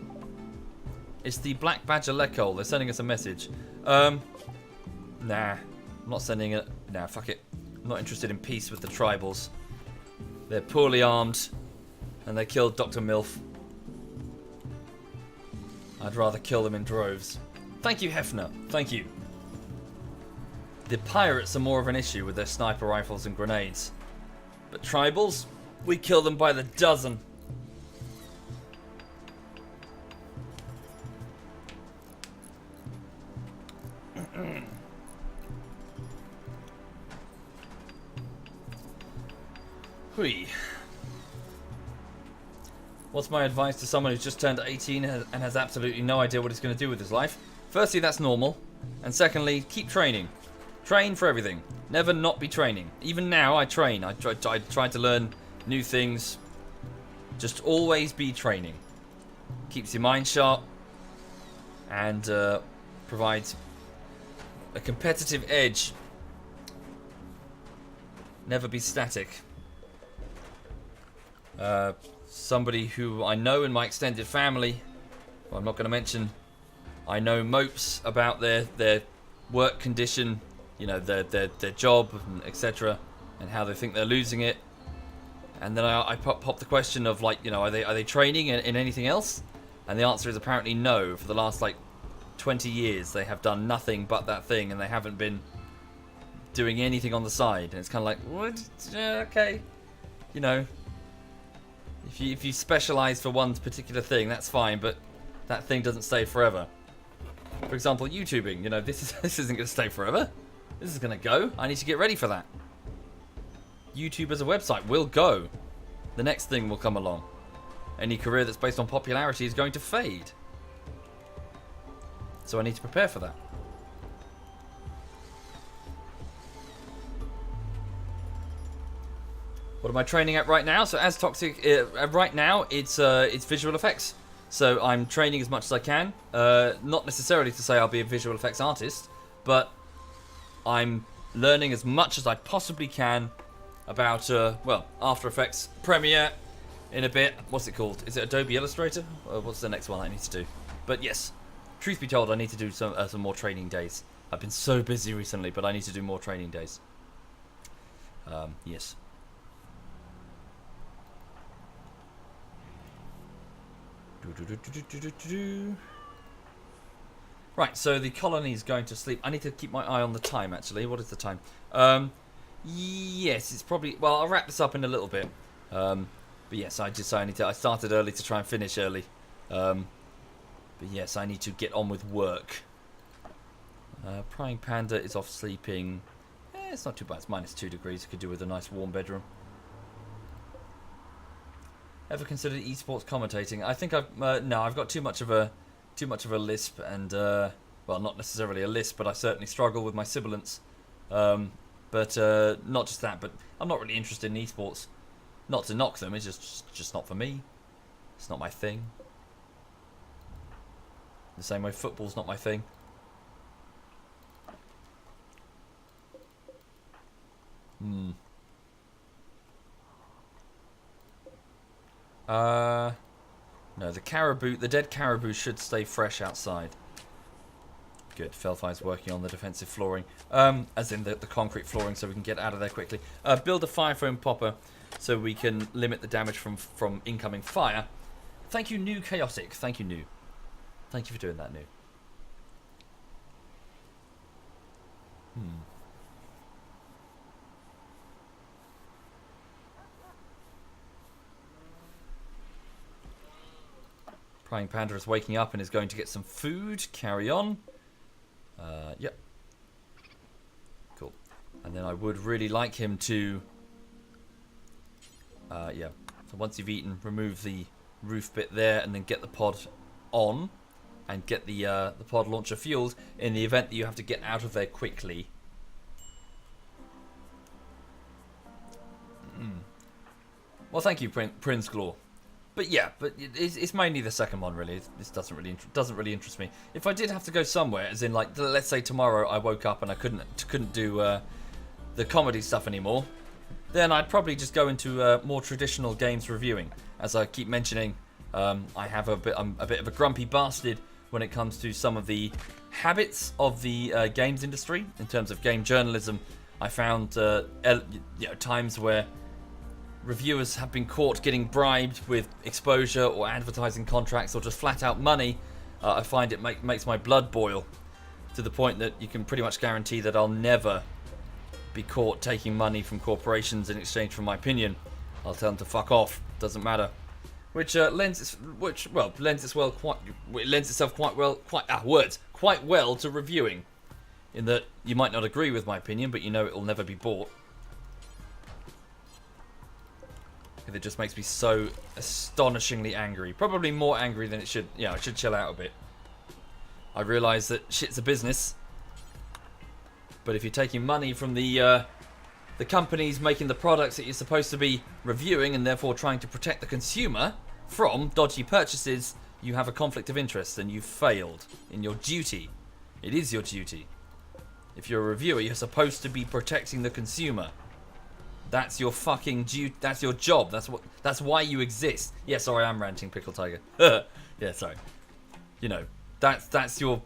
It's the Black Badger Lekol. They're sending us a message. Nah. I'm not sending it. Nah, fuck it. I'm not interested in peace with the tribals. They're poorly armed and they killed Dr. Milf. I'd rather kill them in droves. Thank you, Hefner. Thank you. The pirates are more of an issue with their sniper rifles and grenades. But tribals, we kill them by the dozen. Hui. What's my advice to someone who's just turned 18 and has absolutely no idea what he's going to do with his life? Firstly, that's normal. And secondly, keep training. Train for everything. Never not be training. Even now, I train. I try to learn new things. Just always be training. Keeps your mind sharp. And provides a competitive edge. Never be static. Somebody who I know in my extended family, well, I'm not going to mention, I know mopes about their work condition, you know, their job, etc., and how they think they're losing it. And then I pop the question of, like, you know, are they training in anything else? And the answer is apparently no. For the last, like, 20 years, they have done nothing but that thing, and they haven't been doing anything on the side. And it's kind of like, what? Okay, you know, if you specialize for one particular thing, that's fine, but that thing doesn't stay forever. For example, YouTubing. You know, this isn't going to stay forever. This is going to go. I need to get ready for that. YouTube as a website will go. The next thing will come along. Any career that's based on popularity is going to fade. So I need to prepare for that. What am I training at right now? So as Toxic, right now it's visual effects. So I'm training as much as I can. Not necessarily to say I'll be a visual effects artist, but I'm learning as much as I possibly can about, well, After Effects, Premiere, in a bit. What's it called? Is it Adobe Illustrator? What's the next one I need to do? But yes, truth be told, I need to do some more training days. I've been so busy recently, but I need to do more training days. Yes. Right, so the colony is going to sleep. I need to keep my eye on the time, actually. What is the time? Yes, it's probably... Well, I'll wrap this up in a little bit. But yes, I started early to try and finish early. But yes, I need to get on with work. Prying Panda is off sleeping. It's not too bad. It's -2 degrees. Could do with a nice warm bedroom. Ever considered esports commentating? I think no, I've got too much of a lisp, and well, not necessarily a lisp, but I certainly struggle with my sibilants. But not just that, but I'm not really interested in esports. Not to knock them, it's just not for me. It's not my thing. The same way football's not my thing. No, the dead caribou should stay fresh outside. Good. Felfi's working on the defensive flooring, as in the concrete flooring, so we can get out of there quickly. Build a fire foam popper so we can limit the damage from incoming fire. Thank you, New Chaotic. Thank you, New. Thank you for doing that, New. Prying Panda is waking up and is going to get some food. Carry on. Yep. Cool. And then I would really like him to... yeah. So once you've eaten, remove the roof bit there and then get the pod on. And get the pod launcher fueled in the event that you have to get out of there quickly. Well, thank you, Prince Claw. But yeah, but it's mainly the second one, really. This doesn't really interest me. If I did have to go somewhere, as in, like, let's say tomorrow I woke up and I couldn't do the comedy stuff anymore, then I'd probably just go into more traditional games reviewing. As I keep mentioning, I'm a bit of a grumpy bastard when it comes to some of the habits of the games industry in terms of game journalism. I found times where reviewers have been caught getting bribed with exposure or advertising contracts or just flat out money. I find it makes my blood boil to the point that you can pretty much guarantee that I'll never be caught taking money from corporations in exchange for my opinion. I'll tell them to fuck off. Doesn't matter. Which lends itself quite well to reviewing, in that you might not agree with my opinion, but you know it will never be bought. It just makes me so astonishingly angry. Probably more angry than it should. Yeah, I should chill out a bit. I realise that shit's a business. But if you're taking money from the companies making the products that you're supposed to be reviewing and therefore trying to protect the consumer from dodgy purchases, you have a conflict of interest and you've failed in your duty. It is your duty. If you're a reviewer, you're supposed to be protecting the consumer. That's your fucking duty. That's your job. That's why you exist. Yeah, sorry, I'm ranting, Pickle Tiger. Yeah, sorry. You know, that's your.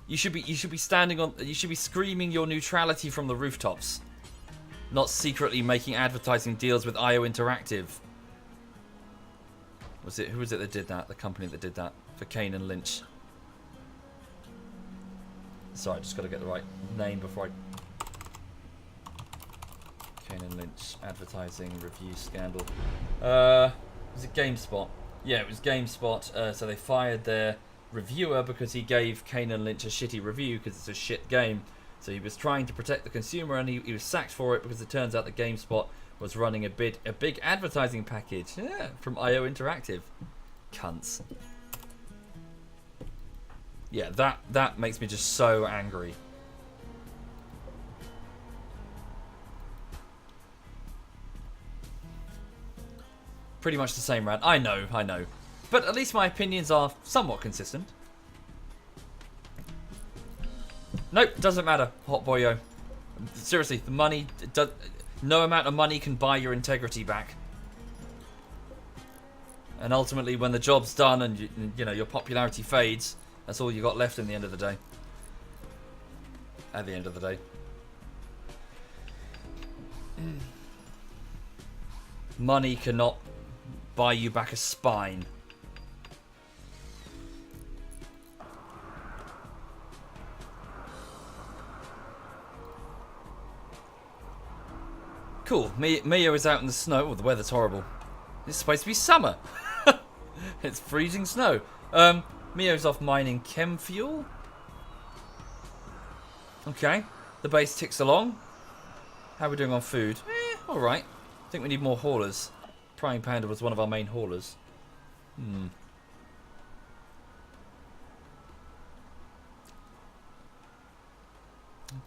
You should be standing on. You should be screaming your neutrality from the rooftops, not secretly making advertising deals with IO Interactive. Who was it that did that? The company that did that for Kane and Lynch. Sorry, I just got to get the right name before I. Kane and Lynch advertising review scandal. Was it GameSpot? Yeah, it was GameSpot. So they fired their reviewer because he gave Kane and Lynch a shitty review because it's a shit game. So he was trying to protect the consumer and he was sacked for it because it turns out that GameSpot was running a big advertising package. Yeah, from IO Interactive. Cunts. Yeah, that makes me just so angry. Pretty much the same rant. I know. But at least my opinions are somewhat consistent. Nope, doesn't matter, hot boyo. Seriously, the money, no amount of money can buy your integrity back. And ultimately, when the job's done and you know your popularity fades, that's all you got left in the end of the day. At the end of the day. Money cannot buy you back a spine. Cool. Mio is out in the snow. Oh, the weather's horrible. It's supposed to be summer. It's freezing snow. Mio's off mining chem fuel. Okay. The base ticks along. How are we doing on food? Alright. I think we need more haulers. Prying Panda was one of our main haulers.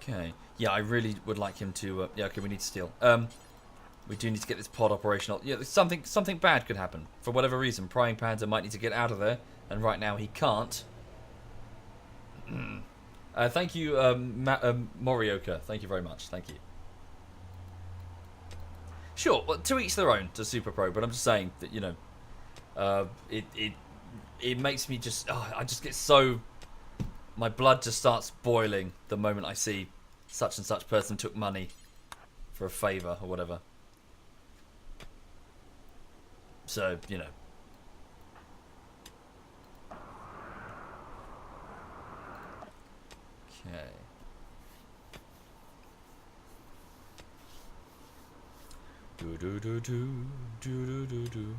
Okay. Yeah, I really would like him to... yeah, okay, we need steel. We do need to get this pod operational. Yeah, something bad could happen. For whatever reason, Prying Panda might need to get out of there. And right now he can't. Thank you, Morioka. Thank you very much. Thank you. Sure, well, to each their own to Super Pro, but I'm just saying that, you know, it makes me just, I just get so, my blood just starts boiling the moment I see such and such person took money for a favour or whatever. So, you know. Okay. Do do do do do do do do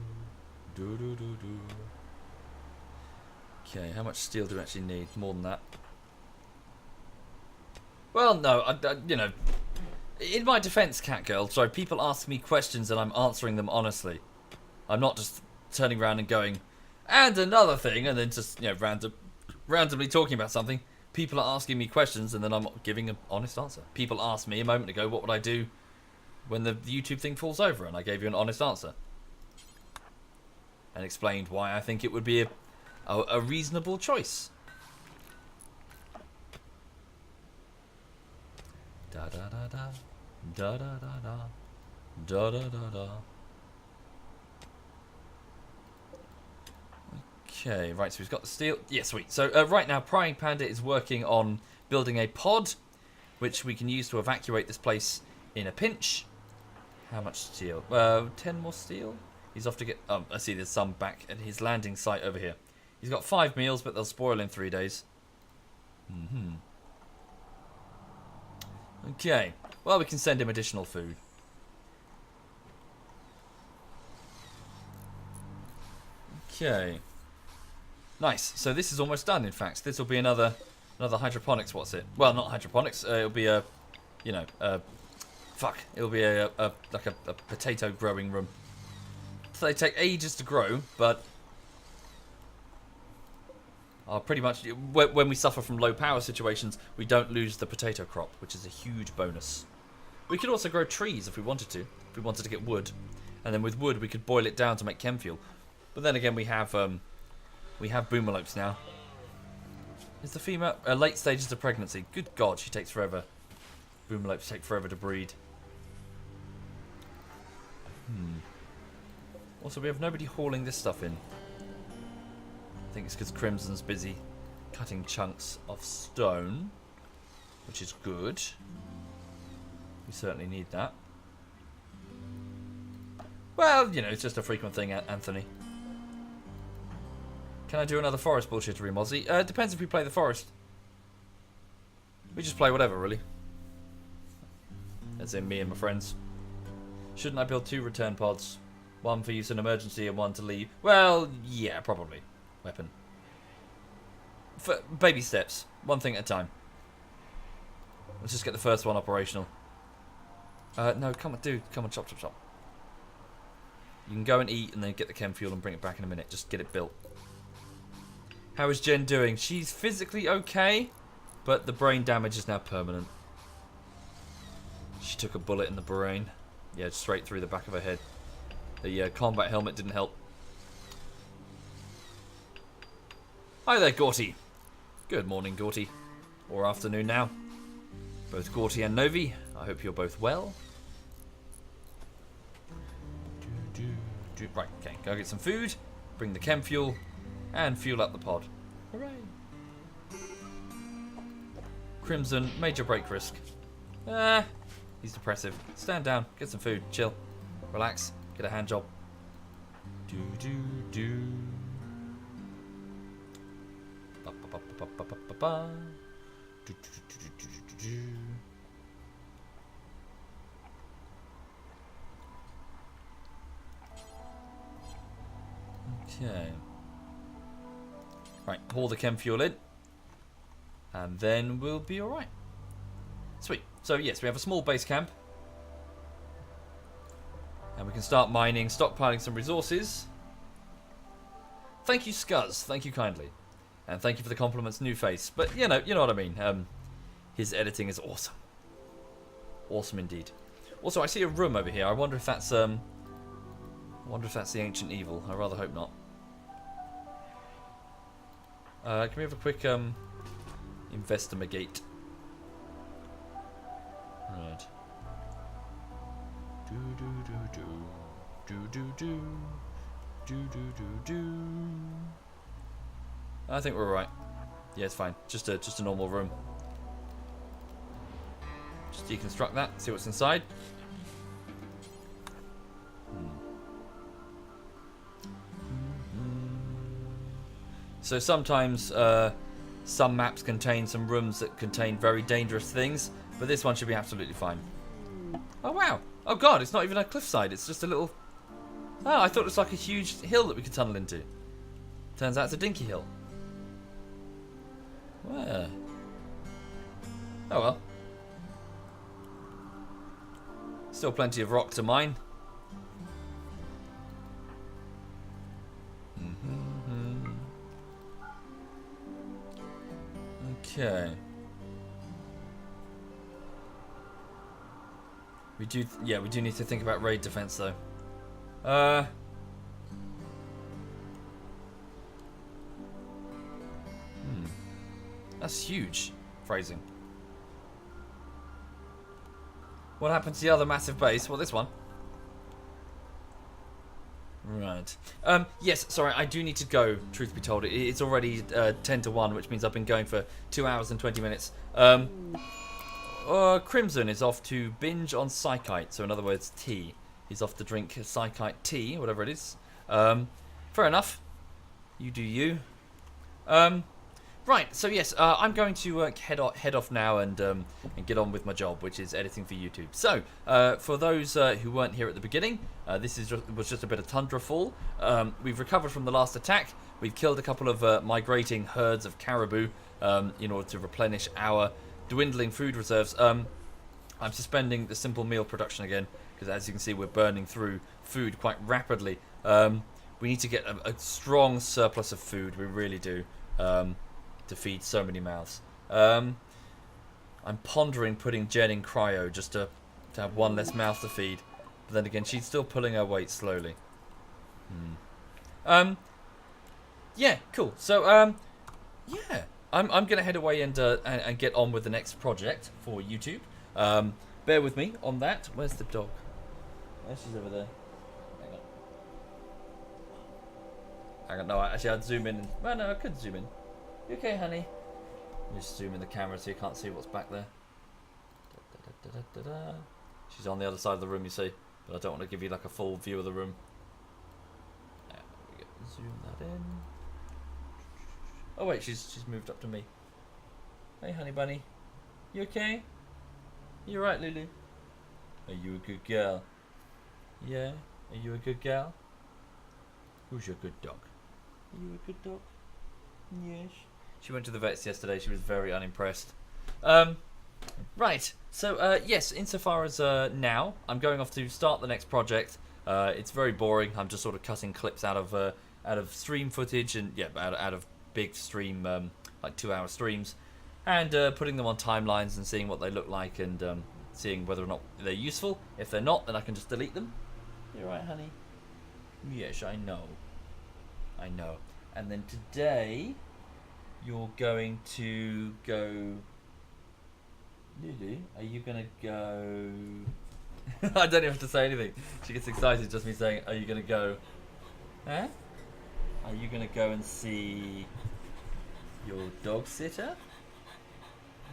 do do do do. Okay, how much steel do we actually need? More than that. Well, no, you know, in my defence, Catgirl, sorry, people ask me questions and I'm answering them honestly. I'm not just turning around and going, and another thing, and then just, you know, randomly talking about something. People are asking me questions and then I'm giving an honest answer. People asked me a moment ago, what would I do when the YouTube thing falls over? And I gave you an honest answer. And explained why I think it would be a reasonable choice. Da da da da. Da da da da. Da da da da. Okay, right, so we've got the steel. Yeah, sweet. So right now, Prying Panda is working on building a pod, which we can use to evacuate this place in a pinch. How much steel? 10 more steel? He's off to get... I see there's some back at his landing site over here. He's got 5 meals, but they'll spoil in 3 days. Okay. Well, we can send him additional food. Okay. Nice. So this is almost done, in fact. This will be another hydroponics, what's it? Well, not hydroponics. It'll be a, you know, fuck. It'll be like a potato growing room. they take ages to grow, but are pretty much, when we suffer from low power situations, we don't lose the potato crop, which is a huge bonus. We could also grow trees if we wanted to get wood, and then with wood we could boil it down to make chem fuel. But then again, we have boomalopes now. Is the female late stages of pregnancy? Good God, she takes forever. Boomalopes take forever to breed. Also, we have nobody hauling this stuff in. I think it's because Crimson's busy cutting chunks of stone, which is good. We certainly need that. Well, you know, it's just a frequent thing, Anthony. Can I do another forest bullshittery, Mozzie? Depends if we play the forest. We just play whatever, really. As in me and my friends. Shouldn't I build 2 return pods? One for use in emergency and one to leave? Well, yeah, probably. Weapon. For baby steps. One thing at a time. Let's just get the first one operational. No, come on, dude. Come on, chop, chop, chop. You can go and eat and then get the chem fuel and bring it back in a minute. Just get it built. How is Jen doing? She's physically okay, but the brain damage is now permanent. She took a bullet in the brain. Yeah, straight through the back of her head. The combat helmet didn't help. Hi there, Gorty. Good morning, Gorty. Or afternoon now. Both Gorty and Novi, I hope you're both well. Right, okay, go get some food, bring the chem fuel, and fuel up the pod. Hooray! Crimson, major break risk. He's depressive. Stand down, get some food, chill, relax, get a hand job. Do. Ba ba ba ba ba ba ba. Do. Okay. Right, pour the chem fuel in. And then we'll be alright. Sweet. So yes, we have a small base camp. And we can start mining, stockpiling some resources. Thank you, Scuzz. Thank you kindly. And thank you for the compliments, New Face. But you know what I mean. His editing is awesome. Awesome indeed. Also, I see a room over here. I wonder if that's the ancient evil. I rather hope not. Can we have a quick investigate? Right. I think we're alright. Yeah, it's fine. Just a normal room. Just deconstruct that. See what's inside. So sometimes some maps contain some rooms that contain very dangerous things, but this one should be absolutely fine. Oh wow! Oh god, it's not even a cliffside, it's just a little... Oh, I thought it was like a huge hill that we could tunnel into. Turns out it's a dinky hill. Where? Oh well. Still plenty of rock to mine. Okay. We do need to think about raid defense though. That's huge. Phrasing. What happened to the other massive base? Well, this one. Right. Yes, sorry, I do need to go, truth be told. It's already 10 to 1, which means I've been going for 2 hours and 20 minutes. Crimson is off to binge on Psychite, so in other words, tea. He's off to drink Psychite tea, whatever it is. Fair enough. You do you. Right, so yes, I'm going to head off now and get on with my job, which is editing for YouTube. So, for those who weren't here at the beginning, this was just a bit of Tundrafall. We've recovered from the last attack. We've killed a couple of migrating herds of caribou in order to replenish our dwindling food reserves. I'm suspending the simple meal production again because as you can see, we're burning through food quite rapidly. We need to get a strong surplus of food. We really do, to feed so many mouths. I'm pondering putting Jen in cryo just to have one less mouth to feed. But then again, she's still pulling her weight slowly. Yeah, cool. So, yeah, I'm gonna head away and get on with the next project for YouTube. Bear with me on that. Where's the dog? Oh, she's over there. Hang on. No, actually, I'd zoom in. Well, no, I could zoom in. You okay, honey? Just zoom in the camera so you can't see what's back there. She's on the other side of the room, you see, but I don't want to give you like a full view of the room. There we go. Zoom that in. Oh wait, she's moved up to me. Hey, honey bunny, you okay? You right, Lulu? Are you a good girl? Yeah. Are you a good gal? Who's your good dog? Are you a good dog? Yes. She went to the vets yesterday. She was very unimpressed. Right. So, yes, insofar as now, I'm going off to start the next project. It's very boring. I'm just sort of cutting clips out of stream footage and, yeah, out of big stream, like 2-hour streams, and putting them on timelines and seeing what they look like and seeing whether or not they're useful. If they're not, then I can just delete them. You right, honey? Yes, I know. I know. And then today, you're going to go... Lulu, are you going to go... I don't even have to say anything. She gets excited just me saying, are you going to go... Huh? Are you going to go and see your dog sitter?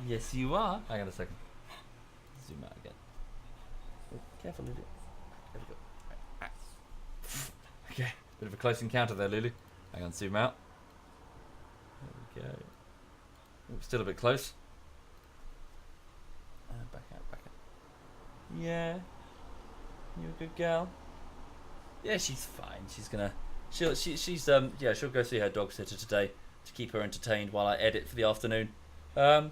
Yes, you are. Hang on a second. Zoom out again. Oh, careful, Lulu. There we go. Right. Okay, bit of a close encounter there, Lulu. Hang on, zoom out. There we go. Oh, still a bit close. Back out, back out. Yeah. You a good gal? Yeah, she's fine. She's gonna... She's yeah, she'll go see her dog sitter today to keep her entertained while I edit for the afternoon. But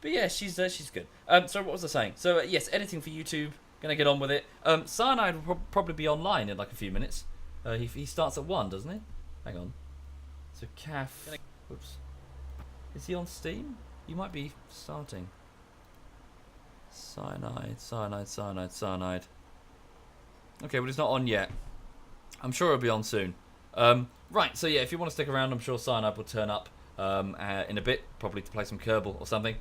yeah, she's good. So what was I saying? So yes, editing for YouTube. Gonna get on with it. Cyanide will probably be online in like a few minutes. He starts at 1, doesn't he? Hang on. So Calf. Whoops. Is he on Steam? You might be starting. Cyanide. Okay, well it's not on yet. I'm sure it'll be on soon. Right, so yeah, if you want to stick around, I'm sure Cyanide will turn up in a bit, probably to play some Kerbal or something.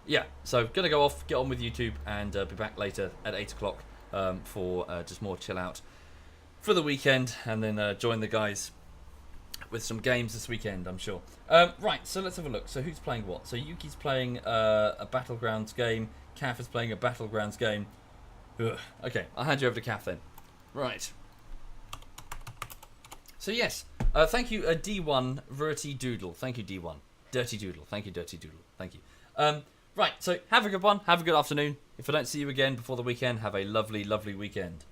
Yeah, so gonna go off, get on with YouTube, and be back later at 8 o'clock for just more chill out for the weekend, and then join the guys with some games this weekend, I'm sure. Right, so let's have a look. So who's playing what? So Yuki's playing a Battlegrounds game, Calf is playing a Battlegrounds game. Ugh. Okay, I'll hand you over to Calf then. Right. So yes, thank you, D1 Verty Doodle. Thank you, D1. Dirty Doodle. Thank you, Dirty Doodle. Thank you. Right, so have a good one. Have a good afternoon. If I don't see you again before the weekend, have a lovely, lovely weekend.